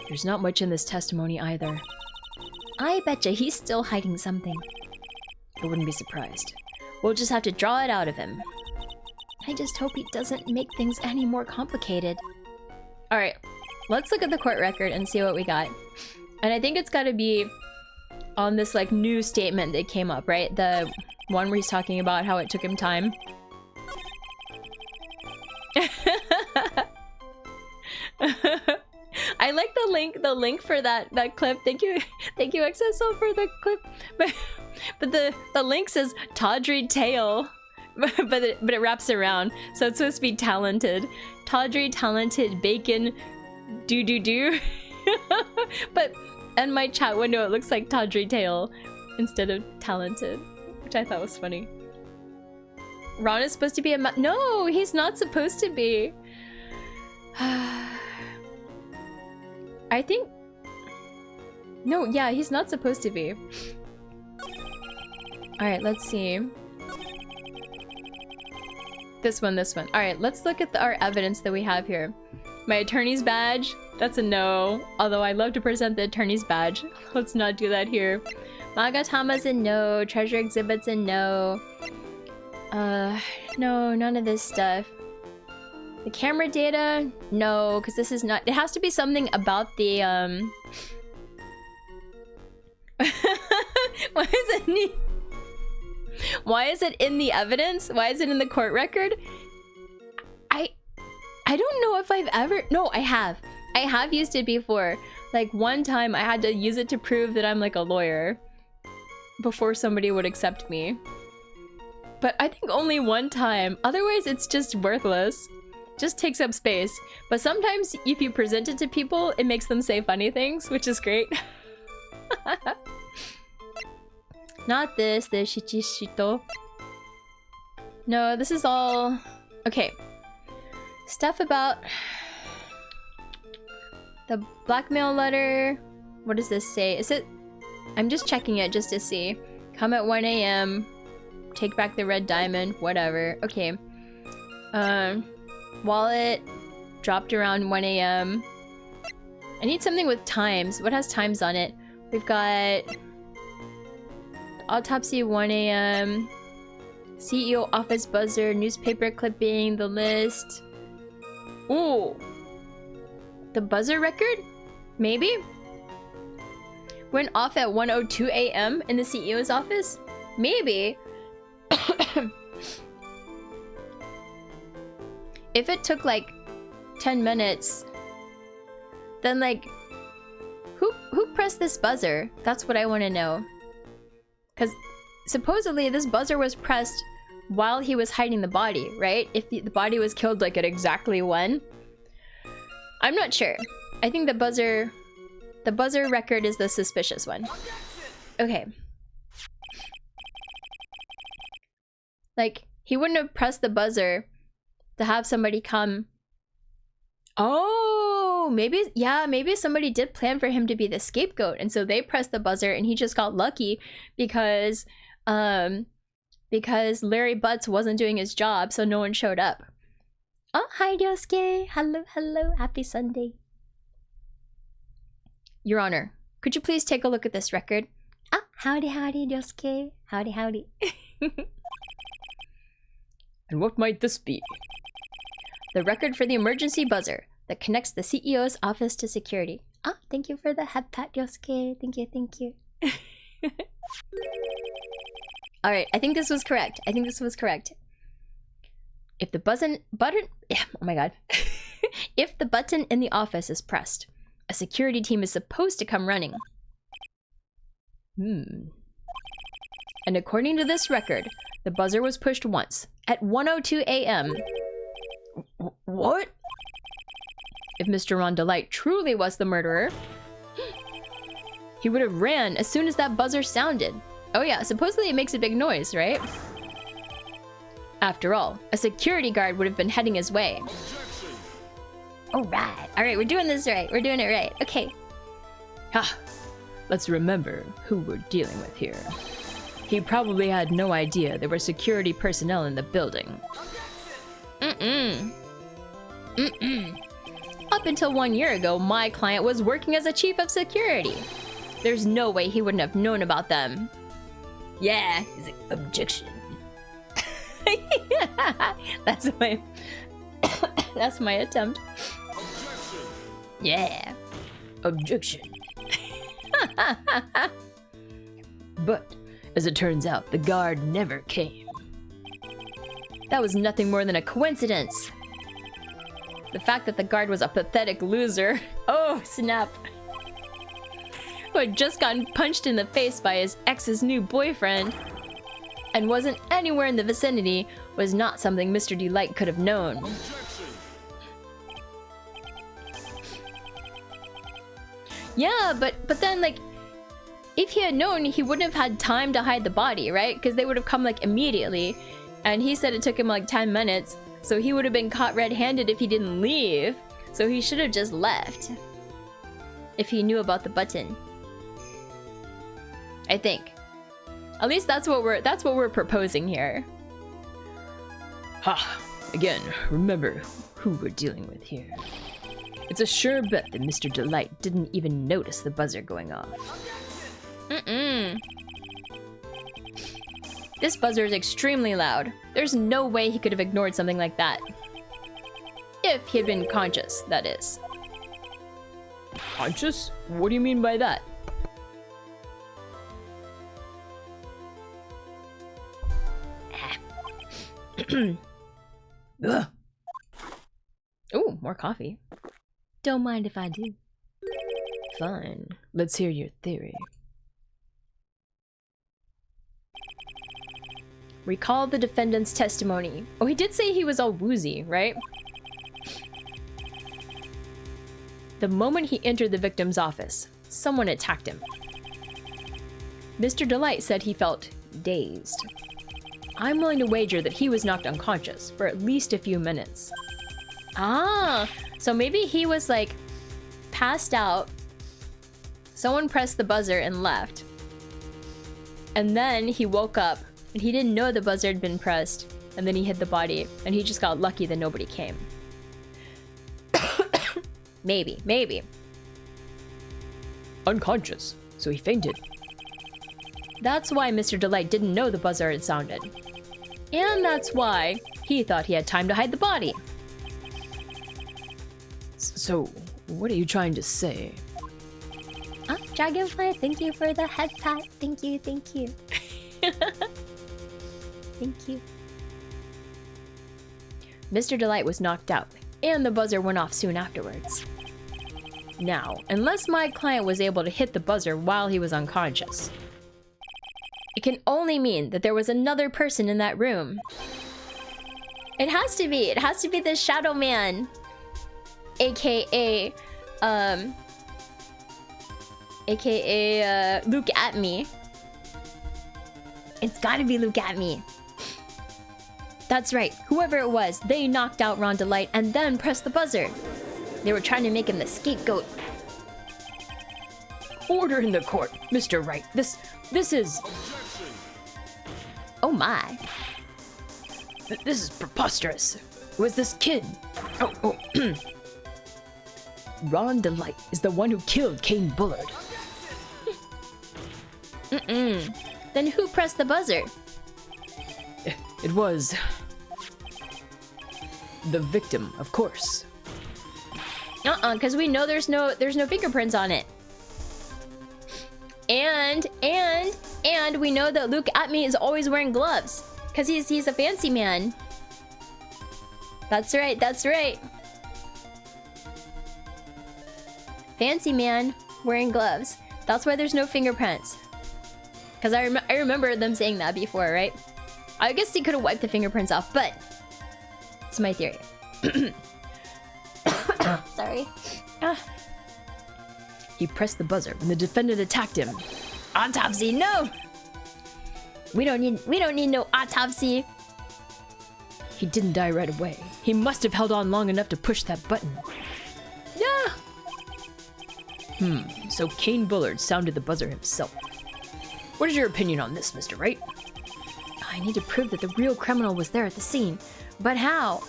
There's not much in this testimony either. I betcha he's still hiding something. I wouldn't be surprised. We'll just have to draw it out of him. I just hope he doesn't make things any more complicated. Alright, let's look at the court record and see what we got. And I think it's gotta be on this like new statement that came up, right? The one where he's talking about how it took him time. I like the link for that clip. Thank you XSL for the clip. But the link says tawdry tail, but it wraps around, so it's supposed to be talented. Tawdry talented bacon do. But in my chat window it looks like tawdry tail instead of talented, which I thought was funny. Ron is supposed to be a no, he's not supposed to be. I think no, yeah, he's not supposed to be. Alright, let's see. This one. Alright, let's look at our evidence that we have here. My attorney's badge, that's a no. Although I love to present the attorney's badge. Let's not do that here. Magatama's a no. Treasure exhibit's a no. No, none of this stuff. The camera data, no, because this is not. It has to be something about the Why is it in the evidence? Why is it in the court record? I don't know if I've ever. No, I have. I have used it before. Like one time I had to use it to prove that I'm like a lawyer before somebody would accept me. But I think only one time. Otherwise it's just worthless. Just takes up space. But sometimes if you present it to people, it makes them say funny things, which is great. Not this, the shichishito. No, this is all... Okay. Stuff about... The blackmail letter. What does this say? Is it... I'm just checking it just to see. Come at 1 AM. Take back the red diamond. Whatever. Okay. Wallet. Dropped around 1 AM. I need something with times. What has times on it? We've got... Autopsy 1 AM. CEO office buzzer. Newspaper clipping. The list. Ooh. The buzzer record? Maybe? Went off at 1:02 AM in the CEO's office? Maybe. If it took like 10 minutes, then like who pressed this buzzer? That's what I want to know. Because supposedly this buzzer was pressed while he was hiding the body, right? If the body was killed like at exactly 1. I'm not sure. I think the buzzer record is the suspicious one. Okay. Like, he wouldn't have pressed the buzzer to have somebody come. Oh, maybe, yeah, maybe somebody did plan for him to be the scapegoat, and so they pressed the buzzer and he just got lucky because Larry Butts wasn't doing his job, so no one showed up. Oh, hi, Ryosuke. Hello. Happy Sunday. Your Honor, could you please take a look at this record? Ah, howdy, Ryosuke. Howdy. And what might this be? The record for the emergency buzzer that connects the CEO's office to security. Ah, thank you for the head pat, Ryosuke. Thank you. Alright, I think this was correct. If the button, oh my god. If the button in the office is pressed, a security team is supposed to come running. And according to this record, the buzzer was pushed once, at 1:02 AM. What? If Mr. Ron Delight truly was the murderer, he would have ran as soon as that buzzer sounded. Oh yeah, supposedly it makes a big noise, right? After all, a security guard would have been heading his way. Alright, we're doing this right. We're doing it right. Okay. Let's remember who we're dealing with here. He probably had no idea there were security personnel in the building. Up until 1 year ago, my client was working as a chief of security. There's no way he wouldn't have known about them. Yeah, he's like, objection. That's my attempt. Objection. Yeah. Objection. But, as it turns out, the guard never came. That was nothing more than a coincidence. The fact that the guard was a pathetic loser. Oh, snap. Who had just gotten punched in the face by his ex's new boyfriend and wasn't anywhere in the vicinity was not something Mr. Delight could have known. Yeah, but then, like, if he had known, he wouldn't have had time to hide the body, right? Because they would have come, like, immediately. And he said it took him, like, 10 minutes. So he would have been caught red-handed if he didn't leave. So he should have just left. If he knew about the button. I think. At least that's what we're proposing here. Ha! Again, remember who we're dealing with here. It's a sure bet that Mr. Delight didn't even notice the buzzer going off. This buzzer is extremely loud. There's no way he could have ignored something like that. If he had been conscious, that is. Conscious? What do you mean by that? Ugh. Ooh, more coffee. Don't mind if I do. Fine. Let's hear your theory. Recall the defendant's testimony. Oh, he did say he was all woozy, right? The moment he entered the victim's office, someone attacked him. Mr. Delight said he felt dazed. I'm willing to wager that he was knocked unconscious for at least a few minutes. Ah, so maybe he was like passed out. Someone pressed the buzzer and left. And then he woke up and he didn't know the buzzer had been pressed. And then he hit the body and he just got lucky that nobody came. Maybe. Unconscious, so he fainted. That's why Mr. Delight didn't know the buzzer had sounded. And that's why he thought he had time to hide the body. So, what are you trying to say? Oh, Dragonfly, thank you for the head pat. Thank you. Thank you. Mr. Delight was knocked out, and the buzzer went off soon afterwards. Now, unless my client was able to hit the buzzer while he was unconscious, it can only mean that there was another person in that room. It has to be the Shadow Man, aka Luke at me. It's gotta be Luke at me. That's right, whoever it was, they knocked out Ron Delight and then pressed the buzzer. They were trying to make him the scapegoat. Order in the court, Mr. Wright. This is... Oh my. This is preposterous. Who is this kid? Oh. Ron Delight is the one who killed Kane Bullard. Then who pressed the buzzer? It was... the victim, of course. Because we know there's no fingerprints on it. And we know that Luke at me is always wearing gloves. Because he's a fancy man. That's right. Fancy man wearing gloves. That's why there's no fingerprints. Because I remember them saying that before, right? I guess he could have wiped the fingerprints off, but it's my theory. Sorry. He pressed the buzzer when the defendant attacked him. Autopsy, no! We don't need no autopsy. He didn't die right away. He must have held on long enough to push that button. Yeah. So Kane Bullard sounded the buzzer himself. What is your opinion on this, Mr. Wright? I need to prove that the real criminal was there at the scene. But how?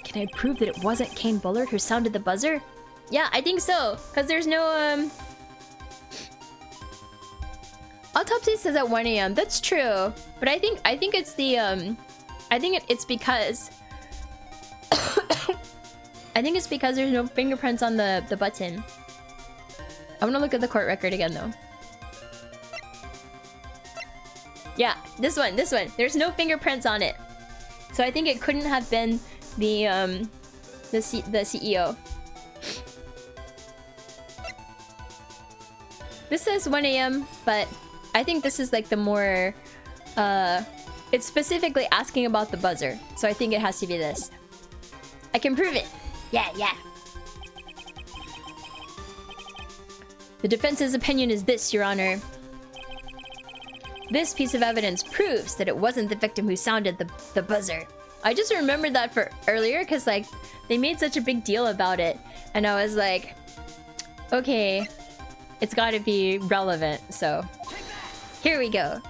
Can I prove that it wasn't Kane Bullard who sounded the buzzer? Yeah, I think so. Because there's no, Autopsy says at 1 a.m. That's true. But I think it's the, it's because... I think it's because there's no fingerprints on the button. I'm gonna look at the court record again, though. Yeah, this one. There's no fingerprints on it. So I think it couldn't have been the The CEO. This says 1 a.m., but I think this is like the more, it's specifically asking about the buzzer. So I think it has to be this. I can prove it. Yeah. The defense's opinion is this, Your Honor. This piece of evidence proves that it wasn't the victim who sounded the buzzer. I just remembered that for earlier because like they made such a big deal about it. And I was like, okay, it's gotta be relevant. So here we go.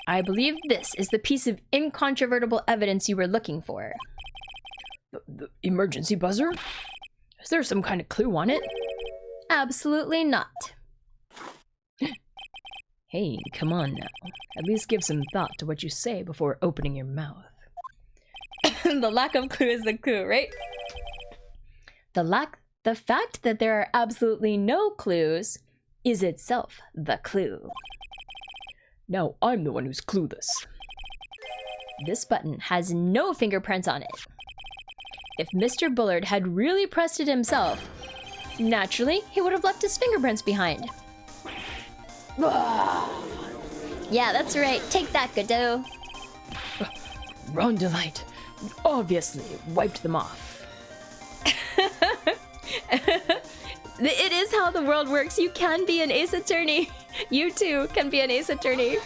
I believe this is the piece of incontrovertible evidence you were looking for. The emergency buzzer? Is there some kind of clue on it? Absolutely not. Hey, come on now. At least give some thought to what you say before opening your mouth. The lack of clue is the clue, right? The fact that there are absolutely no clues is itself the clue. Now I'm the one who's clueless. This button has no fingerprints on it. If Mr. Bullard had really pressed it himself, naturally, he would have left his fingerprints behind. Yeah, that's right. Take that, Godot. Ron Delight obviously wiped them off. It is how the world works. You can be an ace attorney. You too can be an ace attorney.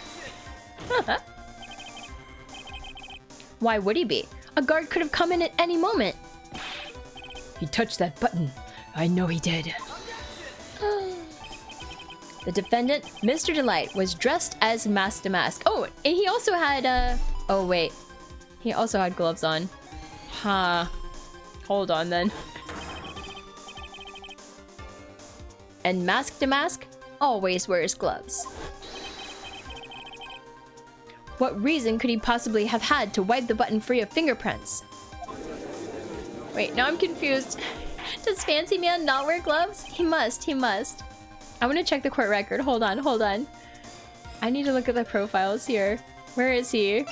Why would he be? A guard could have come in at any moment. He touched that button. I know he did. The defendant, Mr. Delight, was dressed as Mask to Mask. Oh, and he also had, oh wait. He also had gloves on. Huh. Hold on then. And Mask to Mask always wears gloves. What reason could he possibly have had to wipe the button free of fingerprints? Wait, now I'm confused. Does Fancy Man not wear gloves? He must. I want to check the court record. Hold on. I need to look at the profiles here. Where is he?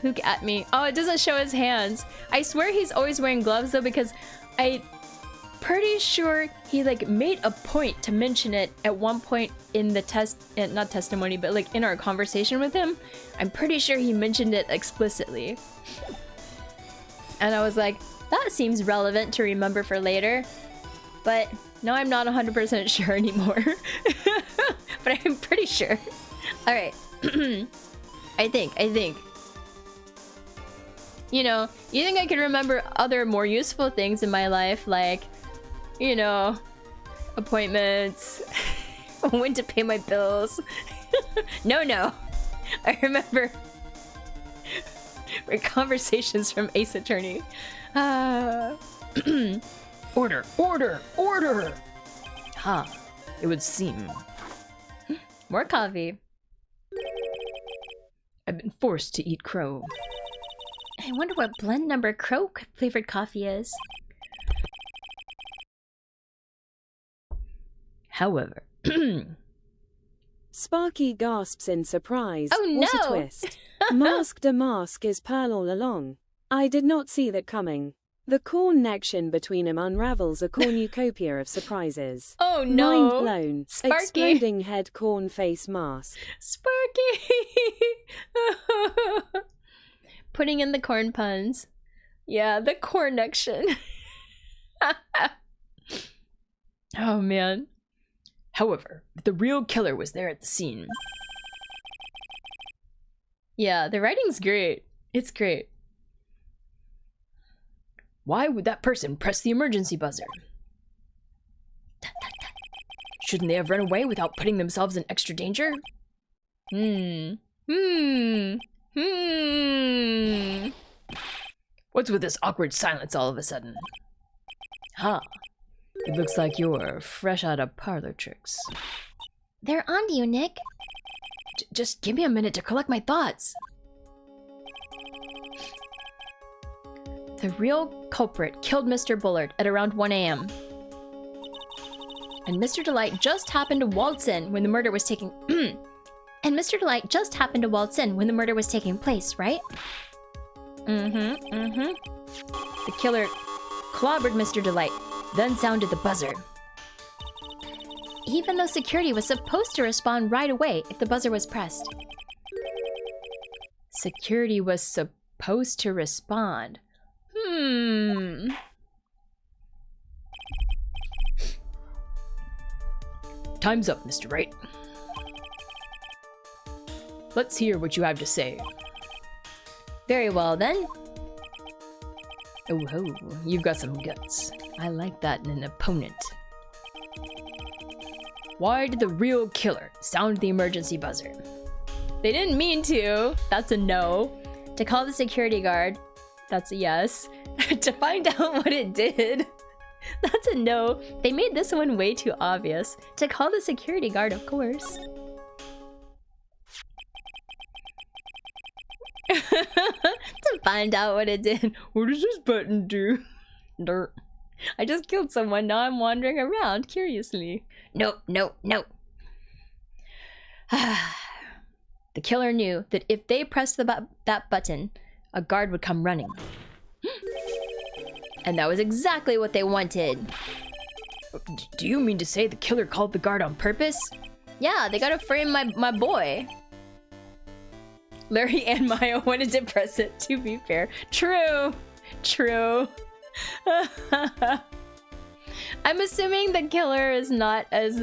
Look at me. Oh, it doesn't show his hands. I swear he's always wearing gloves though, because I'm pretty sure he like made a point to mention it at one point in the not testimony, but like in our conversation with him. I'm pretty sure he mentioned it explicitly. And I was like, that seems relevant to remember for later. But now I'm not 100% sure anymore. But I'm pretty sure. Alright. I think. You know, you think I could remember other more useful things in my life, like, you know, appointments, when to pay my bills. No. I remember conversations from Ace Attorney. Order! Ha! It would seem. More coffee. I've been forced to eat crow. I wonder what blend number crow flavored coffee is. However, Sparky gasps in surprise. Oh no! What a twist. Mask to Mask is Pearl all along. I did not see that coming. The connection between them unravels a cornucopia of surprises. Oh no! Mind blown. Sparky! Exploding head corn face mask. Sparky! Putting in the corn puns. Yeah, the connection. oh man. However, the real killer was there at the scene. Yeah, the writing's great. It's great. Why would that person press the emergency buzzer? Shouldn't they have run away without putting themselves in extra danger? What's with this awkward silence all of a sudden? Huh. It looks like you're fresh out of parlor tricks. They're on to you, Nick. Just give me a minute to collect my thoughts. The real culprit killed Mr. Bullard at around 1 a.m. And Mr. Delight just happened to waltz in when the murder was taking... And Mr. Delight just happened to waltz in when the murder was taking place, right? The killer clobbered Mr. Delight, then sounded the buzzer. Even though security was supposed to respond right away if the buzzer was pressed. Security was supposed to respond. Time's up, Mr. Wright. Let's hear what you have to say. Very well then. Oh ho, you've got some guts. I like that in an opponent. Why did the real killer sound the emergency buzzer? They didn't mean to. That's a no. To call the security guard. That's a yes. To find out what it did. That's a no. They made this one way too obvious. To call the security guard, of course. To find out what it did. What does this button do? Dirt. I just killed someone, now I'm wandering around curiously. Nope, nope, nope. The killer knew that if they pressed that button, a guard would come running. And that was exactly what they wanted. Do you mean to say the killer called the guard on purpose? Yeah, they gotta frame my boy. Larry and Maya wanted to press it, to be fair. True. True. I'm assuming the killer is not as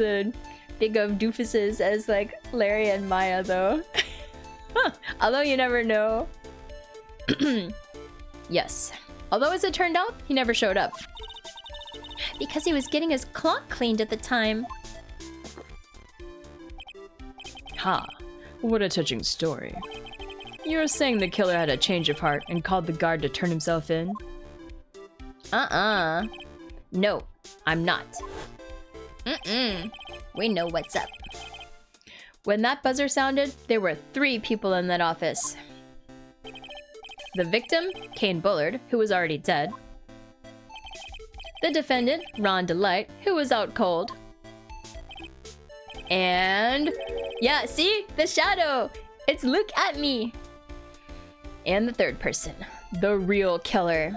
big of doofuses as like Larry and Maya though. Although you never know. Yes. Although as it turned out, he never showed up. Because he was getting his clock cleaned at the time. Ha, what a touching story. You're saying the killer had a change of heart and called the guard to turn himself in? No, I'm not. We know what's up. When that buzzer sounded, there were 3 people in that office. The victim, Kane Bullard, who was already dead. The defendant, Ron Delight, who was out cold. And... yeah, see? The shadow! It's look at me! And the 3rd person, the real killer.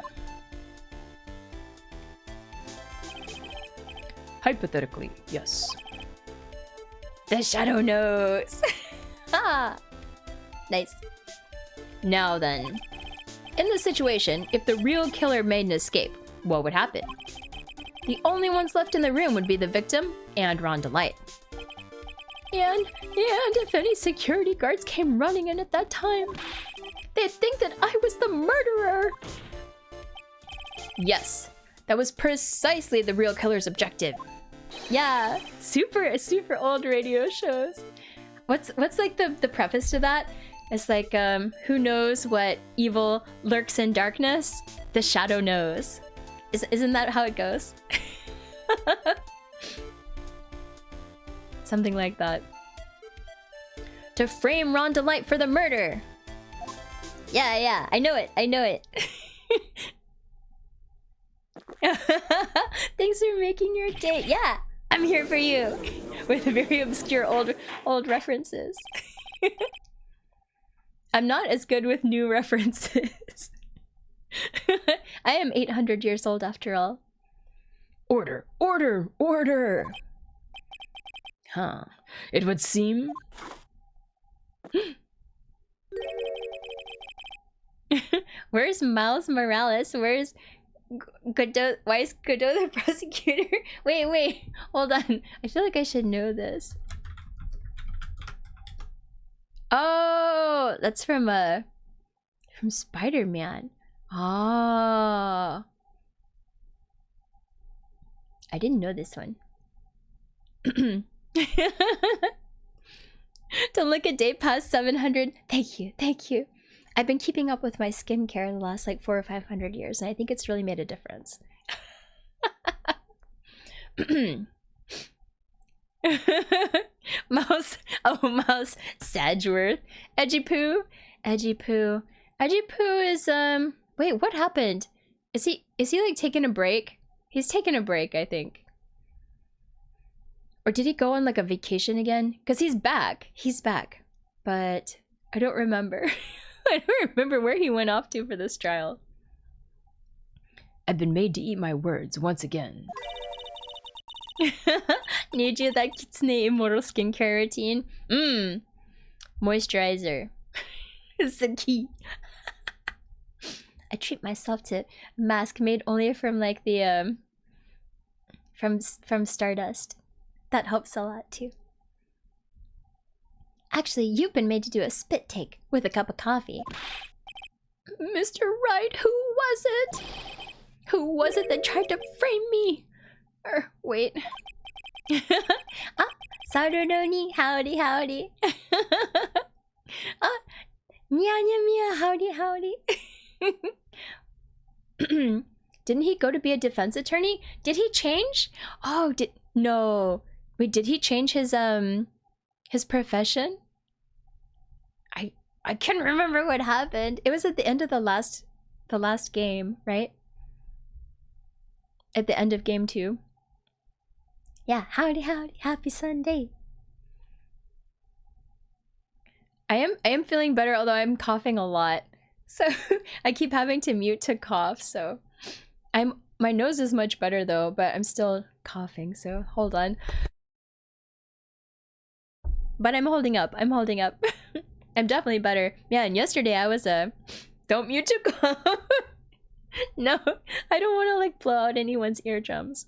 Hypothetically, yes. The shadow knows! Ah! Nice. Now then. In this situation, if the real killer made an escape, what would happen? The only ones left in the room would be the victim and Ron Delight. And if any security guards came running in at that time, they'd think that I was the murderer! Yes, that was precisely the real killer's objective. Yeah, super old radio shows. What's like the preface to that? It's like, who knows what evil lurks in darkness? The shadow knows. Isn't that how it goes? Something like that. To frame Ron Delight for the murder. Yeah, I know it. Thanks for making your day. Yeah, I'm here for you. With very obscure old references. I'm not as good with new references. I am 800 years old after all. Order! Huh. It would seem... Where's Miles Morales? Where's Godot? Why is Godot the prosecutor? Wait, hold on. I feel like I should know this. Oh, that's from Spider-Man. Ah. I didn't know this one. To look a day past 700. Thank you. I've been keeping up with my skincare the last like 400 or 500 years, and I think it's really made a difference. Mouse Sadgeworth. Edgy Poo is wait, what happened? Is he like taking a break? He's taking a break, I think. Or did he go on like a vacation again? Because he's back. But I don't remember. I don't remember where he went off to for this trial. I've been made to eat my words once again. Need you that Kitsune Immortal skincare routine. Moisturizer. It's the key. I treat myself to mask made only from like the from Stardust. That helps a lot too. Actually, you've been made to do a spit take with a cup of coffee. Mr. Right, who was it? Who was it that tried to frame me? Wait. Sarunoni, howdy, howdy. Nya, mia, howdy, howdy. Didn't he go to be a defense attorney? Did he change? Oh, no. Wait, did he change his profession? I can't remember what happened. It was at the end of the last game, right? At the end of game 2. Yeah, howdy, howdy, happy Sunday. I am feeling better, although I'm coughing a lot. So I keep having to mute to cough, so my nose is much better though, but I'm still coughing, so hold on. But I'm holding up. I'm definitely better. Yeah, and yesterday I was don't mute to cough. No, I don't want to like blow out anyone's eardrums.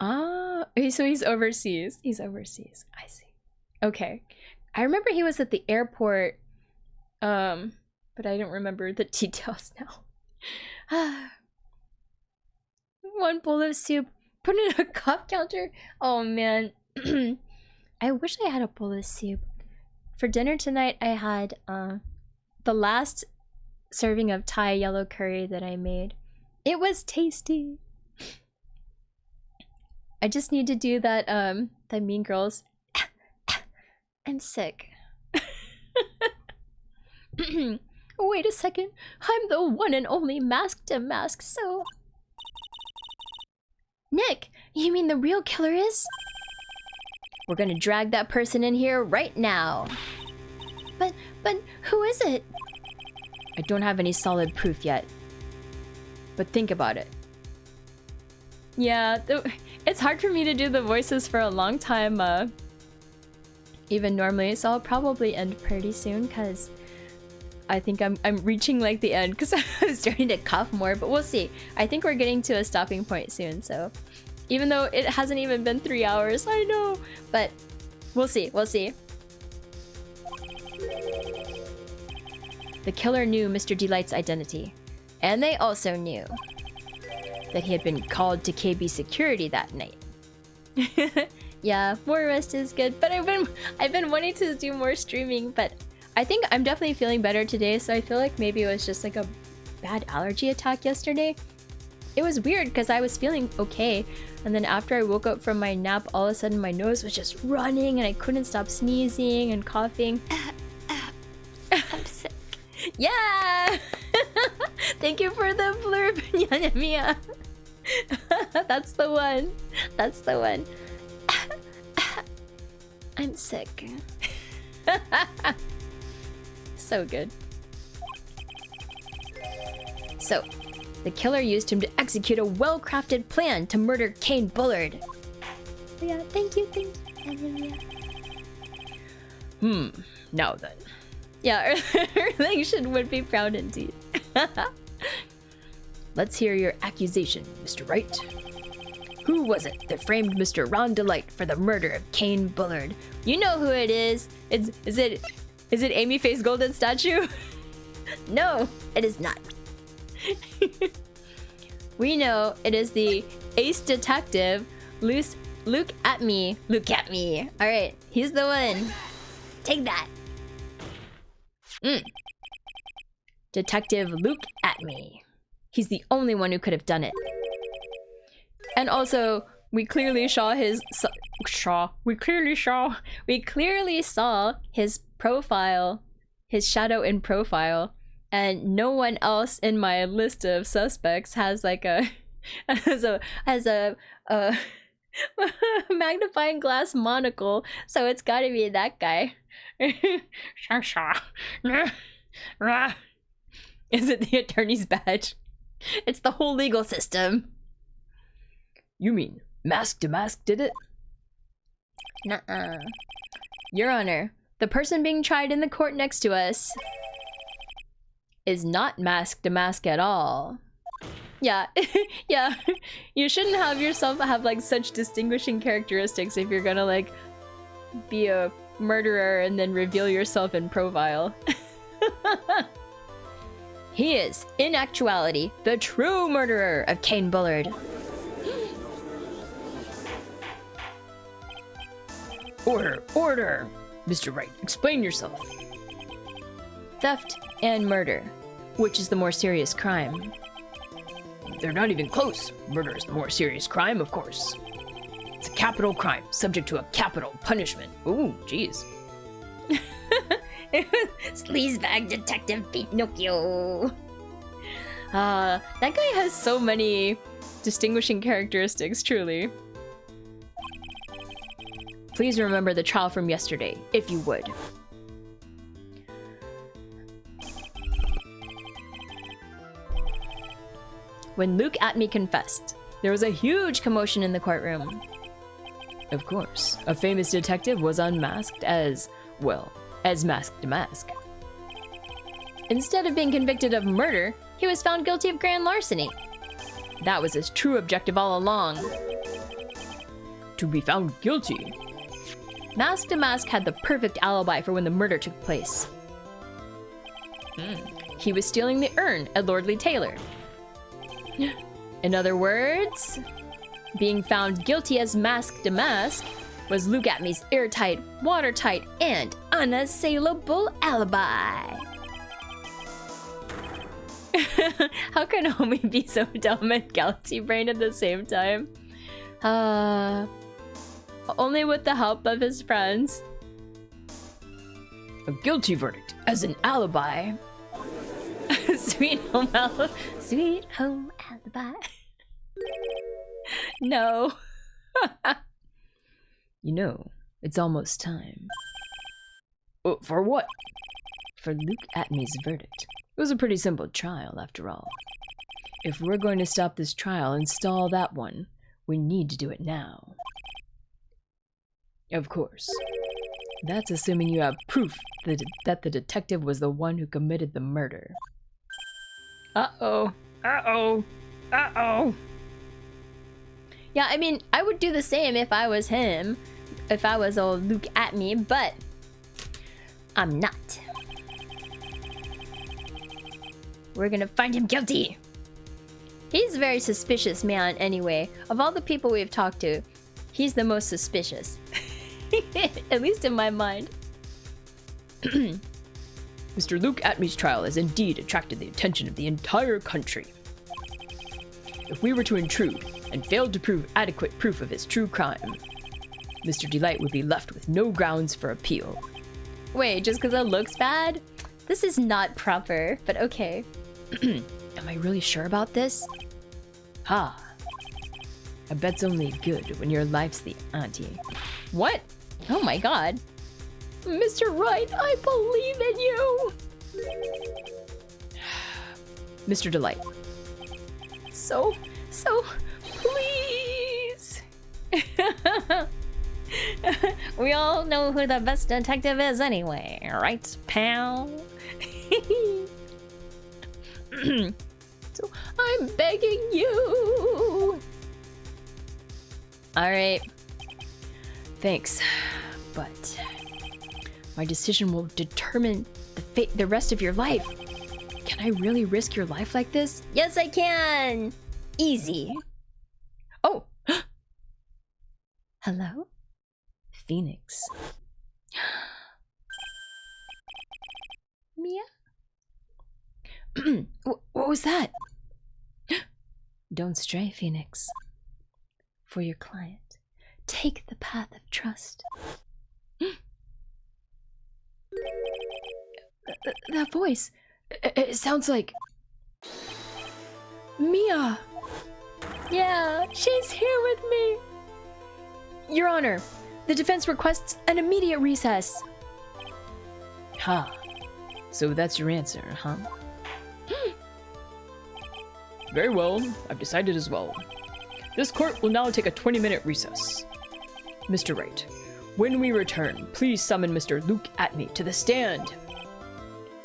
Ah, so he's overseas. He's overseas. I see. Okay. I remember he was at the airport, but I don't remember the details now. One bowl of soup, put in a cup counter. Oh man. I wish I had a bowl of soup. For dinner tonight, I had the last serving of Thai yellow curry that I made. It was tasty. I just need to do that the Mean Girls. I'm sick. Wait a second. I'm the one and only masked to mask, so... Nick, you mean the real killer is? We're gonna drag that person in here right now. But who is it? I don't have any solid proof yet. But think about it. Yeah, it's hard for me to do the voices for a long time, even normally, so I'll probably end pretty soon, because I think I'm reaching like the end, because I was starting to cough more, but we'll see. I think we're getting to a stopping point soon, so even though it hasn't even been 3 hours, I know, but we'll see, we'll see. The killer knew Mr. Delight's identity, and they also knew that he had been called to KB security that night. Yeah, more rest is good, but I've been wanting to do more streaming, but I think I'm definitely feeling better today, so I feel like maybe it was just like a bad allergy attack yesterday. It was weird because I was feeling okay, and then after I woke up from my nap, all of a sudden my nose was just running and I couldn't stop sneezing and coughing. I'm sick. Yeah! Thank you for the blurb, Nyanya Mia. That's the one. That's the one. I'm sick. So good. So, the killer used him to execute a well-crafted plan to murder Kane Bullard. Yeah, thank you, Nyanya Mia. Now then. Yeah, relation would be proud indeed. Let's hear your accusation, Mr. Wright. Who was it that framed Mr. Ron Delight for the murder of Kane Bullard? You know who it is. Is it Amy Face Golden statue? No, it is not. We know it is the ace detective, Luke at me. Look at me. All right, he's the one. Take that. Detective Luke at me. He's the only one who could have done it. And also, we clearly saw his we clearly saw his profile, his shadow in profile, and no one else in my list of suspects has like a has a Magnifying glass monocle, so it's gotta be that guy. Is it the attorney's badge? It's the whole legal system. You mean Mask to Mask did it? Nuh-uh. Your Honor, the person being tried in the court next to us is not Mask to Mask at all. Yeah, yeah. You shouldn't have yourself have like such distinguishing characteristics if you're gonna like be a murderer and then reveal yourself in profile. He is, in actuality, the true murderer of Kane Bullard. Order, order! Mr. Wright, explain yourself. Theft and murder. Which is the more serious crime? They're not even close. Murder is the more serious crime, of course. It's a capital crime, subject to a capital punishment. Ooh, jeez. Sleazebag Detective Pinocchio. That guy has so many distinguishing characteristics, truly. Please remember the trial from yesterday, if you would. When Luke Atme confessed, there was a huge commotion in the courtroom. Of course, a famous detective was unmasked as, well, as Mask to Mask. Instead of being convicted of murder, he was found guilty of grand larceny. That was his true objective all along. To be found guilty. Mask to Mask had the perfect alibi for when the murder took place. He was stealing the urn at Lordly Taylor. In other words, being found guilty as Mask to Mask was Luke Atme's airtight, watertight, and unassailable alibi. How can Homie be so dumb and galaxy brain at the same time? Only with the help of his friends. A guilty verdict as an alibi. Sweet home alibi. Sweet home alibi. No. You know, it's almost time. For what? For Luke Atme's verdict. It was a pretty simple trial, after all. If we're going to stop this trial and stall that one, we need to do it now. Of course. That's assuming you have proof that the detective was the one who committed the murder. Uh-oh. Uh-oh. Uh-oh. Yeah, I mean, I would do the same if I was him. If I was old Luke Atme, but I'm not. We're gonna find him guilty. He's a very suspicious man anyway. Of all the people we've talked to, he's the most suspicious. At least in my mind. Mr. Luke Atme's trial has indeed attracted the attention of the entire country. If we were to intrude and failed to prove adequate proof of his true crime, Mr. Delight would be left with no grounds for appeal. Wait, just because it looks bad? This is not proper, but okay. Am I really sure about this? Ha! I bet's only good when your life's the ante. What? Oh my god. Mr. Wright, I believe in you! Mr. Delight. So, please! We all know who the best detective is anyway, right, pal? So, I'm begging you! Alright. Thanks, but my decision will determine the rest of your life. Can I really risk your life like this? Yes, I can! Easy. Oh! Hello? Phoenix. Mia? What was that? Don't stray, Phoenix. For your client, take the path of trust. That voice. It sounds like Mia. Yeah, she's here with me. Your Honor, the defense requests an immediate recess. Ha. So that's your answer, huh? Very well, I've decided as well. This court will now take a 20-minute recess. Mr. Wright, when we return, please summon Mr. Luke Atney to the stand.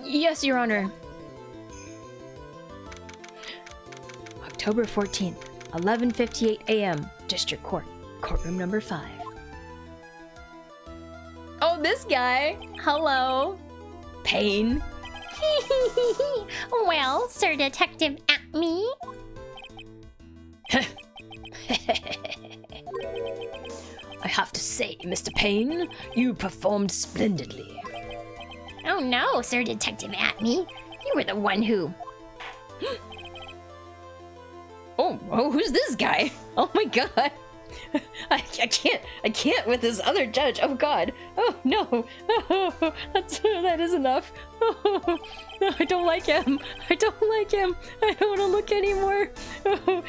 Yes, Your Honor. October 14th, 11:58 a.m. District Court, courtroom number 5. Oh, this guy. Hello. Pain. Well, Sir Detective Acme. I have to say, Mr. Payne, you performed splendidly. Oh no, Sir Detective Acme. You were the one who... Oh, who's this guy? Oh my god. I can't with this other judge. Oh god. Oh no. That is enough. Oh, I don't like him. I don't like him. I don't want to look anymore. Oh,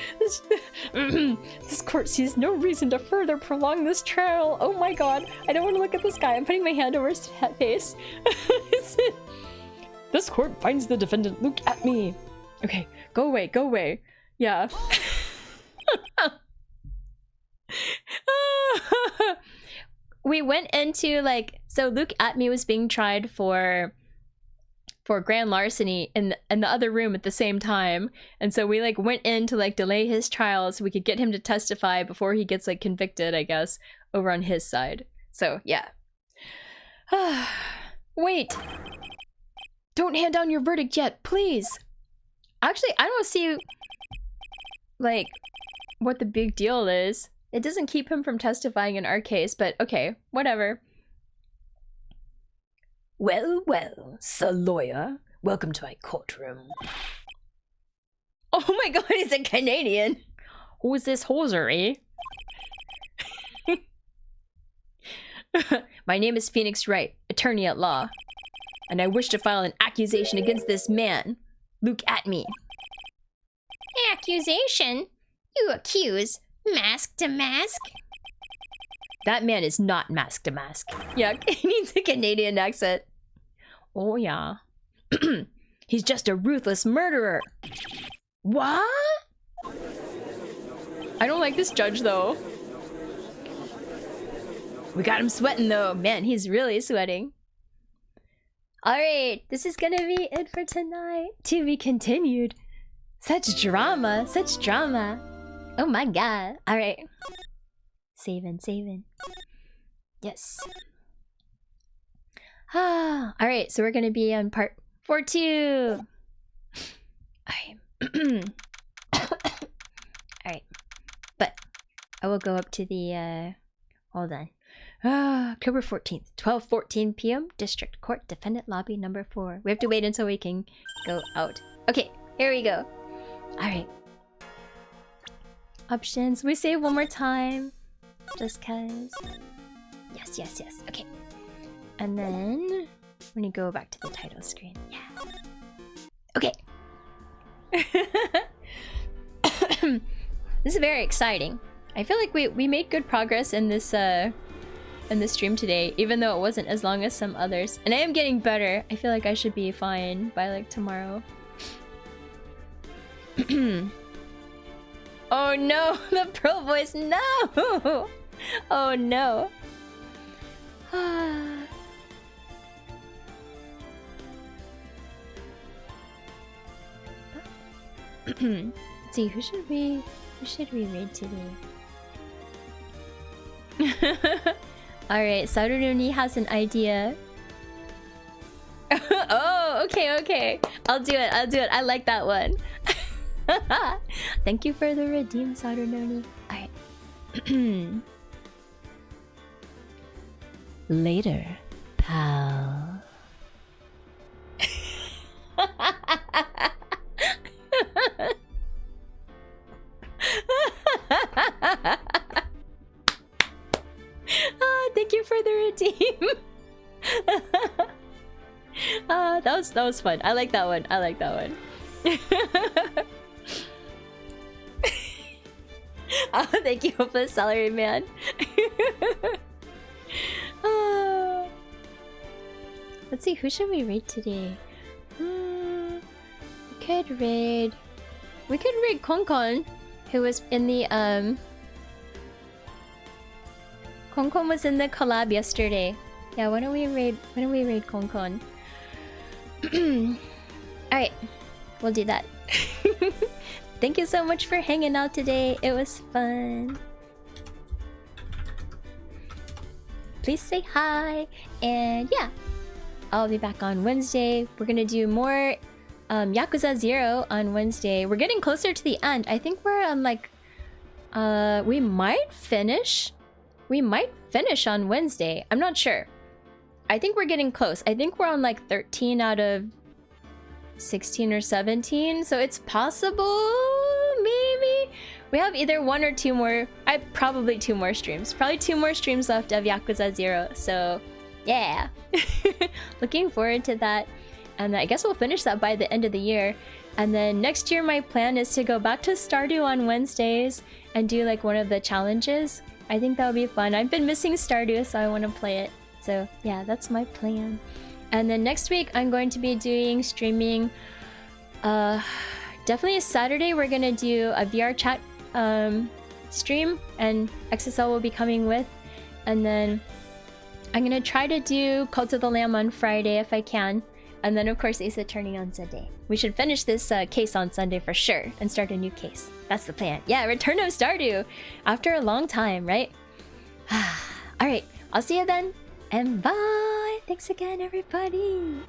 this court sees no reason to further prolong this trial. Oh my god. I don't want to look at this guy. I'm putting my hand over his face. This court finds the defendant Luke Atney. Okay, go away, go away. Yeah. We went into so Luke Atney was being tried for grand larceny in the other room at the same time, and so we went in to delay his trial so we could get him to testify before he gets convicted, I guess, over on his side. So yeah. Wait, don't hand down your verdict yet, please. Actually, I don't see what the big deal is. It doesn't keep him from testifying in our case, but okay, whatever. Well, well, Sir Lawyer, welcome to my courtroom. Oh my god, he's a Canadian! Who's this hosiery? My name is Phoenix Wright, attorney at law, and I wish to file an accusation against this man, Luke Atney. Accusation? You accuse? Mask to mask? That man is not mask to mask. Yeah, he needs a Canadian accent. Oh yeah. He's just a ruthless murderer. What? I don't like this judge though. We got him sweating though. Man, he's really sweating. Alright, this is gonna be it for tonight. To be continued. Such drama, such drama. Oh my god. Alright. Saving. Yes. Alright, so we're gonna be on part 4-2. Alright. Alright. But I will go up to the hold on. October 14th, 12:14 p.m. District Court, Defendant Lobby number 4. We have to wait until we can go out. Okay, here we go. Alright. Options. We save one more time. Just cause. Yes. Okay. And then when you go back to the title screen. Yeah. Okay. This is very exciting. I feel like we made good progress in this stream today, even though it wasn't as long as some others. And I am getting better. I feel like I should be fine by tomorrow. Oh no, the pro voice, no! Oh no. Let's see, who should we read today? Alright, Saruruni has an idea. Oh, okay. I'll do it. I like that one. Thank you for the redeem, Sarunoni. Alright. Later, pal. Thank you for the redeem. That was fun. I like that one. Oh, thank you for the salary, man. Let's see, who should we raid today? We could raid Konkon, who was in the Konkon was in the collab yesterday. Yeah, why don't we raid Konkon? Alright, we'll do that. Thank you so much for hanging out today. It was fun. Please say hi. And yeah, I'll be back on Wednesday. We're gonna do more Yakuza 0 on Wednesday. We're getting closer to the end. I think we're on like... we might finish. We might finish on Wednesday. I'm not sure. I think we're getting close. I think we're on like 13 out of 16 or 17. So it's possible, maybe. We have either 1 or 2 more. Probably 2 more streams. Probably 2 more streams left of Yakuza 0. So yeah. Looking forward to that. And I guess we'll finish that by the end of the year. And then next year my plan is to go back to Stardew on Wednesdays and do like one of the challenges. I think that would be fun. I've been missing Stardew, so I want to play it. So yeah, that's my plan. And then next week I'm going to be doing streaming. Definitely Saturday we're gonna do a VR chat stream, and XSL will be coming with. And then I'm gonna try to do Cult of the Lamb on Friday if I can. And then of course Ace Attorney on Sunday. We should finish this case on Sunday for sure and start a new case. That's the plan. Yeah, Return of Stardew after a long time, right? Alright, I'll see you then. And bye! Thanks again, everybody!